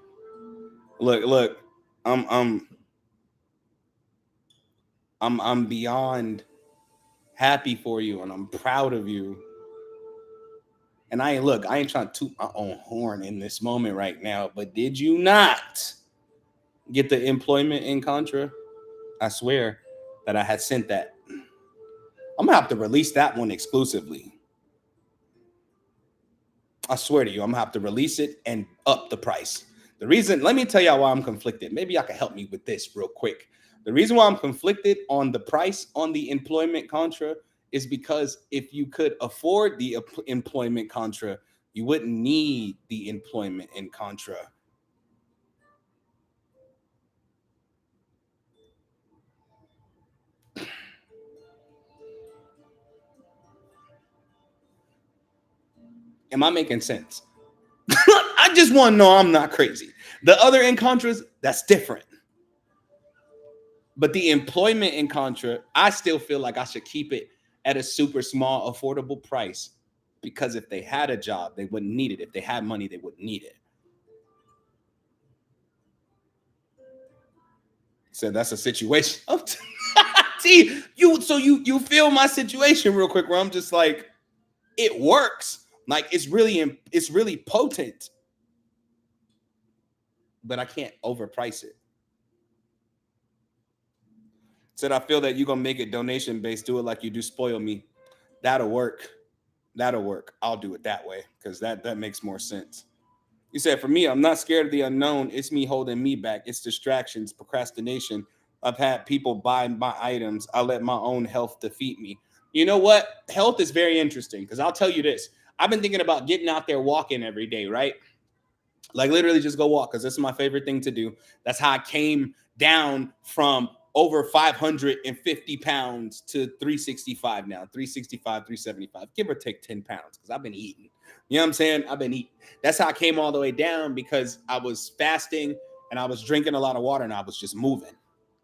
Look, I'm I'm I'm beyond happy for you, and I'm proud of you. And I ain't trying to toot my own horn in this moment right now, but did you not get the employment in Contra? I swear that I had sent that. I'm gonna have to release that one exclusively. I swear to you, I'm gonna have to release it and up the price. The reason, let me tell y'all why I'm conflicted. Maybe y'all can help me with this real quick. The reason why I'm conflicted on the price on the employment contra is because if you could afford the employment contra, you wouldn't need the employment in contra. Am I making sense? I just want to know I'm not crazy. The other in contras, that's different. But the employment in contra, I still feel like I should keep it at a super small, affordable price because if they had a job, they wouldn't need it. If they had money, they wouldn't need it. So that's a situation. See, you feel my situation real quick where I'm just like, it works. Like it's really potent. but I can't overprice it. Said I feel that you're gonna make it donation based. Do it like you do spoil me. That'll work. That'll work. I'll do it that way because that makes more sense. You said for me, I'm not scared of the unknown. It's me holding me back. It's distractions, procrastination. I've had people buy my items. I let my own health defeat me. You know what? Health is very interesting because I'll tell you this. I've been thinking about getting out there walking every day, right? Like literally just go walk because this is my favorite thing to do. That's how I came down from over 550 pounds to 365 now, 365, 375, give or take 10 pounds because I've been eating. You know what I'm saying? I've been eating. That's how I came all the way down because I was fasting and I was drinking a lot of water and I was just moving.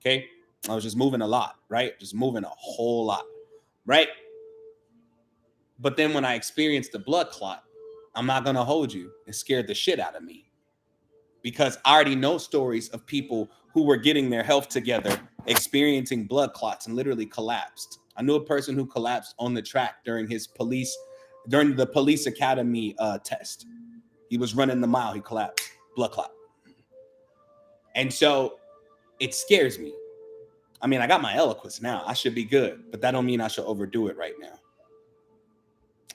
Okay. I was just moving a lot, right? Just moving a whole lot, right? But then when I experienced the blood clot, I'm not going to hold you. It scared the shit out of me because I already know stories of people who were getting their health together, experiencing blood clots and literally collapsed. I knew a person who collapsed on the track during the police academy test. He was running the mile, he collapsed, blood clot. And so it scares me. I mean, I got my eloquence now. I should be good, but that don't mean I should overdo it right now.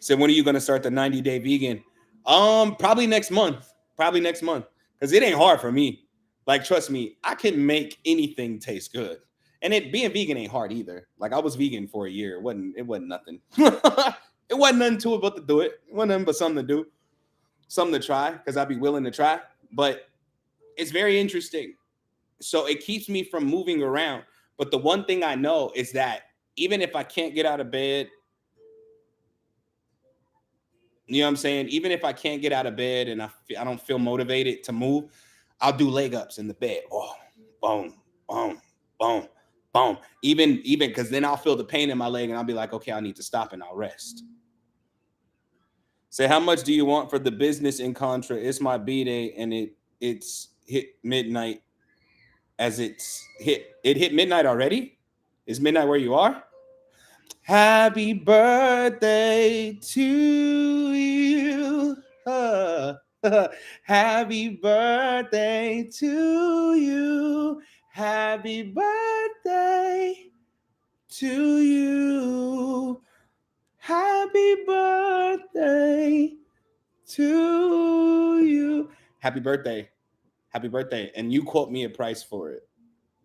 So when are you gonna start the 90-day vegan? Probably next month. Probably next month. Because it ain't hard for me. Like, trust me, I can make anything taste good. And it being vegan ain't hard either. Like I was vegan for a year. It wasn't nothing. It wasn't nothing to it but to do it. It wasn't nothing but something to do, something to try, because I'd be willing to try. But it's very interesting. So it keeps me from moving around. But the one thing I know is that even if I can't get out of bed, you know what I'm saying? Even if I can't get out of bed and I don't feel motivated to move, I'll do leg ups in the bed. Oh, boom, boom, boom, boom. Even because then I'll feel the pain in my leg and I'll be like, okay, I need to stop and I'll rest. Say, how much do you want for the business in Contra? It's my B day and it's hit midnight as it hit midnight already? Is midnight where you are? Happy birthday to you. Happy birthday to you. Happy birthday to you. Happy birthday to you. Happy birthday. Happy birthday. And you quote me a price for it.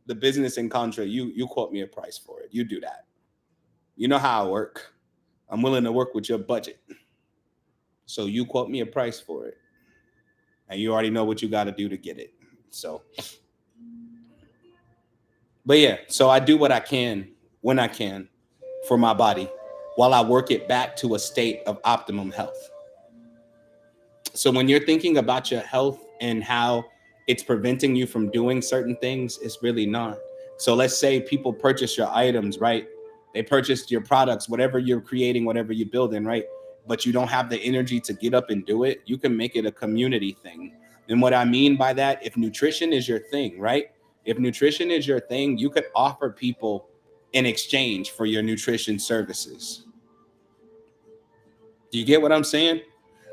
The business in Contra, you quote me a price for it. You do that. You know how I work. I'm willing to work with your budget. So you quote me a price for it. And you already know what you got to do to get it. So, but yeah, so I do what I can when I can for my body while I work it back to a state of optimum health. So when you're thinking about your health and how it's preventing you from doing certain things, it's really not. So let's say people purchase your items, right? They purchased your products, whatever you're creating, whatever you're building, right? But you don't have the energy to get up and do it. You can make it a community thing. And what I mean by that, if nutrition is your thing, right? If nutrition is your thing, you could offer people in exchange for your nutrition services. Do you get what I'm saying?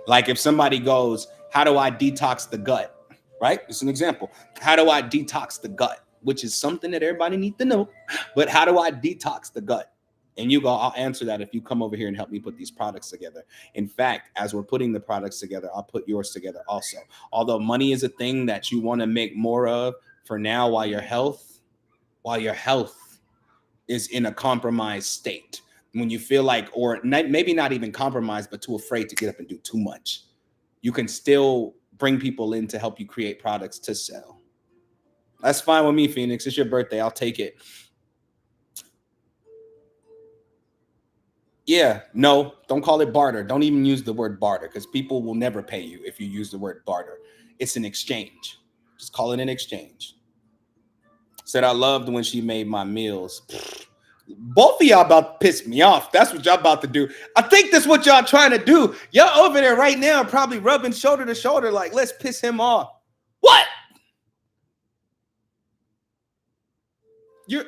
Like if somebody goes, how do I detox the gut? Right? It's an example. How do I detox the gut? Which is something that everybody needs to know. But how do I detox the gut? And you go, I'll answer that if you come over here and help me put these products together. In fact, as we're putting the products together, I'll put yours together also. Although money is a thing that you want to make more of for now while your health is in a compromised state. When you feel like, or maybe not even compromised, but too afraid to get up and do too much, you can still bring people in to help you create products to sell. That's fine with me, Phoenix. It's your birthday. I'll take it. Yeah, no, don't call it barter. Don't even use the word barter because people will never pay you if you use the word barter. It's an exchange. Just call it an exchange. Said I loved when she made my meals. Both of y'all about to piss me off. That's what y'all about to do. I think that's what y'all trying to do. Y'all over there right now probably rubbing shoulder to shoulder like, let's piss him off. What? You're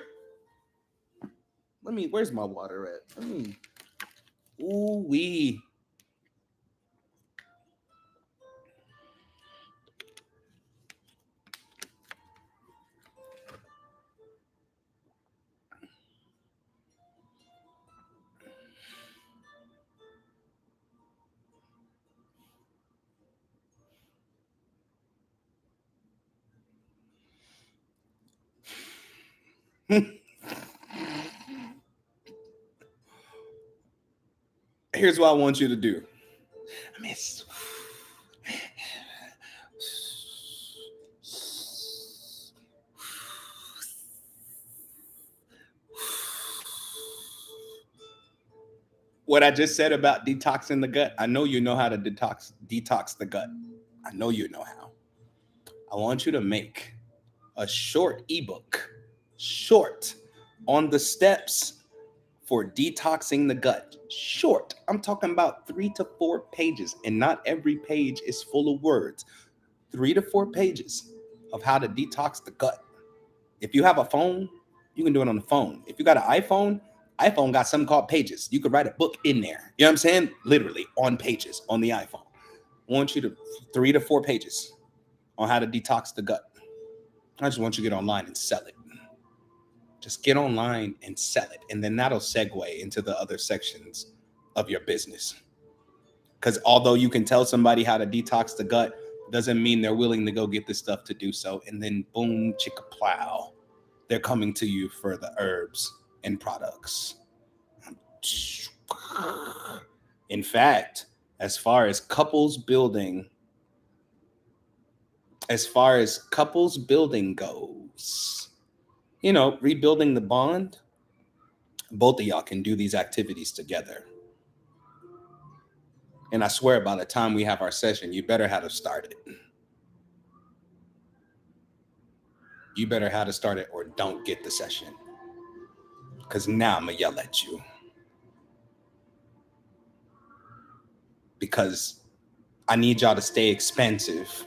where's my water at? Ooh wee. Here's what I want you to do. I mean, what I just said about detoxing the gut, I know you know how to detox the gut. I know you know how. I want you to make a short ebook, short, on the steps for detoxing the gut. Short. I'm talking about 3 to 4 pages, and not every page is full of words. 3 to 4 pages of how to detox the gut. If you have a phone, you can do it on the phone. If you got an iPhone got something called Pages. You could write a book in there. You know what I'm saying? Literally on Pages on the iPhone. I want you to 3 to 4 pages on how to detox the gut. I just want you to get online and sell it. Just get online and sell it. And then that'll segue into the other sections of your business. Because although you can tell somebody how to detox the gut, doesn't mean they're willing to go get the stuff to do so. And then boom, chicka plow, they're coming to you for the herbs and products. In fact, as far as couples building goes, rebuilding the bond, both of y'all can do these activities together. And I swear by the time we have our session, you better have to start it. You better have to start it or don't get the session. Because now I'm going to yell at you. Because I need y'all to stay expansive.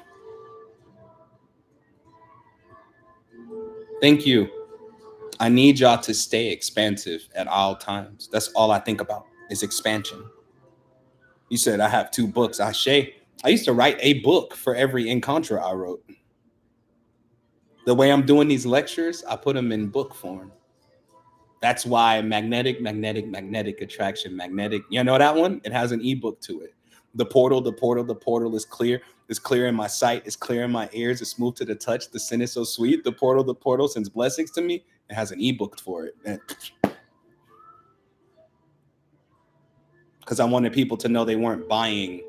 Thank you. I need y'all to stay expansive at all times. That's all I think about is expansion. You said I have 2 books. I used to write a book for every encounter I wrote. The way I'm doing these lectures, I put them in book form. That's why magnetic attraction, magnetic. You know that one? It has an ebook to it. The portal is clear. It's clear in my sight. It's clear in my ears. It's smooth to the touch. The sin is so sweet. The portal sends blessings to me. It has an ebook for it. Because I wanted people to know they weren't buying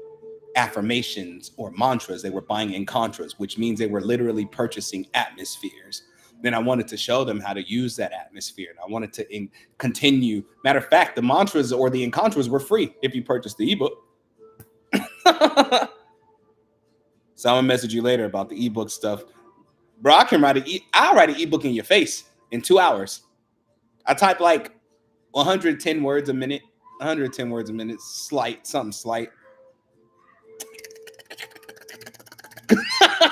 affirmations or mantras. They were buying encounters, which means they were literally purchasing atmospheres. Then I wanted to show them how to use that atmosphere. And I wanted to continue. Matter of fact, the mantras or the encounters were free if you purchased the ebook. So I'm gonna message you later about the ebook stuff. Bro, I'll write an ebook in your face in 2 hours. I type like 110 words a minute. 110 words a minute. Something slight.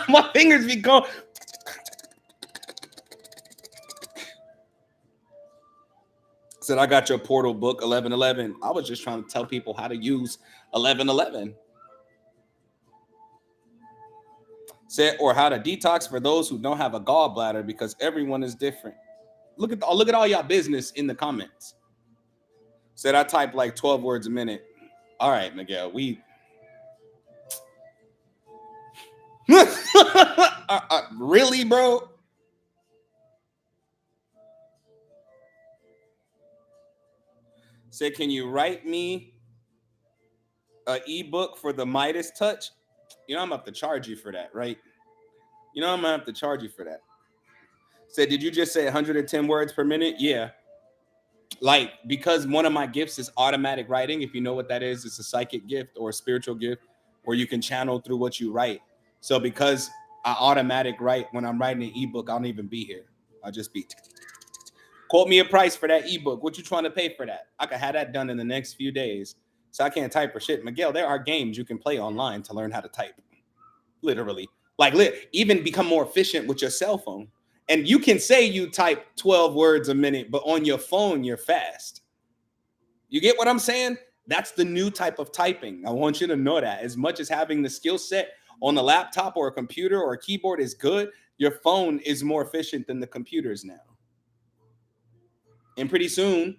My fingers be going. Said I got your portal book 1111. I was just trying to tell people how to use 1111. Said or how to detox for those who don't have a gallbladder because everyone is different. Look at all y'all business in the comments. Said I type like 12 words a minute. All right, Miguel, we really, bro? Said, can you write me an ebook for the Midas touch? I'm gonna have to charge you for that, right? I'm gonna have to charge you for that. Said, did you just say 110 words per minute? Yeah. Like, because one of my gifts is automatic writing. If you know what that is, it's a psychic gift or a spiritual gift where you can channel through what you write. So because I automatic write when I'm writing an ebook, I don't even be here. I'll just be quote me a price for that ebook. What you trying to pay for that? I could have that done in the next few days. So I can't type for shit. Miguel, there are games you can play online to learn how to type. Literally. Like, even become more efficient with your cell phone. And you can say you type 12 words a minute, but on your phone, you're fast. You get what I'm saying? That's the new type of typing. I want you to know that. As much as having the skill set on the laptop or a computer or a keyboard is good, your phone is more efficient than the computers now. And pretty soon,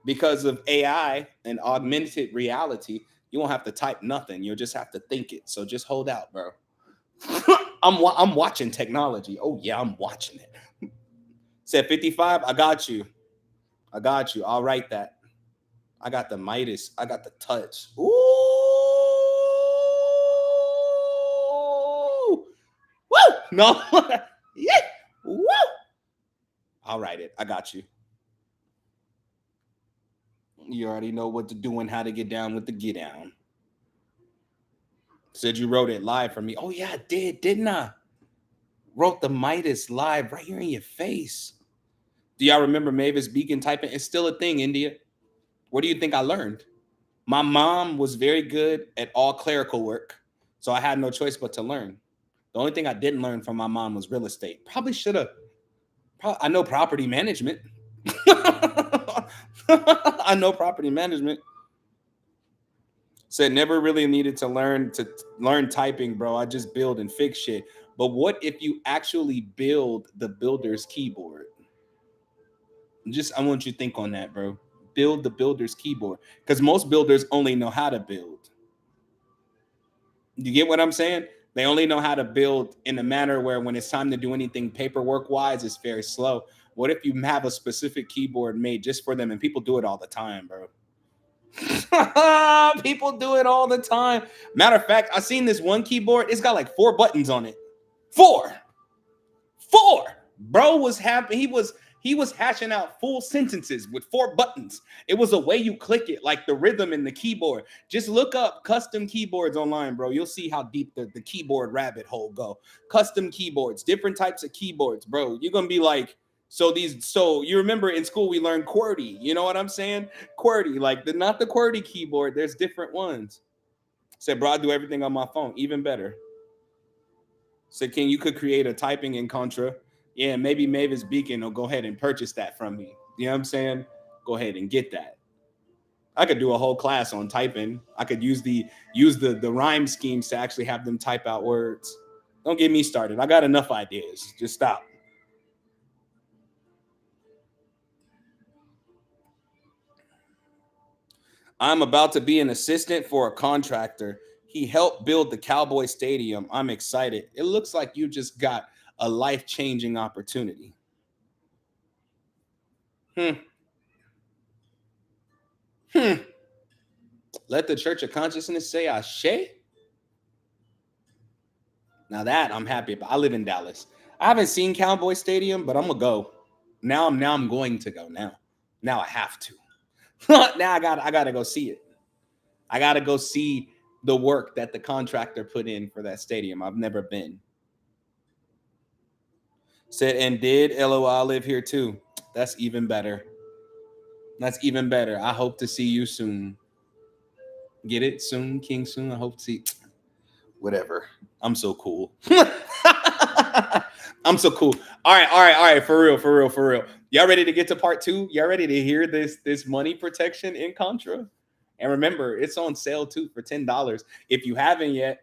because of AI and augmented reality, you won't have to type nothing. You'll just have to think it. So just hold out, bro. I'm watching technology. Oh, yeah, I'm watching it. Said 55. I got you. I got you. I'll write that. I got the Midas. I got the touch. Ooh. Woo! No. Yeah. Woo! I'll write it. I got you. You already know what to do and how to get down with the get down. Said you wrote it live for me. Oh yeah, I did, didn't I? Wrote the Midas live right here in your face. Do y'all remember Mavis Beacon typing? It's still a thing, India. Where do you think I learned? My mom was very good at all clerical work, so I had no choice but to learn. The only thing I didn't learn from my mom was real estate. Probably should have. I know property management. I know property management. Said never really needed to learn typing, bro. I just build and fix shit. But what if you actually build the builder's keyboard? Just I want you to think on that, bro. Build the builder's keyboard. Because most builders only know how to build. You get what I'm saying? They only know how to build in a manner where when it's time to do anything paperwork wise, it's very slow. What if you have a specific keyboard made just for them? And people do it all the time, bro. People do it all the time. Matter of fact, I seen this one keyboard. It's got like 4 buttons on it. Four. Four. Bro was happy. He was hashing out full sentences with 4 buttons. It was a way you click it, like the rhythm in the keyboard. Just look up custom keyboards online, bro. You'll see how deep the keyboard rabbit hole go. Custom keyboards, different types of keyboards, bro. You're gonna be like, so you remember in school we learned QWERTY. You know what I'm saying? QWERTY, like not the QWERTY keyboard. There's different ones. Said, bro, I do everything on my phone, even better. So King, you could create a typing in Contra. Yeah, maybe Mavis Beacon will go ahead and purchase that from me. You know what I'm saying? Go ahead and get that. I could do a whole class on typing. I could use the rhyme schemes to actually have them type out words. Don't get me started. I got enough ideas. Just stop. I'm about to be an assistant for a contractor. He helped build the Cowboy Stadium. I'm excited. It looks like you just got a life-changing opportunity. Hmm. Hmm. Let the Church of Consciousness say Ashe. Now that I'm happy about. I live in Dallas. I haven't seen Cowboy Stadium, but I'm gonna go. Now I'm going to go now. Now I have to. Now I gotta go see it. I gotta go see the work that the contractor put in for that stadium. I've never been. Said and did LOL live here too. That's even better. That's even better. I hope to see you soon. Get it soon, King soon. I hope to see whatever. I'm so cool. I'm so cool. All right. For real, for real, for real. Y'all ready to get to part two? Y'all ready to hear this money protection in Contra? And remember, it's on sale too for $10. If you haven't yet,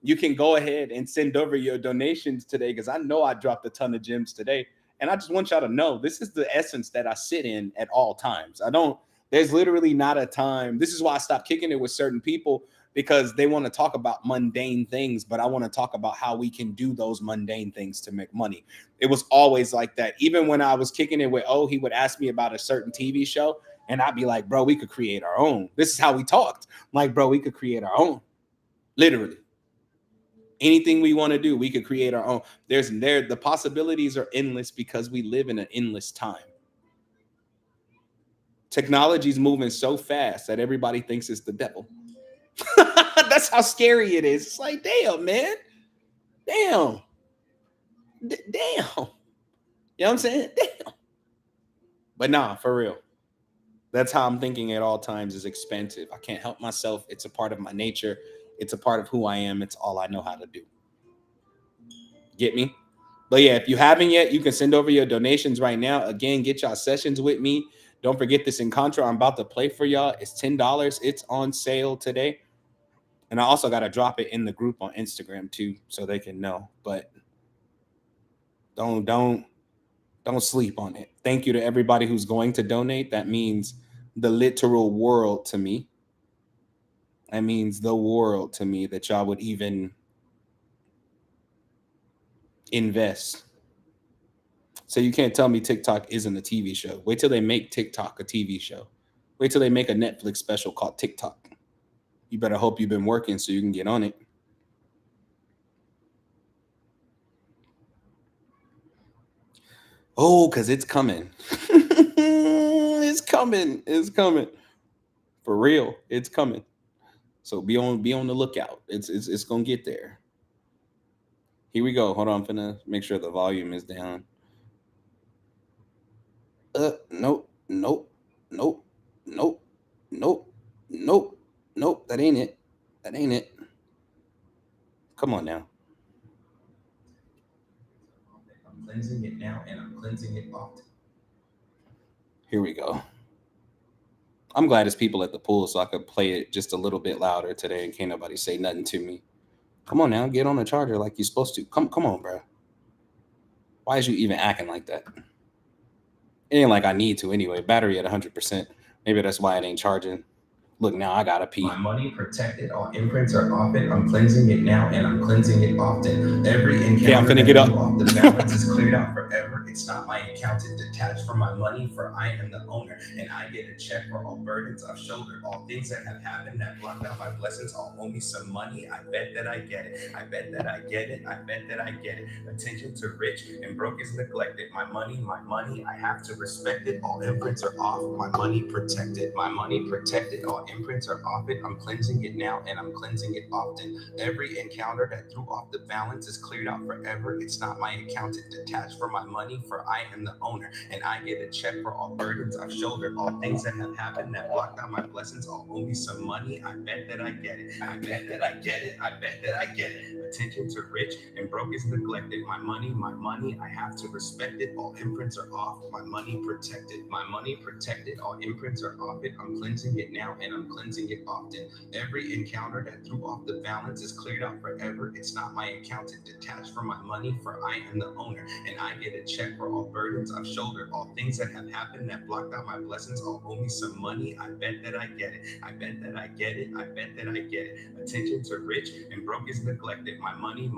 you can go ahead and send over your donations today because I know I dropped a ton of gems today. And I just want y'all to know this is the essence that I sit in at all times. I don't, there's literally not a time. This is why I stopped kicking it with certain people because they want to talk about mundane things, but I want to talk about how we can do those mundane things to make money. It was always like that. Even when I was kicking it with, oh, he would ask me about a certain TV show, and I'd be like, bro, we could create our own. This is how we talked. I'm like, bro, we could create our own. Literally. Anything we want to do, we could create our own. The possibilities are endless because we live in an endless time. Technology's moving so fast that everybody thinks it's the devil. That's how scary it is. It's like, damn, man. Damn. Damn. You know what I'm saying? Damn. But nah, for real. That's how I'm thinking at all times is expensive. I can't help myself. It's a part of my nature. It's a part of who I am. It's all I know how to do. Get me? But yeah, if you haven't yet, you can send over your donations right now. Again, get y'all sessions with me. Don't forget this in Contra. I'm about to play for y'all. It's $10. It's on sale today. And I also got to drop it in the group on Instagram too, so they can know. But don't sleep on it. Thank you to everybody who's going to donate. That means the literal world to me. That means the world to me that y'all would even invest. So you can't tell me TikTok isn't a TV show. Wait till they make TikTok a TV show. Wait till they make a Netflix special called TikTok. You better hope you've been working so you can get on it. Oh, because it's coming. It's coming. It's coming. For real. It's coming. So be on the lookout. It's gonna get there. Here we go. Hold on, I'm finna make sure the volume is down. Nope, nope, nope, nope, nope, nope, nope. That ain't it. That ain't it. Come on now. I'm cleansing it now and I'm cleansing it often. Here we go. I'm glad it's people at the pool so I could play it just a little bit louder today and can't nobody say nothing to me. Come on now, get on the charger like you're supposed to. Come on, bro. Why is you even acting like that? It ain't like I need to anyway. Battery at 100%. Maybe that's why it ain't charging. Look, now I gotta pee. My money protected. All imprints are off it. I'm cleansing it now and I'm cleansing it often. Every encounter I'm finna get up. Off the balance is cleared out forever. It's not my account. It's detached from my money, for I am the owner. And I get a check for all burdens I've shouldered. All things that have happened that blocked out my blessings. All owe me some money. I bet that I get it. I bet that I get it. I bet that I get it. Attention to rich and broke is neglected. My money, I have to respect it. All imprints are off. My money protected. My money protected. All imprints are off it. I'm cleansing it now and I'm cleansing it often. Every encounter that threw off the balance is cleared out forever. It's not my account. It's detached from my money, for I am the owner. And I get a check for all burdens I've shouldered. All things that have happened that blocked out my blessings. All owe me some money. I bet that I get it. I bet that I get it. I bet that I get it. Attention to rich and broke is neglected. My money, I have to respect it. All imprints are off. My money protected. My money protected. All imprints are off it. I'm cleansing it now and I'm cleansing it often. Every encounter that threw off the balance is cleared out forever. It's not my account. It's detached from my money, for I am the owner. And I get a check for all burdens I've shouldered. All things that have happened that blocked out my blessings. All owe me some money. I bet that I get it. I bet that I get it. I bet that I get it. Attention to rich and broke is neglected. My money,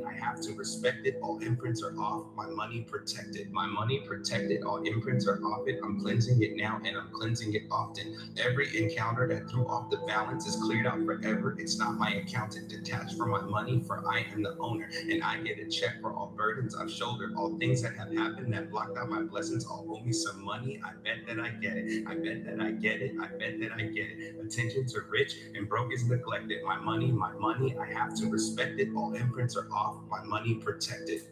I have to respect it. All imprints are off. My money protected. My money protected. All imprints are off it. I'm cleansing it now and I'm cleansing it often. Every encounter that threw off the balance is cleared out forever. It's not my account. It's detached from my money, for I am the owner. And I get a check for all burdens I've shouldered. All things that have happened that blocked out my blessings. All owe me some money. I bet that I get it. I bet that I get it. I bet that I get it. Attention to rich and broke is neglected. My money, I have to respect it. All imprints are off. My money protected.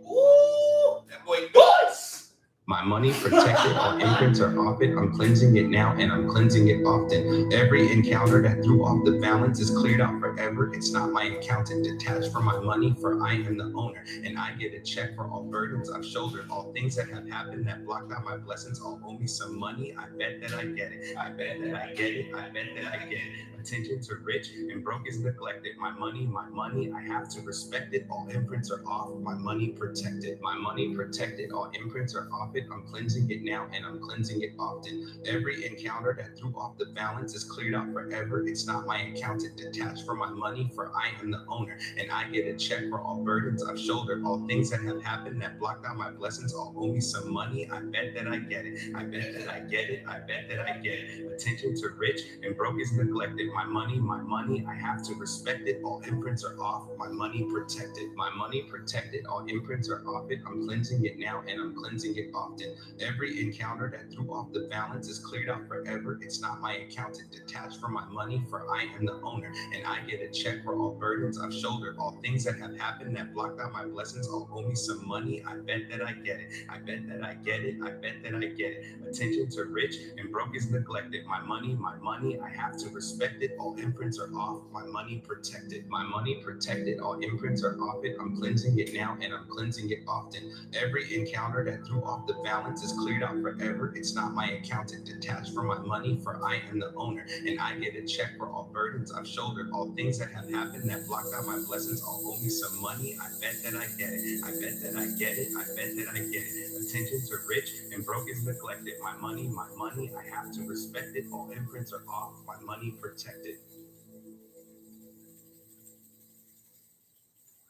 Ooh, that boy does. My money protected. All imprints are off it. I'm cleansing it now and I'm cleansing it often. Every encounter that threw off the balance is cleared out forever. It's not my account. It's detached from my money, for I am the owner. And I get a check for all burdens I've shouldered. All things that have happened that blocked out my blessings. All owe me some money. I bet that I get it. I bet that I get it. I bet that I get it. Attention to rich and broke is neglected. My money, I have to respect it. All imprints are off. My money protected. My money protected. All imprints are off it. I'm cleansing it now and I'm cleansing it often. Every encounter that threw off the balance is cleared out forever. It's not my account. It's detached from my money, for I am the owner. And I get a check for all burdens I've shouldered. All things that have happened that blocked out my blessings. All owe me some money. I bet that I get it. I bet that I get it. I bet that I get it. Attention to rich and broke is neglected. My money, I have to respect it. All imprints are off. My money protected. My money protected. All imprints are off it. I'm cleansing it now and I'm cleansing it often. Every encounter that threw off the balance is cleared out forever. It's not my account. It's detached from my money, for I am the owner. And I get a check for all burdens I've shouldered. All things that have happened that blocked out my blessings. All owe me some money. I bet that I get it. I bet that I get it. I bet that I get it. Attention to rich and broke is neglected. My money, I have to respect it. All imprints are off. My money protected. My money protected. All imprints are off it. I'm cleansing it now and I'm cleansing it often. Every encounter that threw off the balance is cleared out forever. It's not my account. It's detached from my money, for I am the owner. And I get a check for all burdens I've shouldered. All things that have happened that blocked out my blessings. All owe me some money. I bet that I get it. I bet that I get it. I bet that I get it. Attention to rich and broke is neglected. My money, I have to respect it. All imprints are off. My money protected.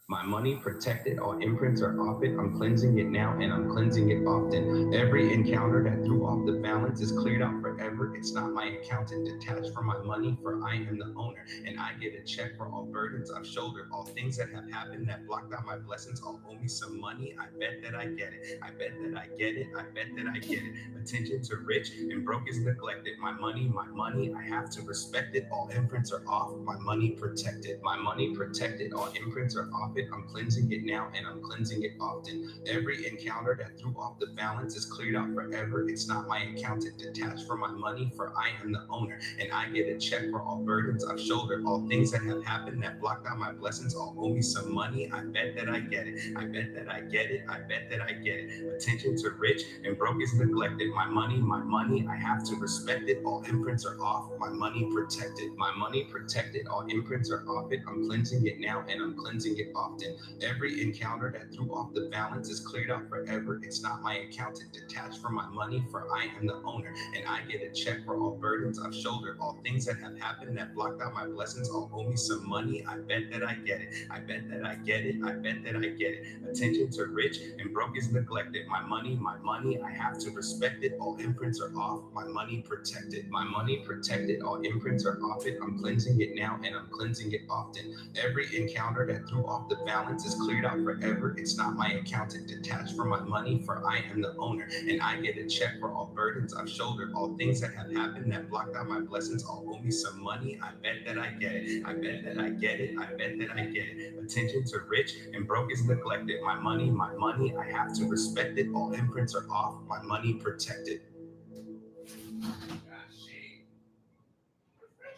My money protected, all imprints are off it. I'm cleansing it now and I'm cleansing it often. Every encounter that threw off the balance is cleared out forever. It's not my accountant detached from my money, for I am the owner. And I get a check for all burdens I've shouldered, all things that have happened that blocked out my blessings. All owe me some money. I bet that I get it. I bet that I get it. I bet that I get it. Attention to rich and broke is neglected. My money, I have to respect it. All imprints are off. My money protected. My money protected. All imprints are off it. I'm cleansing it now and I'm cleansing it often. Every encounter that threw off the balance is cleared out forever. It's not my accountant detached from my money, for I am the owner. And I get a check for all burdens I've shouldered, all things that have happened that blocked out my blessings. All owe me some money. I bet that I get it. I bet that I get it. I bet that I get it. Attention to rich and broke is neglected. My money, I have to respect it. All imprints are off. My money protected. My money protected. All imprints are off it. I'm cleansing it now and I'm cleansing it often. Every encounter that threw off the balance is cleared out forever. It's not my accountant detached from my money, for I am the owner. And I get a check for all burdens I've shouldered, all things that have happened that blocked out my blessings. All owe me some money. I bet that I get it. I bet that I get it. I bet that I get it. Attention to rich and broke is neglected. My money, I have to respect it. All imprints are off. My money protected. My money protected. All imprints are off it. I'm cleansing it now and I'm cleansing it often. Every encounter that threw off the balance is cleared out forever. It's not my accountant detached from my money, for I am the owner. And I get a check for all burdens I've shouldered, all things that have happened that blocked out my blessings. All owe me some money. I bet that I get it. I bet that I get it. I bet that I get it. Attention to rich and broke is neglected. My money, I have to respect it. All imprints are off. My money protected.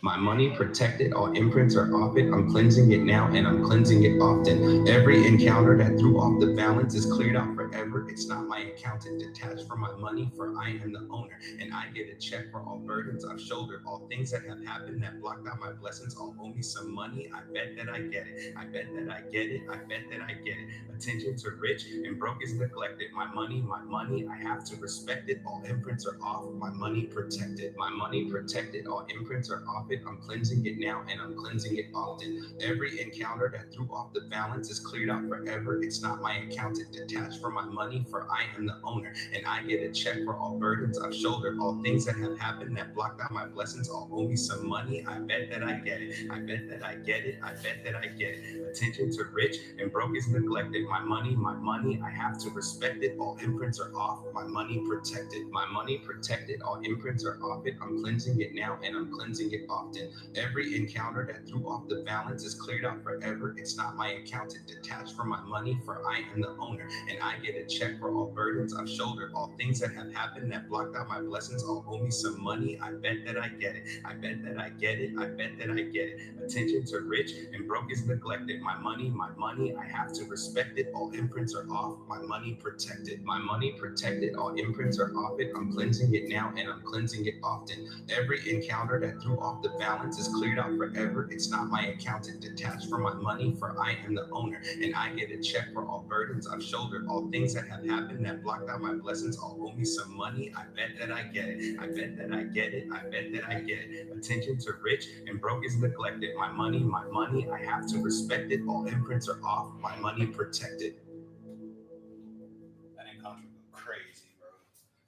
My money protected, all imprints are off it. I'm cleansing it now and I'm cleansing it often. Every encounter that threw off the balance is cleared out forever. It's not my accountant detached from my money, for I am the owner. And I get a check for all burdens I've shouldered, all things that have happened that blocked out my blessings. All owe me some money. I bet that I get it. I bet that I get it. I bet that I get it. Attention to rich and broke is neglected. My money, I have to respect it. All imprints are off. My money protected. My money protected. All imprints are off it. I'm cleansing it now and I'm cleansing it often. Every encounter that threw off the balance is cleared out forever. It's not my accountant detached from my money, for I am the owner. And I get a check for all burdens I've shouldered, all things that have happened that blocked out my blessings. All owe me some money. I bet that I get it. I bet that I get it. I bet that I get it. Attention to rich and broke is neglected. My money, I have to respect it. All imprints are off. My money protected. My money protected. All imprints are off it. I'm cleansing it now and I'm cleansing it often. Every encounter that threw off the balance is cleared out forever. It's not my accountant detached from my money, for I am the owner. And I get a check for all burdens I've shouldered, all things that have happened that blocked out my blessings. All owe me some money. I bet that I get it. I bet that I get it. I bet that I get it. Attention to rich and broke is neglected. My money, I have to respect it. All imprints are off. My money protected. My money protected. All imprints are off it. I'm cleansing it now and I'm cleansing it often. Every encounter that threw off the balance is cleared out forever. It's not my accountant detached from my money, for I am the owner. And I get a check for all burdens I've shouldered, all things that have happened that blocked out my blessings. All owe me some money. I bet that I get it. I bet that I get it. I bet that I get it. Attention to rich and broke is neglected. My money, I have to respect it. All imprints are off. My money protected. That ain't crazy, bro.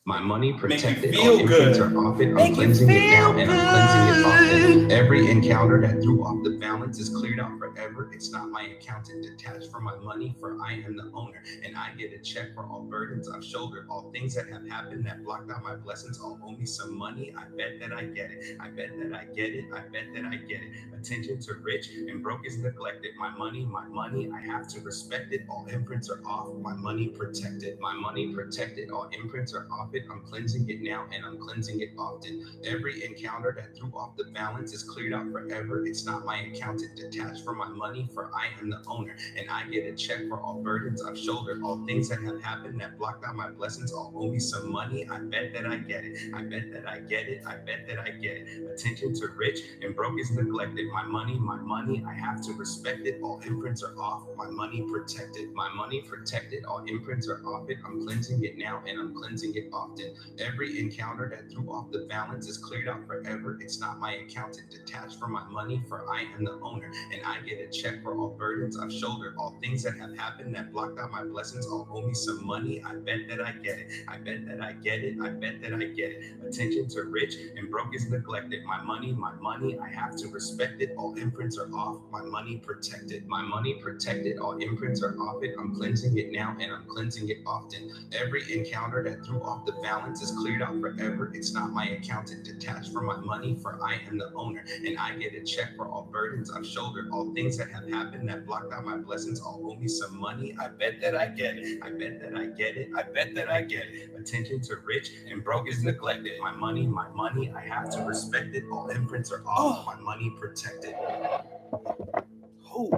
My money protected, all imprints are off it. I'm cleansing it now and I'm cleansing it often. Every encounter that threw off the balance is cleared out forever. It's not my accountant detached from my money, for I am the owner. And I get a check for all burdens I've shouldered, all things that have happened that blocked out my blessings. All owe me some money. I bet that I get it. I bet that I get it. I bet that I get it. Attention to rich and broke is neglected. My money, I have to respect it. All imprints are off. My money protected. My money protected. All imprints are off it. I'm cleansing it now and I'm cleansing it often. Every encounter that threw off the balance is cleared out forever. It's not my accountant detached from my money, for I am the owner. And I get a check for all burdens I've shouldered, all things that have happened that blocked out my blessings. All owe me some money. I bet that I get it. I bet that I get it. I bet that I get it. Attention to rich and broke is neglected. My money, I have to respect it. All imprints are off. My money protected. My money protected. All imprints are off it. I'm cleansing it now and I'm cleansing it off. often. Every encounter that threw off the balance is cleared out forever. It's not my accountant detached from my money, for I am the owner, and I get a check for all burdens I've shouldered, all things that have happened that blocked out my blessings. All owe me some money. I bet that I get it. I bet that I get it. I bet that I get it. Attention to rich and broke is neglected. My money, I have to respect it. All imprints are off. My money protected. My money protected. All imprints are off it. I'm cleansing it now and I'm cleansing it often. Every encounter that threw off the balance is cleared out forever. It's not my accountant detached from my money, for I am the owner, and I get a check for all burdens I've shouldered, all things that have happened that blocked out my blessings. All owe me some money. I bet that I get it. I bet that I get it. I bet that I get it. Attention to rich and broke is neglected. My money, I have to respect it. All imprints are off. My money protected. Oh,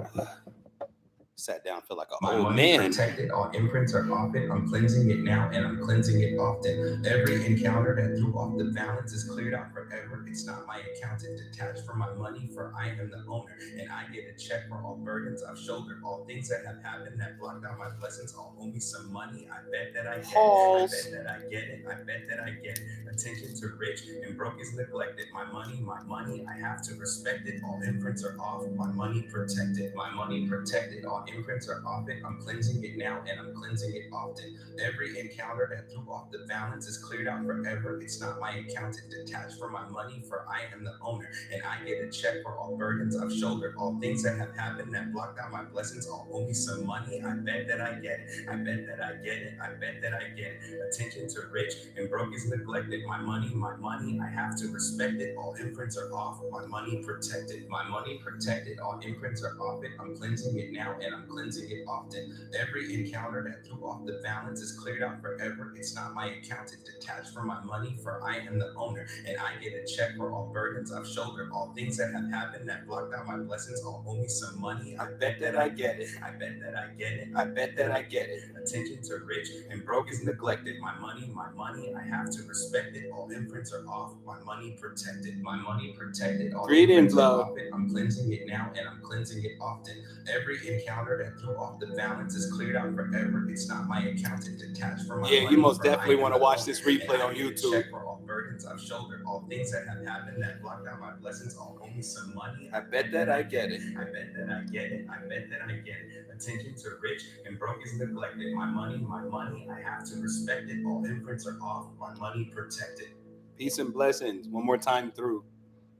sat down, feel like an old man. Protected, all imprints are off it. I'm cleansing it now and I'm cleansing it often. Every encounter that threw off the balance is cleared out forever. It's not my accountant detached from my money, for I am the owner, and I get a check for all burdens I've shouldered, all things that have happened that blocked out my blessings. All owe me some money. I bet that I get it. I bet that I get it. I bet that I get it. Attention to rich and broke is neglected. My money, I have to respect it. All imprints are off. My money protected. My money protected. All imprints are off it. I'm cleansing it now and I'm cleansing it often. Every encounter that threw off the balance is cleared out forever. It's not my accountant detached from my money, for I am the owner, and I get a check for all burdens I've shouldered, all things that have happened that blocked out my blessings. All owe me some money. I bet that I get it. I bet that I get it. I bet that I get it. Attention to rich and broke is neglected. My money, I have to respect it. All imprints are off. My money protected. My money protected. All imprints are off it. I'm cleansing it now and I'm cleansing it often. Every encounter that threw off the balance is cleared out forever. It's not my accountant detached from my money, for I am the owner, and I get a check for all burdens I've shouldered, all things that have happened that blocked out my blessings. All owe me some money. I bet that I get it. I bet that I get it. I bet that I get it. Attention to rich and broke is neglected. My money, I have to respect it. All imprints are off. My money protected. My money protected. All imprints are off it. I'm cleansing it now and I'm cleansing it often. Every encounter that threw off the balance is cleared out forever. It's not my accountant detached from my money. Yeah, you most definitely want to watch this replay on YouTube. Check for all burdens I've shouldered, all things that have happened that blocked out my blessings. All owe me some money. I bet that I get it. I bet that I get it. I bet that I get it. Attention to rich and broke is neglected. My money, I have to respect it. All imprints are off. My money protected. Peace and blessings. One more time through.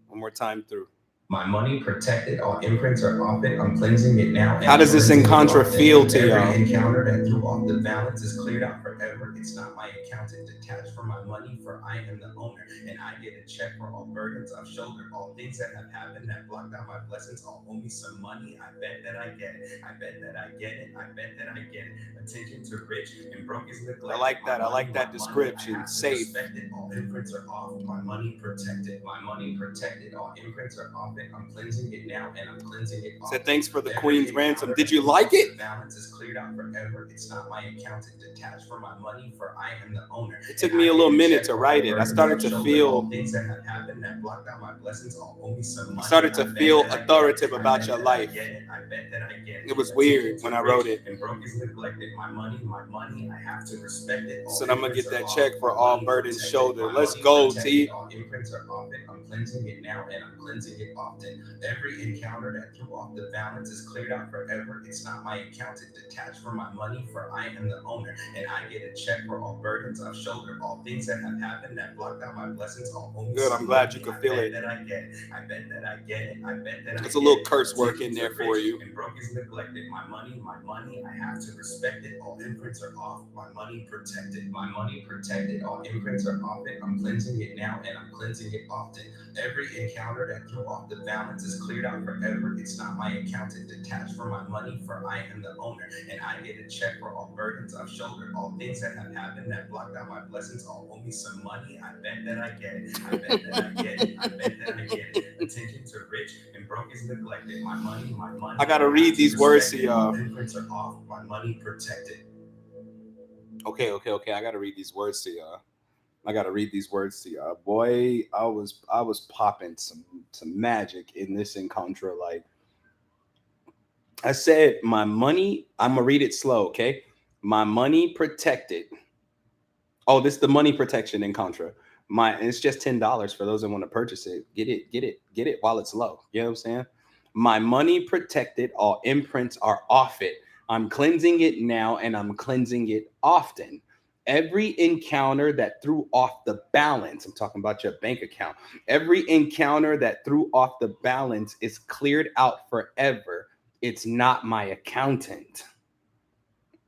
One more time through. My money protected. All imprints are off it. I'm cleansing it now. How does this encounter feel to y'all? Every encounter that threw off the balance is cleared out forever. It's not my accountant detached from my money, for I am the owner, and I get a check for all burdens I've shouldered, all things that have happened that blocked out my blessings. All owe me some money. I bet that I get it. I bet that I get it. I bet that I get it. Attention to rich and broke is neglected. I like that. I like that description. Safe. All imprints are off. My money protected. My money protected. All imprints are off it. I'm cleansing it now and I'm cleansing it off. Said thanks for the Queen's ransom. Did you like it? The balance is cleared out forever. It's not my accountant detached from my money, for I am the owner. It took me a little minute to write it. I started to feel things that have happened that blocked out my blessings. All owe me some money. I started to feel authoritative about your life. I bet that I get it. It was weird when I wrote it. And broke is neglected. My money, I have to respect it. So I'm gonna get that check for all burdens shouldered. Let's go, T. All imprints are off it. I'm cleansing it now and I'm cleansing it often. Every encounter that threw off the balance is cleared out forever. It's not my accountant detached from my money, for I am the owner, and I get a check for all burdens I've shouldered, all things that have happened that blocked out my blessings. All owe me. Good. I'm glad you could feel it. That I get it. I bet that I get it. I bet that there's a little curse work in there for you. And broke is neglected. My money, I have to respect it. All imprints are off. My money protected. My money protected. All imprints are off it. I'm cleansing it now and I'm cleansing it often. Every encounter that threw off the balance is cleared out forever. It's not my accountant detached from my money, for I am the owner, and I get a check for all burdens I've shouldered, all things that have happened that blocked out my blessings. All owe me some money. I bet that I get it. I bet that I get it. I bet that I get it. Attention to rich and broke is neglected. My money. I gotta read these words to y'all. Imprints are off. My money protected. Okay. I gotta read these words to y'all. Boy, I was popping some magic in this encounter. Like I said, my money, I'm gonna read it slow, okay? My money protected. Oh, this is the money protection in Contra. It's just $10 for those that want to purchase it. Get it while it's low. You know what I'm saying? My money protected, all imprints are off it. I'm cleansing it now and I'm cleansing it often. Every encounter that threw off the balance, I'm talking about your bank account. Every encounter that threw off the balance is cleared out forever. It's not my accountant.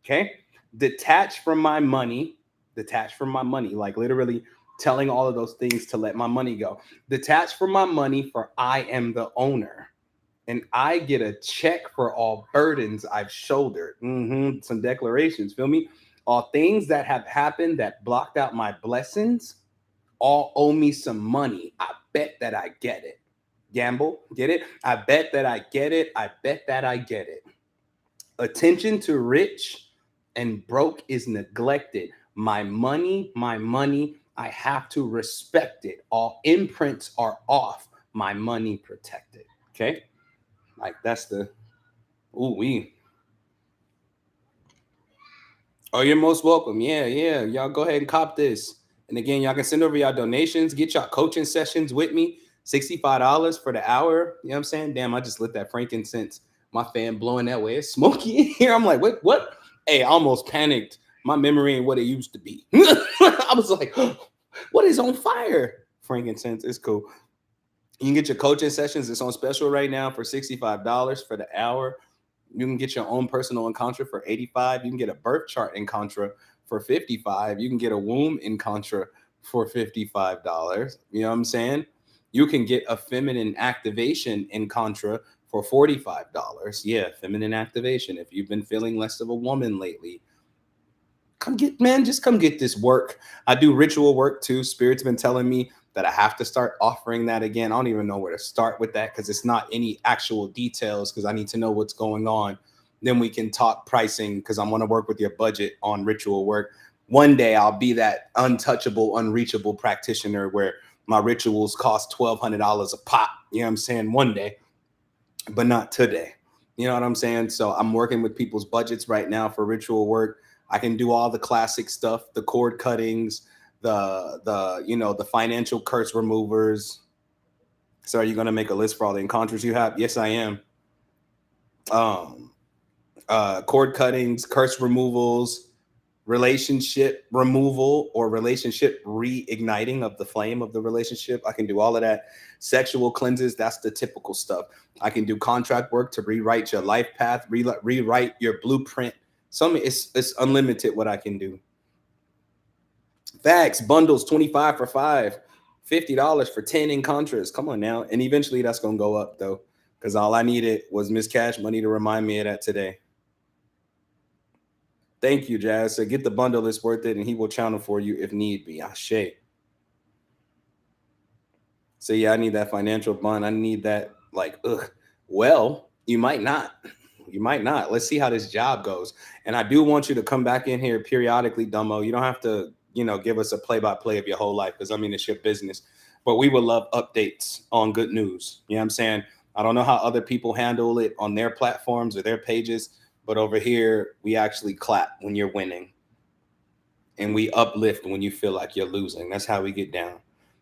Okay. Detach from my money, detach from my money, like literally telling all of those things to let my money go. Detach from my money, for I am the owner. And I get a check for all burdens I've shouldered. Some declarations, feel me? All things that have happened that blocked out my blessings all owe me some money. I bet that I get it. Gamble, get it? I bet that I get it. I bet that I get it. Attention to rich and broke is neglected. My money, I have to respect it. All imprints are off. My money protected. Okay? Like that's the ooh we. Oh, you're most welcome. Yeah, yeah. Y'all go ahead and cop this. And again, y'all can send over y'all donations, get y'all coaching sessions with me. $65 for the hour. You know what I'm saying? Damn, I just lit that frankincense. My fan blowing that way. It's smoky in here. I'm like, what? Hey, I almost panicked. My memory ain't what it used to be. I was like, what is on fire? Frankincense. It's cool. You can get your coaching sessions. It's on special right now for $65 for the hour. You can get your own personal encounter for 85. You can get a birth chart in Contra for 55. You can get a womb in Contra for $55. You know what I'm saying? You can get a feminine activation in Contra for $45. Yeah, feminine activation. If you've been feeling less of a woman lately, just come get this work. I do ritual work too. Spirit's been telling me that I have to start offering that again. I don't even know where to start with that because it's not any actual details because I need to know what's going on. Then we can talk pricing because I want to work with your budget on ritual work. One day I'll be that untouchable, unreachable practitioner where my rituals cost $1,200 a pop. You know what I'm saying? One day, but not today. You know what I'm saying? So I'm working with people's budgets right now for ritual work. I can do all the classic stuff, the cord cuttings, the financial curse removers. So are you going to make a list for all the encounters you have? Yes, I am. Um, cord cuttings, curse removals, relationship removal or relationship reigniting of the flame of the relationship. I can do all of that. Sexual cleanses, that's the typical stuff. I can do contract work to rewrite your life path, rewrite your blueprint. It's unlimited what I can do. Facts, bundles, 25 for 5, $50 for 10 in contras. Come on now. And eventually that's gonna go up though. Because all I needed was Miss Cash Money to remind me of that today. Thank you, Jazz. So get the bundle, it's worth it, and he will channel for you if need be. Ashe. So yeah, I need that financial bond. I need that, like, ugh. Well, you might not. You might not. Let's see how this job goes. And I do want you to come back in here periodically, Dumbo. You don't have to, give us a play-by-play of your whole life, because I mean it's your business. But we would love updates on good news. You know what I'm saying? I don't know how other people handle it on their platforms or their pages, but over here, we actually clap when you're winning. And we uplift when you feel like you're losing. That's how we get down.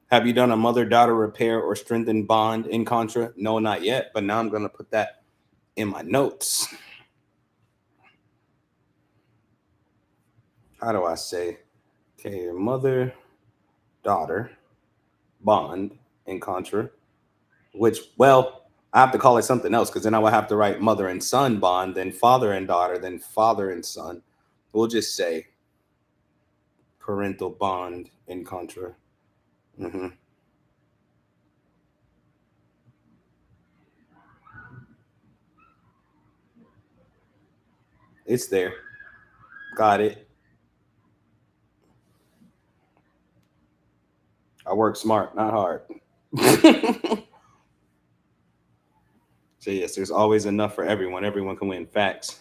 Have you done a mother-daughter repair or strengthened bond in Contra? No, not yet, but now I'm going to put that in my notes. How do I say? Okay, mother-daughter bond in Contra, which, well, I have to call it something else because then I would have to write mother and son bond, then father and daughter, then father and son. We'll just say parental bond in Contra. Mm-hmm. It's there. Got it. I work smart, not hard. So yes, there's always enough for everyone. Everyone can win. Facts.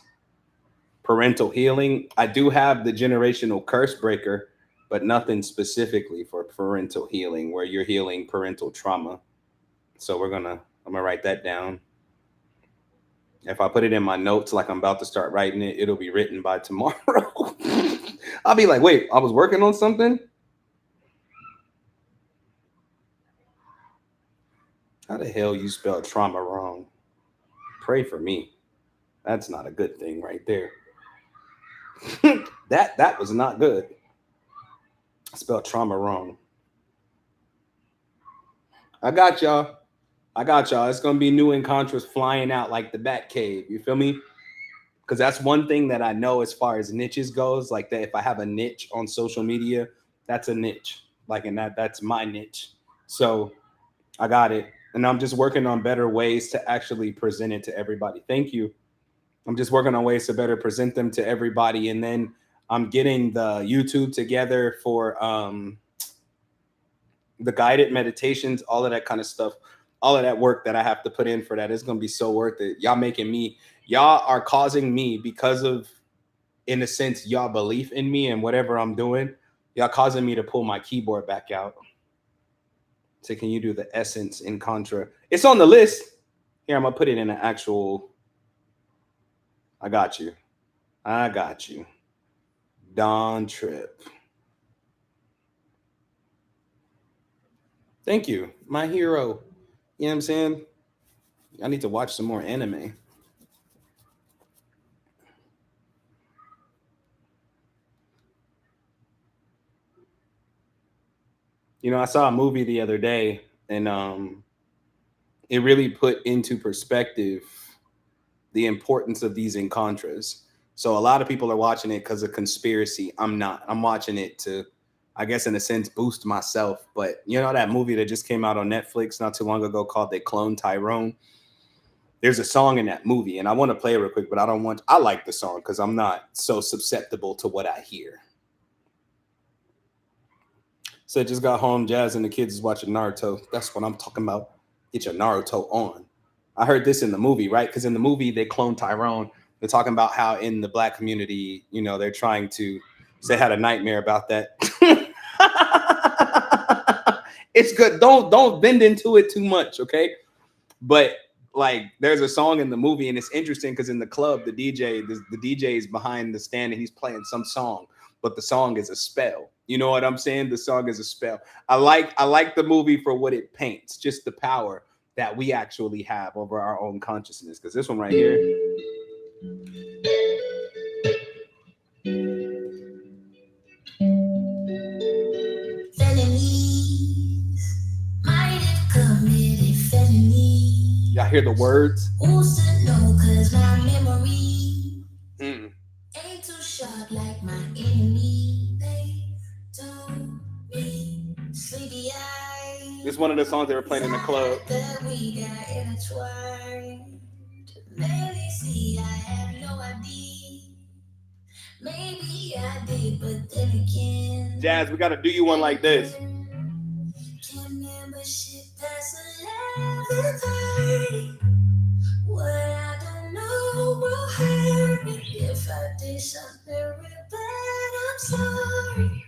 Parental healing. I do have the generational curse breaker, but nothing specifically for parental healing where you're healing parental trauma. So I'm gonna write that down. If I put it in my notes like I'm about to start writing it, it'll be written by tomorrow. I'll be like, wait, I was working on something. How the hell you spell trauma wrong? Pray for me. That's not a good thing right there. That was not good. I spelled trauma wrong. I got y'all. I got y'all. It's gonna be new encounters flying out like the Bat Cave. You feel me? Because that's one thing that I know as far as niches goes. Like that, if I have a niche on social media, that's a niche. Like, and that's my niche. So I got it, and I'm just working on better ways to actually present it to everybody. Thank you. I'm just working on ways to better present them to everybody, and then I'm getting the YouTube together for the guided meditations, all of that kind of stuff, all of that work that I have to put in for that is going to be so worth it. Y'all are causing me because of, in a sense, y'all belief in me and whatever I'm doing. Y'all causing me to pull my keyboard back out. So can you do the essence in Contra? It's on the list. Here, I'm gonna put it in an actual. I got you. I got you. Don Trip. Thank you, my hero. You know what I'm saying? I need to watch some more anime. You know, I saw a movie the other day, and it really put into perspective the importance of these encontras. So a lot of people are watching it because of conspiracy. I'm not. I'm watching it to, I guess, in a sense, boost myself. But you know that movie that just came out on Netflix not too long ago called "They Clone Tyrone." There's a song in that movie, and I want to play it real quick, but I don't want. I like the song because I'm not so susceptible to what I hear. So I just got home, Jazz and the kids is watching Naruto. That's what I'm talking about. Get your Naruto on. I heard this in the movie, right? Because in the movie they clone Tyrone. They're talking about how in the black community, you know, they're trying to. They had a nightmare about that. It's good. Don't bend into it too much, okay? But like, there's a song in the movie, and it's interesting because in the club, the DJ is behind the stand, and he's playing some song, but the song is a spell. You know what I'm saying? The song is a spell. I like the movie for what it paints, just the power that we actually have over our own consciousness. Because this one right here, y'all hear the words? Who's to know? 'Cause my memory ain't too sharp like my enemy. They do me sleepy eyes. This is one of the songs they were playing in the club. That we got intertwined. Maybe see, I have no idea. Maybe I did, but then again. Jazz, we gotta do you one like this. Can membership pass 11:30? What I don't know will hurt me if I did something real bad. I'm sorry.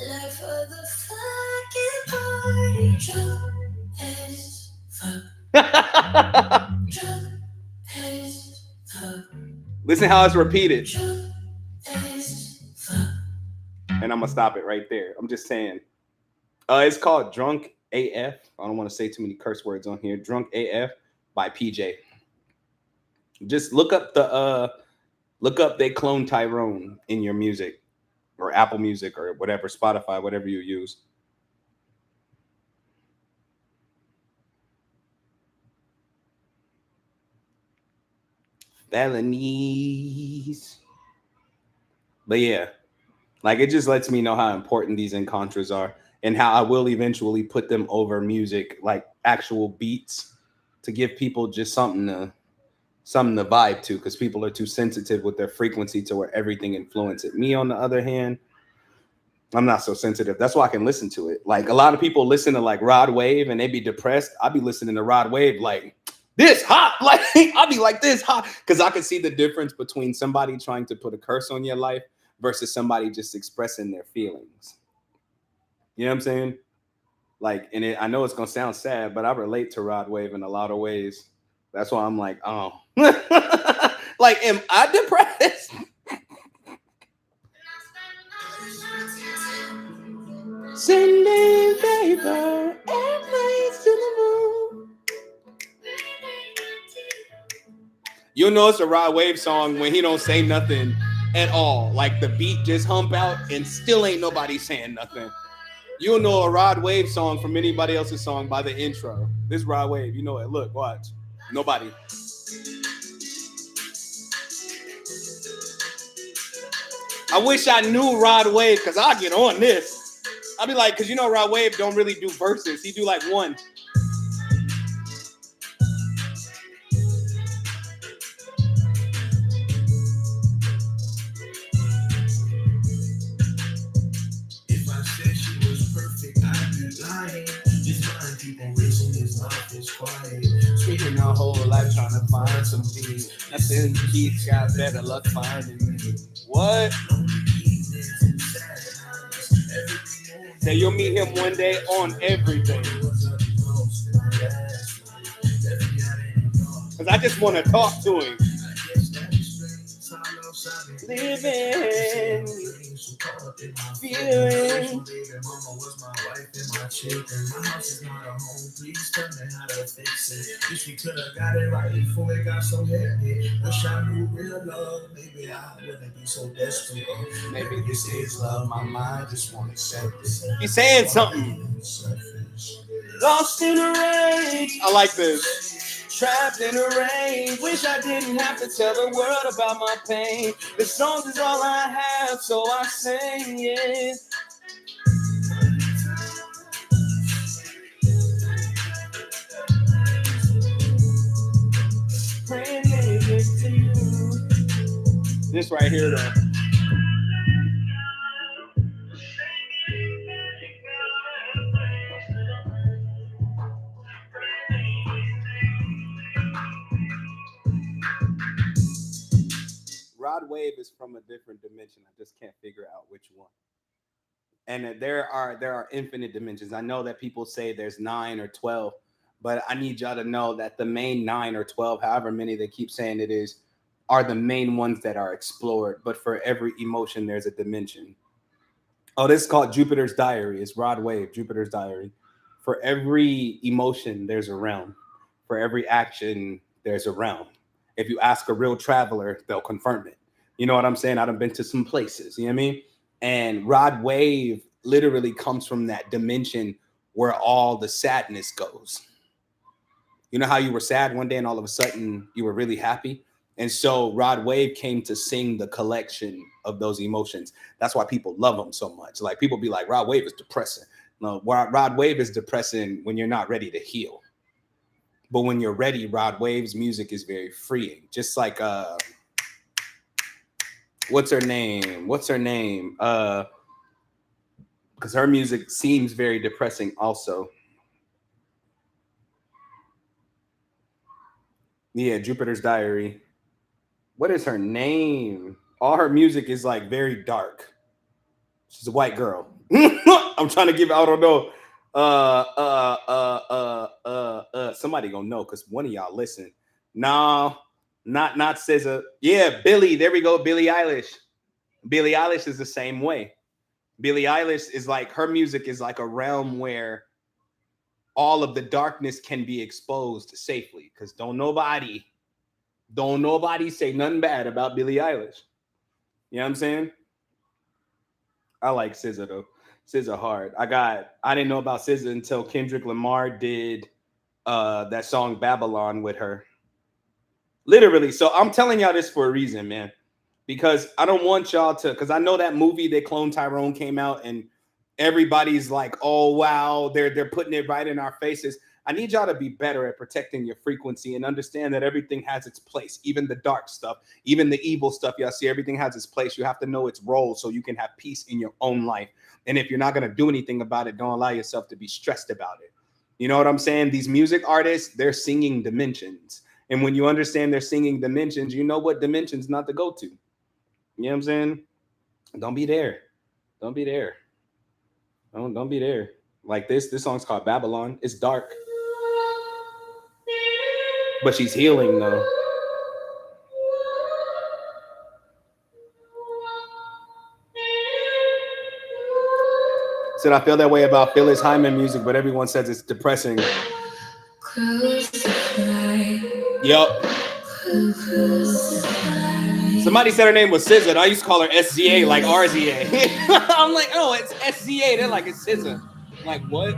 Life for the fucking party. Drunk as fuck. Drunk as fuck. Listen how it's repeated. Drunk as fuck. And I'm gonna stop it right there. I'm just saying. It's called Drunk AF. I don't want to say too many curse words on here. Drunk AF by PJ. Just look up they clone Tyrone in your music or Apple Music or whatever, Spotify, whatever you use. Felonies. But yeah, like it just lets me know how important these encounters are and how I will eventually put them over music, like actual beats, to give people just something to vibe to, because people are too sensitive with their frequency to where everything influences it. Me, on the other hand, I'm not so sensitive. That's why I can listen to it. Like a lot of people listen to like Rod Wave and they be depressed. I'll be listening to Rod Wave like this hot. Like I'll be like this hot because I can see the difference between somebody trying to put a curse on your life versus somebody just expressing their feelings. You know what I'm saying? Like, and I know it's gonna sound sad, but I relate to Rod Wave in a lot of ways. That's why I'm like, oh, like, am I depressed? Sending paper airplanes to the moon. You'll know it's a Rod Wave song when he don't say nothing at all. Like the beat just hump out and still ain't nobody saying nothing. You'll know a Rod Wave song from anybody else's song by the intro. This Rod Wave, you know it. Look, watch. Nobody. I wish I knew Rod Wave because I'll get on this. I'll be like, because you know Rod Wave don't really do verses. He do like one. If I said she was perfect, I'd be lying. Just find people racing his mouth is quiet. Spending our whole life trying to find some peace. I said Keith got better luck finding me. What? Say you'll meet him one day on everything. Because I just want to talk to him. Living, feeling. Mama was my wife and my children. My house is not a home. Please tell me how to fix it. Wish we could have got it right before it got so heavy. Wish I knew real love. Maybe I wouldn't be so desperate. Maybe this is love. My mind just won't accept it. He's saying something. Lost in a rage. I like this. Trapped in a rain. Wish I didn't have to tell the world about my pain. The songs is all I have, so I sing it. Praying music to you. This right here, though. Rod Wave is from a different dimension. I just can't figure out which one. And there are infinite dimensions. I know that people say there's 9 or 12, but I need y'all to know that the main 9 or 12, however many they keep saying it is, are the main ones that are explored. But for every emotion, there's a dimension. Oh, this is called Jupiter's Diary. It's Rod Wave, Jupiter's Diary. For every emotion, there's a realm. For every action, there's a realm. If you ask a real traveler, they'll confirm it. You know what I'm saying? I've been to some places, you know what I mean? And Rod Wave literally comes from that dimension where all the sadness goes. You know how you were sad one day and all of a sudden you were really happy? And so Rod Wave came to sing the collection of those emotions. That's why people love him so much. Like people be like, Rod Wave is depressing. No, Rod Wave is depressing when you're not ready to heal. But when you're ready, Rod Wave's music is very freeing. Just like what's her name? Because her music seems very depressing also. Yeah, Jupiter's Diary. What is her name? All her music is like very dark. She's a white girl. I'm trying to give. I don't know. Somebody gonna know because one of y'all listen. No, not SZA. Yeah, Billie. There we go. Billie Eilish. Billie Eilish is the same way. Billie Eilish is like her music is like a realm where all of the darkness can be exposed safely because don't nobody say nothing bad about Billie Eilish. You know what I'm saying? I like SZA though. SZA hard. I didn't know about SZA until Kendrick Lamar did that song Babylon with her. Literally. So I'm telling y'all this for a reason, man. Because I don't want y'all to, because I know that movie They Clone Tyrone came out and everybody's like, oh wow, they're putting it right in our faces. I need y'all to be better at protecting your frequency and understand that everything has its place, even the dark stuff, even the evil stuff y'all see, everything has its place. You have to know its role so you can have peace in your own life. And if you're not going to do anything about it, don't allow yourself to be stressed about it. You know what I'm saying? These music artists, they're singing dimensions. And when you understand they're singing dimensions, you know what dimensions not to go to. You know what I'm saying? Don't be there. Don't be there. Don't be there. Like this song's called Babylon. It's dark. But she's healing though. Said I feel that way about Phyllis Hyman music, but everyone says it's depressing. Yup. Somebody said her name was SZA. I used to call her SZA, like RZA. I'm like, oh, it's SZA. They're like, it's SZA. I'm like, what?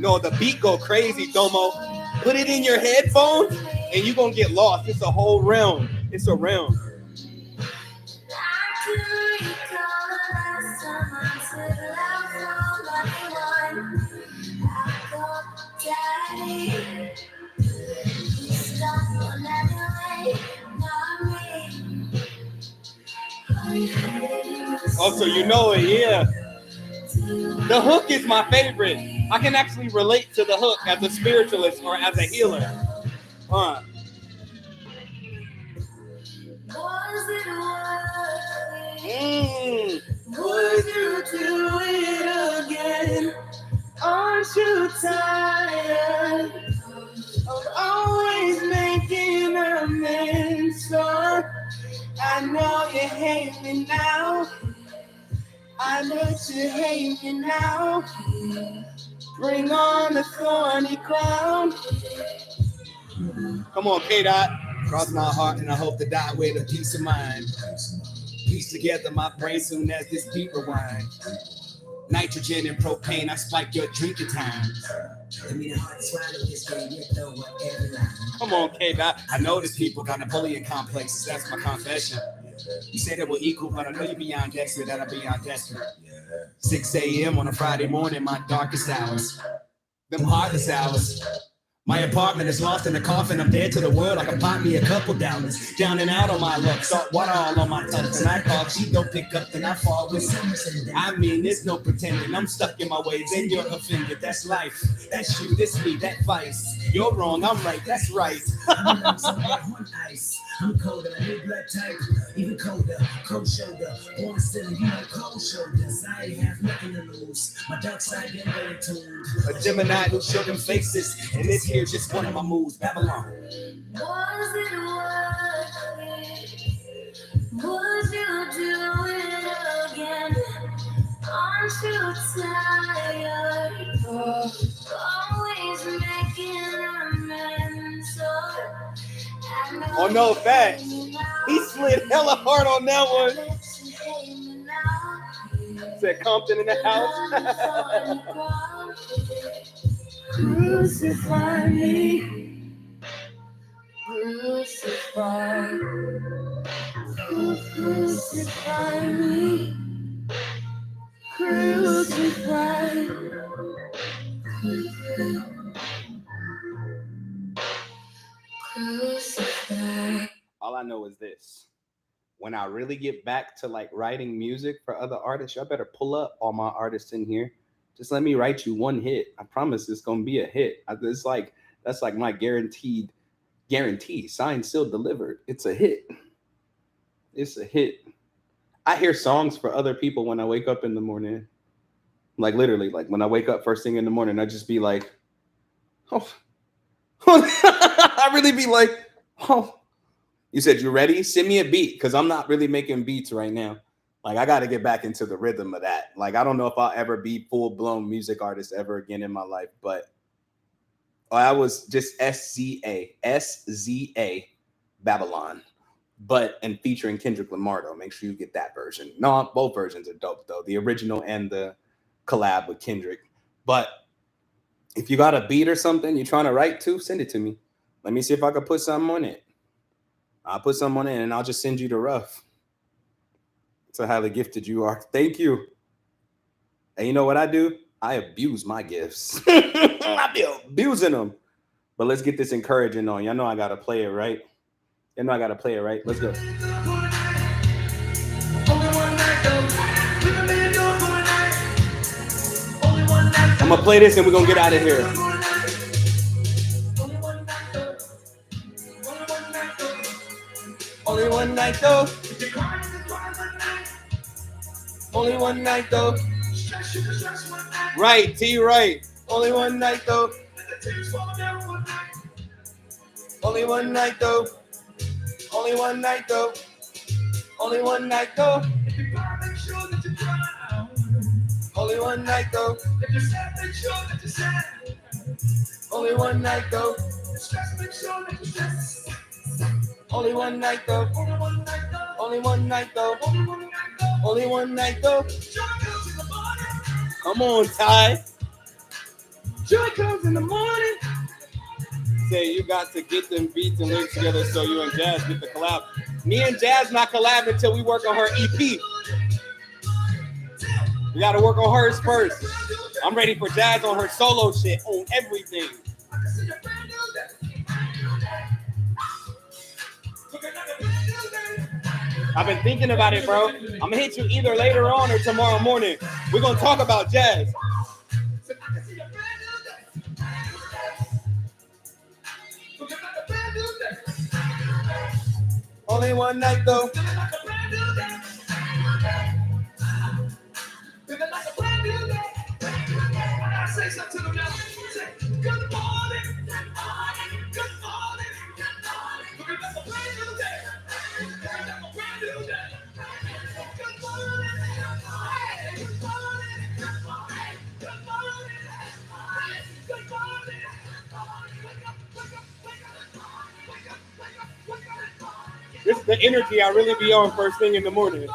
No, the beat go crazy, Domo. Put it in your headphones and you're gonna get lost. It's a whole realm. It's a realm. Oh, so you know it, yeah. The hook is my favorite. I can actually relate to the hook as a spiritualist or as a healer. Would you do it again? Aren't you tired of always making amends? So I know you hate me now. I know you hate me now. Bring on the thorny crown. Come on, K-Dot. Cross my heart and I hope to die with a peace of mind. Piece together my brain soon as this beat rewind. Nitrogen and propane, I spike your drinking time. Come on, K-Dot. I know this people got a bullying complex. That's my confession. You say that we're equal, but I know you're beyond desperate, that I'm beyond desperate. 6 a.m. on a Friday morning, my darkest hours. Them hardest hours. My apartment is lost in a coffin. I'm dead to the world. I can pop me a couple downers. Down and out on my luck. Salt water all on my tongue. And I call. She don't pick up. Then I fall with something. I mean, there's no pretending. I'm stuck in my ways and you're offended. That's life. That's you. This me. That vice. You're wrong. I'm right. That's right. I'm colder, I need blood type, even colder, cold shoulder, born still, you know, cold shoulders. I have nothing to lose. My dark side been very tuned. A Gemini who showed them faces, and this here just one of my moves. Babylon. Was it worth it? Would you do it again? Aren't you tired of always making amends? Oh no, facts. He slid hella hard on that one. Said Compton in the house. Crucify me. Crucify. Crucify me. Crucify. Crucify. All I know is this. When I really get back to like writing music for other artists, y'all better pull up all my artists in here. Just let me write you one hit. I promise it's gonna be a hit. It's like that's like my guarantee, signed, sealed, delivered. It's a hit. It's a hit. I hear songs for other people when I wake up in the morning. Like literally, like when I wake up first thing in the morning, I just be like, oh. I really be like, oh. You said you ready? Send me a beat because I'm not really making beats right now. Like I got to get back into the rhythm of that. Like I don't know if I'll ever be full-blown music artist ever again in my life, but I was just SZA Babylon, but and featuring Kendrick Lamar though. Make sure you get that version. No, both versions are dope though. The original and the collab with Kendrick. But if you got a beat or something you're trying to write to, send it to me. Let me see if I can put something on it. I'll put some on it and I'll just send you the rough. That's how gifted you are. Thank you. And you know what I do? I abuse my gifts. I be abusing them. But let's get this encouraging on. Y'all know I got to play it, right? Y'all know I got to play it, right? Let's go. I'm going to play this and we're going to get out of here. one night though. Only one night though. Right, T, right. Only one night though. Only one night though. Only one night though. Only one night though. Only one night though. Only one night though. Only one night though. Only one night though. Only one night though. Come on, Ty. Joy comes in the morning. Say you got to get them beats and lyrics together so you and Jazz get the collab. Me and Jazz not collab until we work on her EP. We got to work on hers first. I'm ready for Jazz on her solo shit, on everything. I've been thinking about it, bro. I'm going to hit you either later on or tomorrow morning. We're going to talk about Jazz. Only one night though. Say something to them now. Say, good morning. Good morning. Good morning. Good morning. Looking like a brand new day. Looking like a brand new day. Good morning. Good morning. Good morning. Good morning. Good morning. Wake up, wake up, wake up. Wake up, wake up, wake up. This is the energy I really be on first thing in the morning.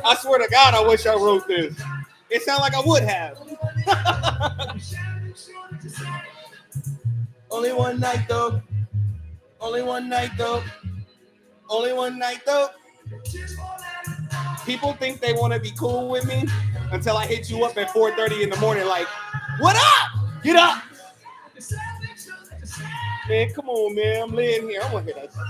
I swear to God, I wish I wrote this. It sounds like I would have. Only one night though. Only one night though. Only one night though. People think they want to be cool with me until I hit you up at 4:30 in the morning like, what up? Get up. Man, come on, man. I'm laying here. I want to hear that shit.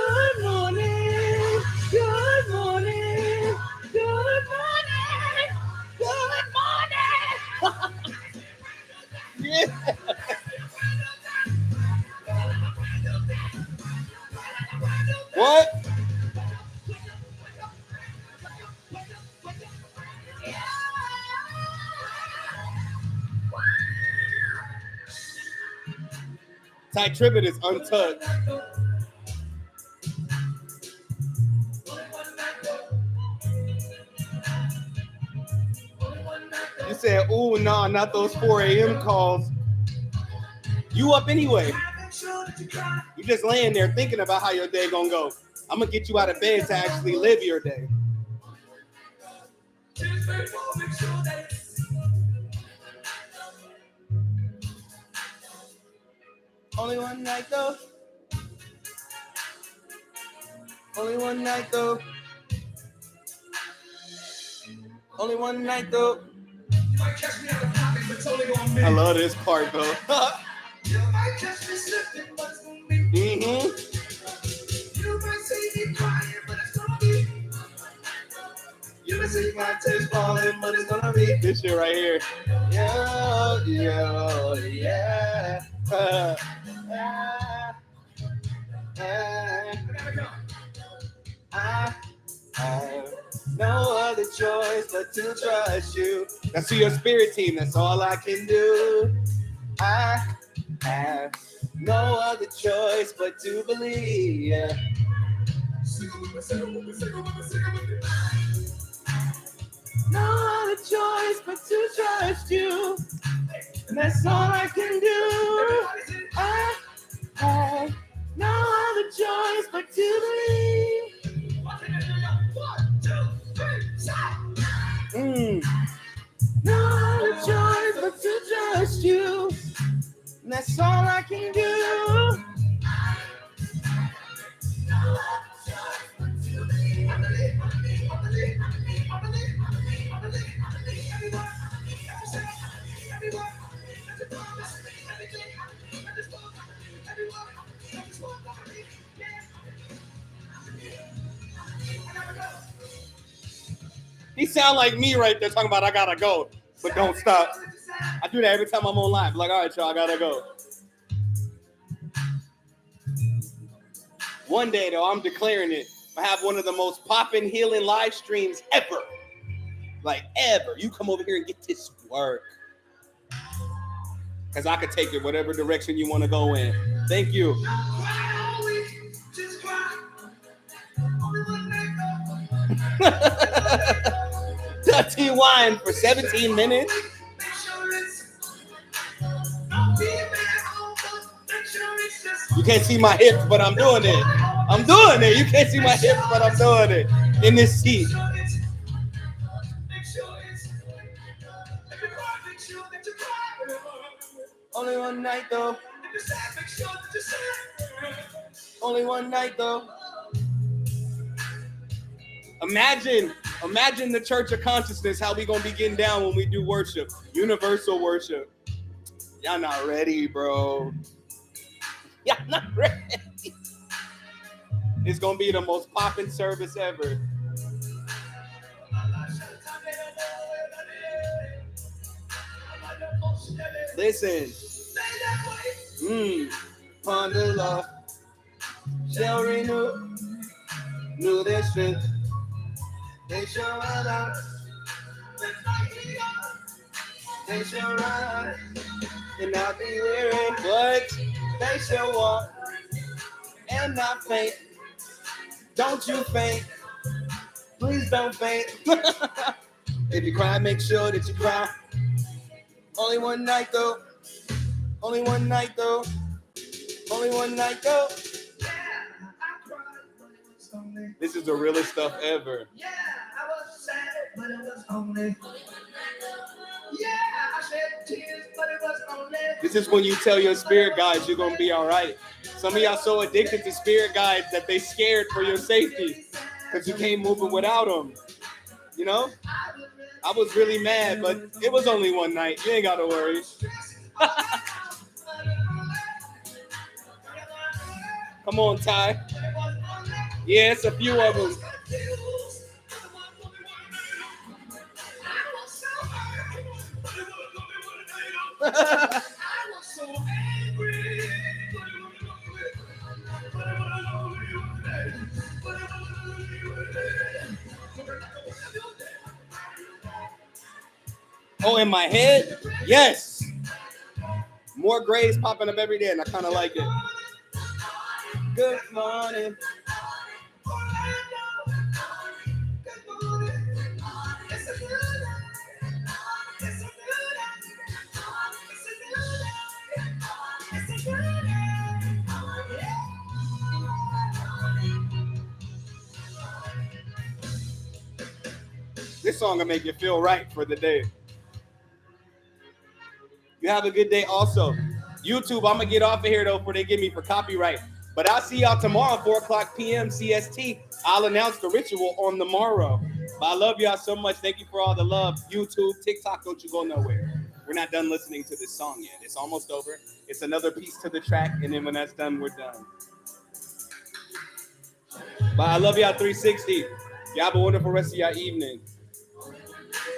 Good morning, good morning, good morning, good morning. Yeah. What? Ty Tribbett is untouched. You said, ooh, nah, not those 4 a.m. calls. You up anyway. You just laying there thinking about how your day gonna go. I'm gonna get you out of bed to actually live your day. Only one night though. Only one night though. Only one night though. I love this part though. Mm-hmm. You might see me crying, but it's gonna be. You might see my tears falling, but it's gonna be this shit right here. Yeah, yeah, yeah. I have no other choice but to trust you. That's to your spirit team. That's all I can do. I have no other choice but to believe. Yeah. No other choice but to trust you. And that's all I can do. I have no other choice but to believe. 1, 2, 3, stop. That's all I can do. He sound like me right there talking about I gotta go, but don't stop. I do that every time I'm on live. Like, all right, y'all, I gotta go. One day, though, I'm declaring it. I have one of the most poppin' healing live streams ever. Like, ever. You come over here and get this work. Because I could take it whatever direction you want to go in. Thank you. Dirty wine for 17 minutes. You can't see my hips, but I'm doing it. I'm doing it. You can't see my hips, but I'm doing it. In this seat. Only one night though. Only one night though. Imagine the Church of Consciousness, how we gonna be getting down when we do worship. Universal worship. Y'all not ready, bro. Y'all not ready. It's gonna be the most poppin' service ever. Listen. Ponder love. Shall renew their strength. They shall run out. They shall run and not be weary, but they shall walk and not faint. Don't you faint. Please don't faint. If you cry, make sure that you cry. Only one night though. Only one night though. Only one night though. This is the realest stuff ever. Yeah, I was sad, but it was only. Yeah, I shed tears, but it was only. This is when you tell your spirit guides you're gonna be all right. Some of y'all so addicted to spirit guides that they scared for your safety because you can't move it without them. You know? I was really mad, but it was only one night. You ain't gotta worry. Come on, Ty. Yeah, it's a few of them. Oh, in my head? Yes. More grays popping up every day, and I kind of like it. Good morning. This song will make you feel right for the day. You have a good day also. YouTube, I'm going to get off of here, though, before they get me for copyright. But I'll see y'all tomorrow, 4 o'clock p.m. CST. I'll announce the ritual on the morrow. But I love y'all so much. Thank you for all the love. YouTube, TikTok, don't you go nowhere. We're not done listening to this song yet. It's almost over. It's another piece to the track, and then when that's done, we're done. But I love y'all 360. Y'all have a wonderful rest of y'all evening.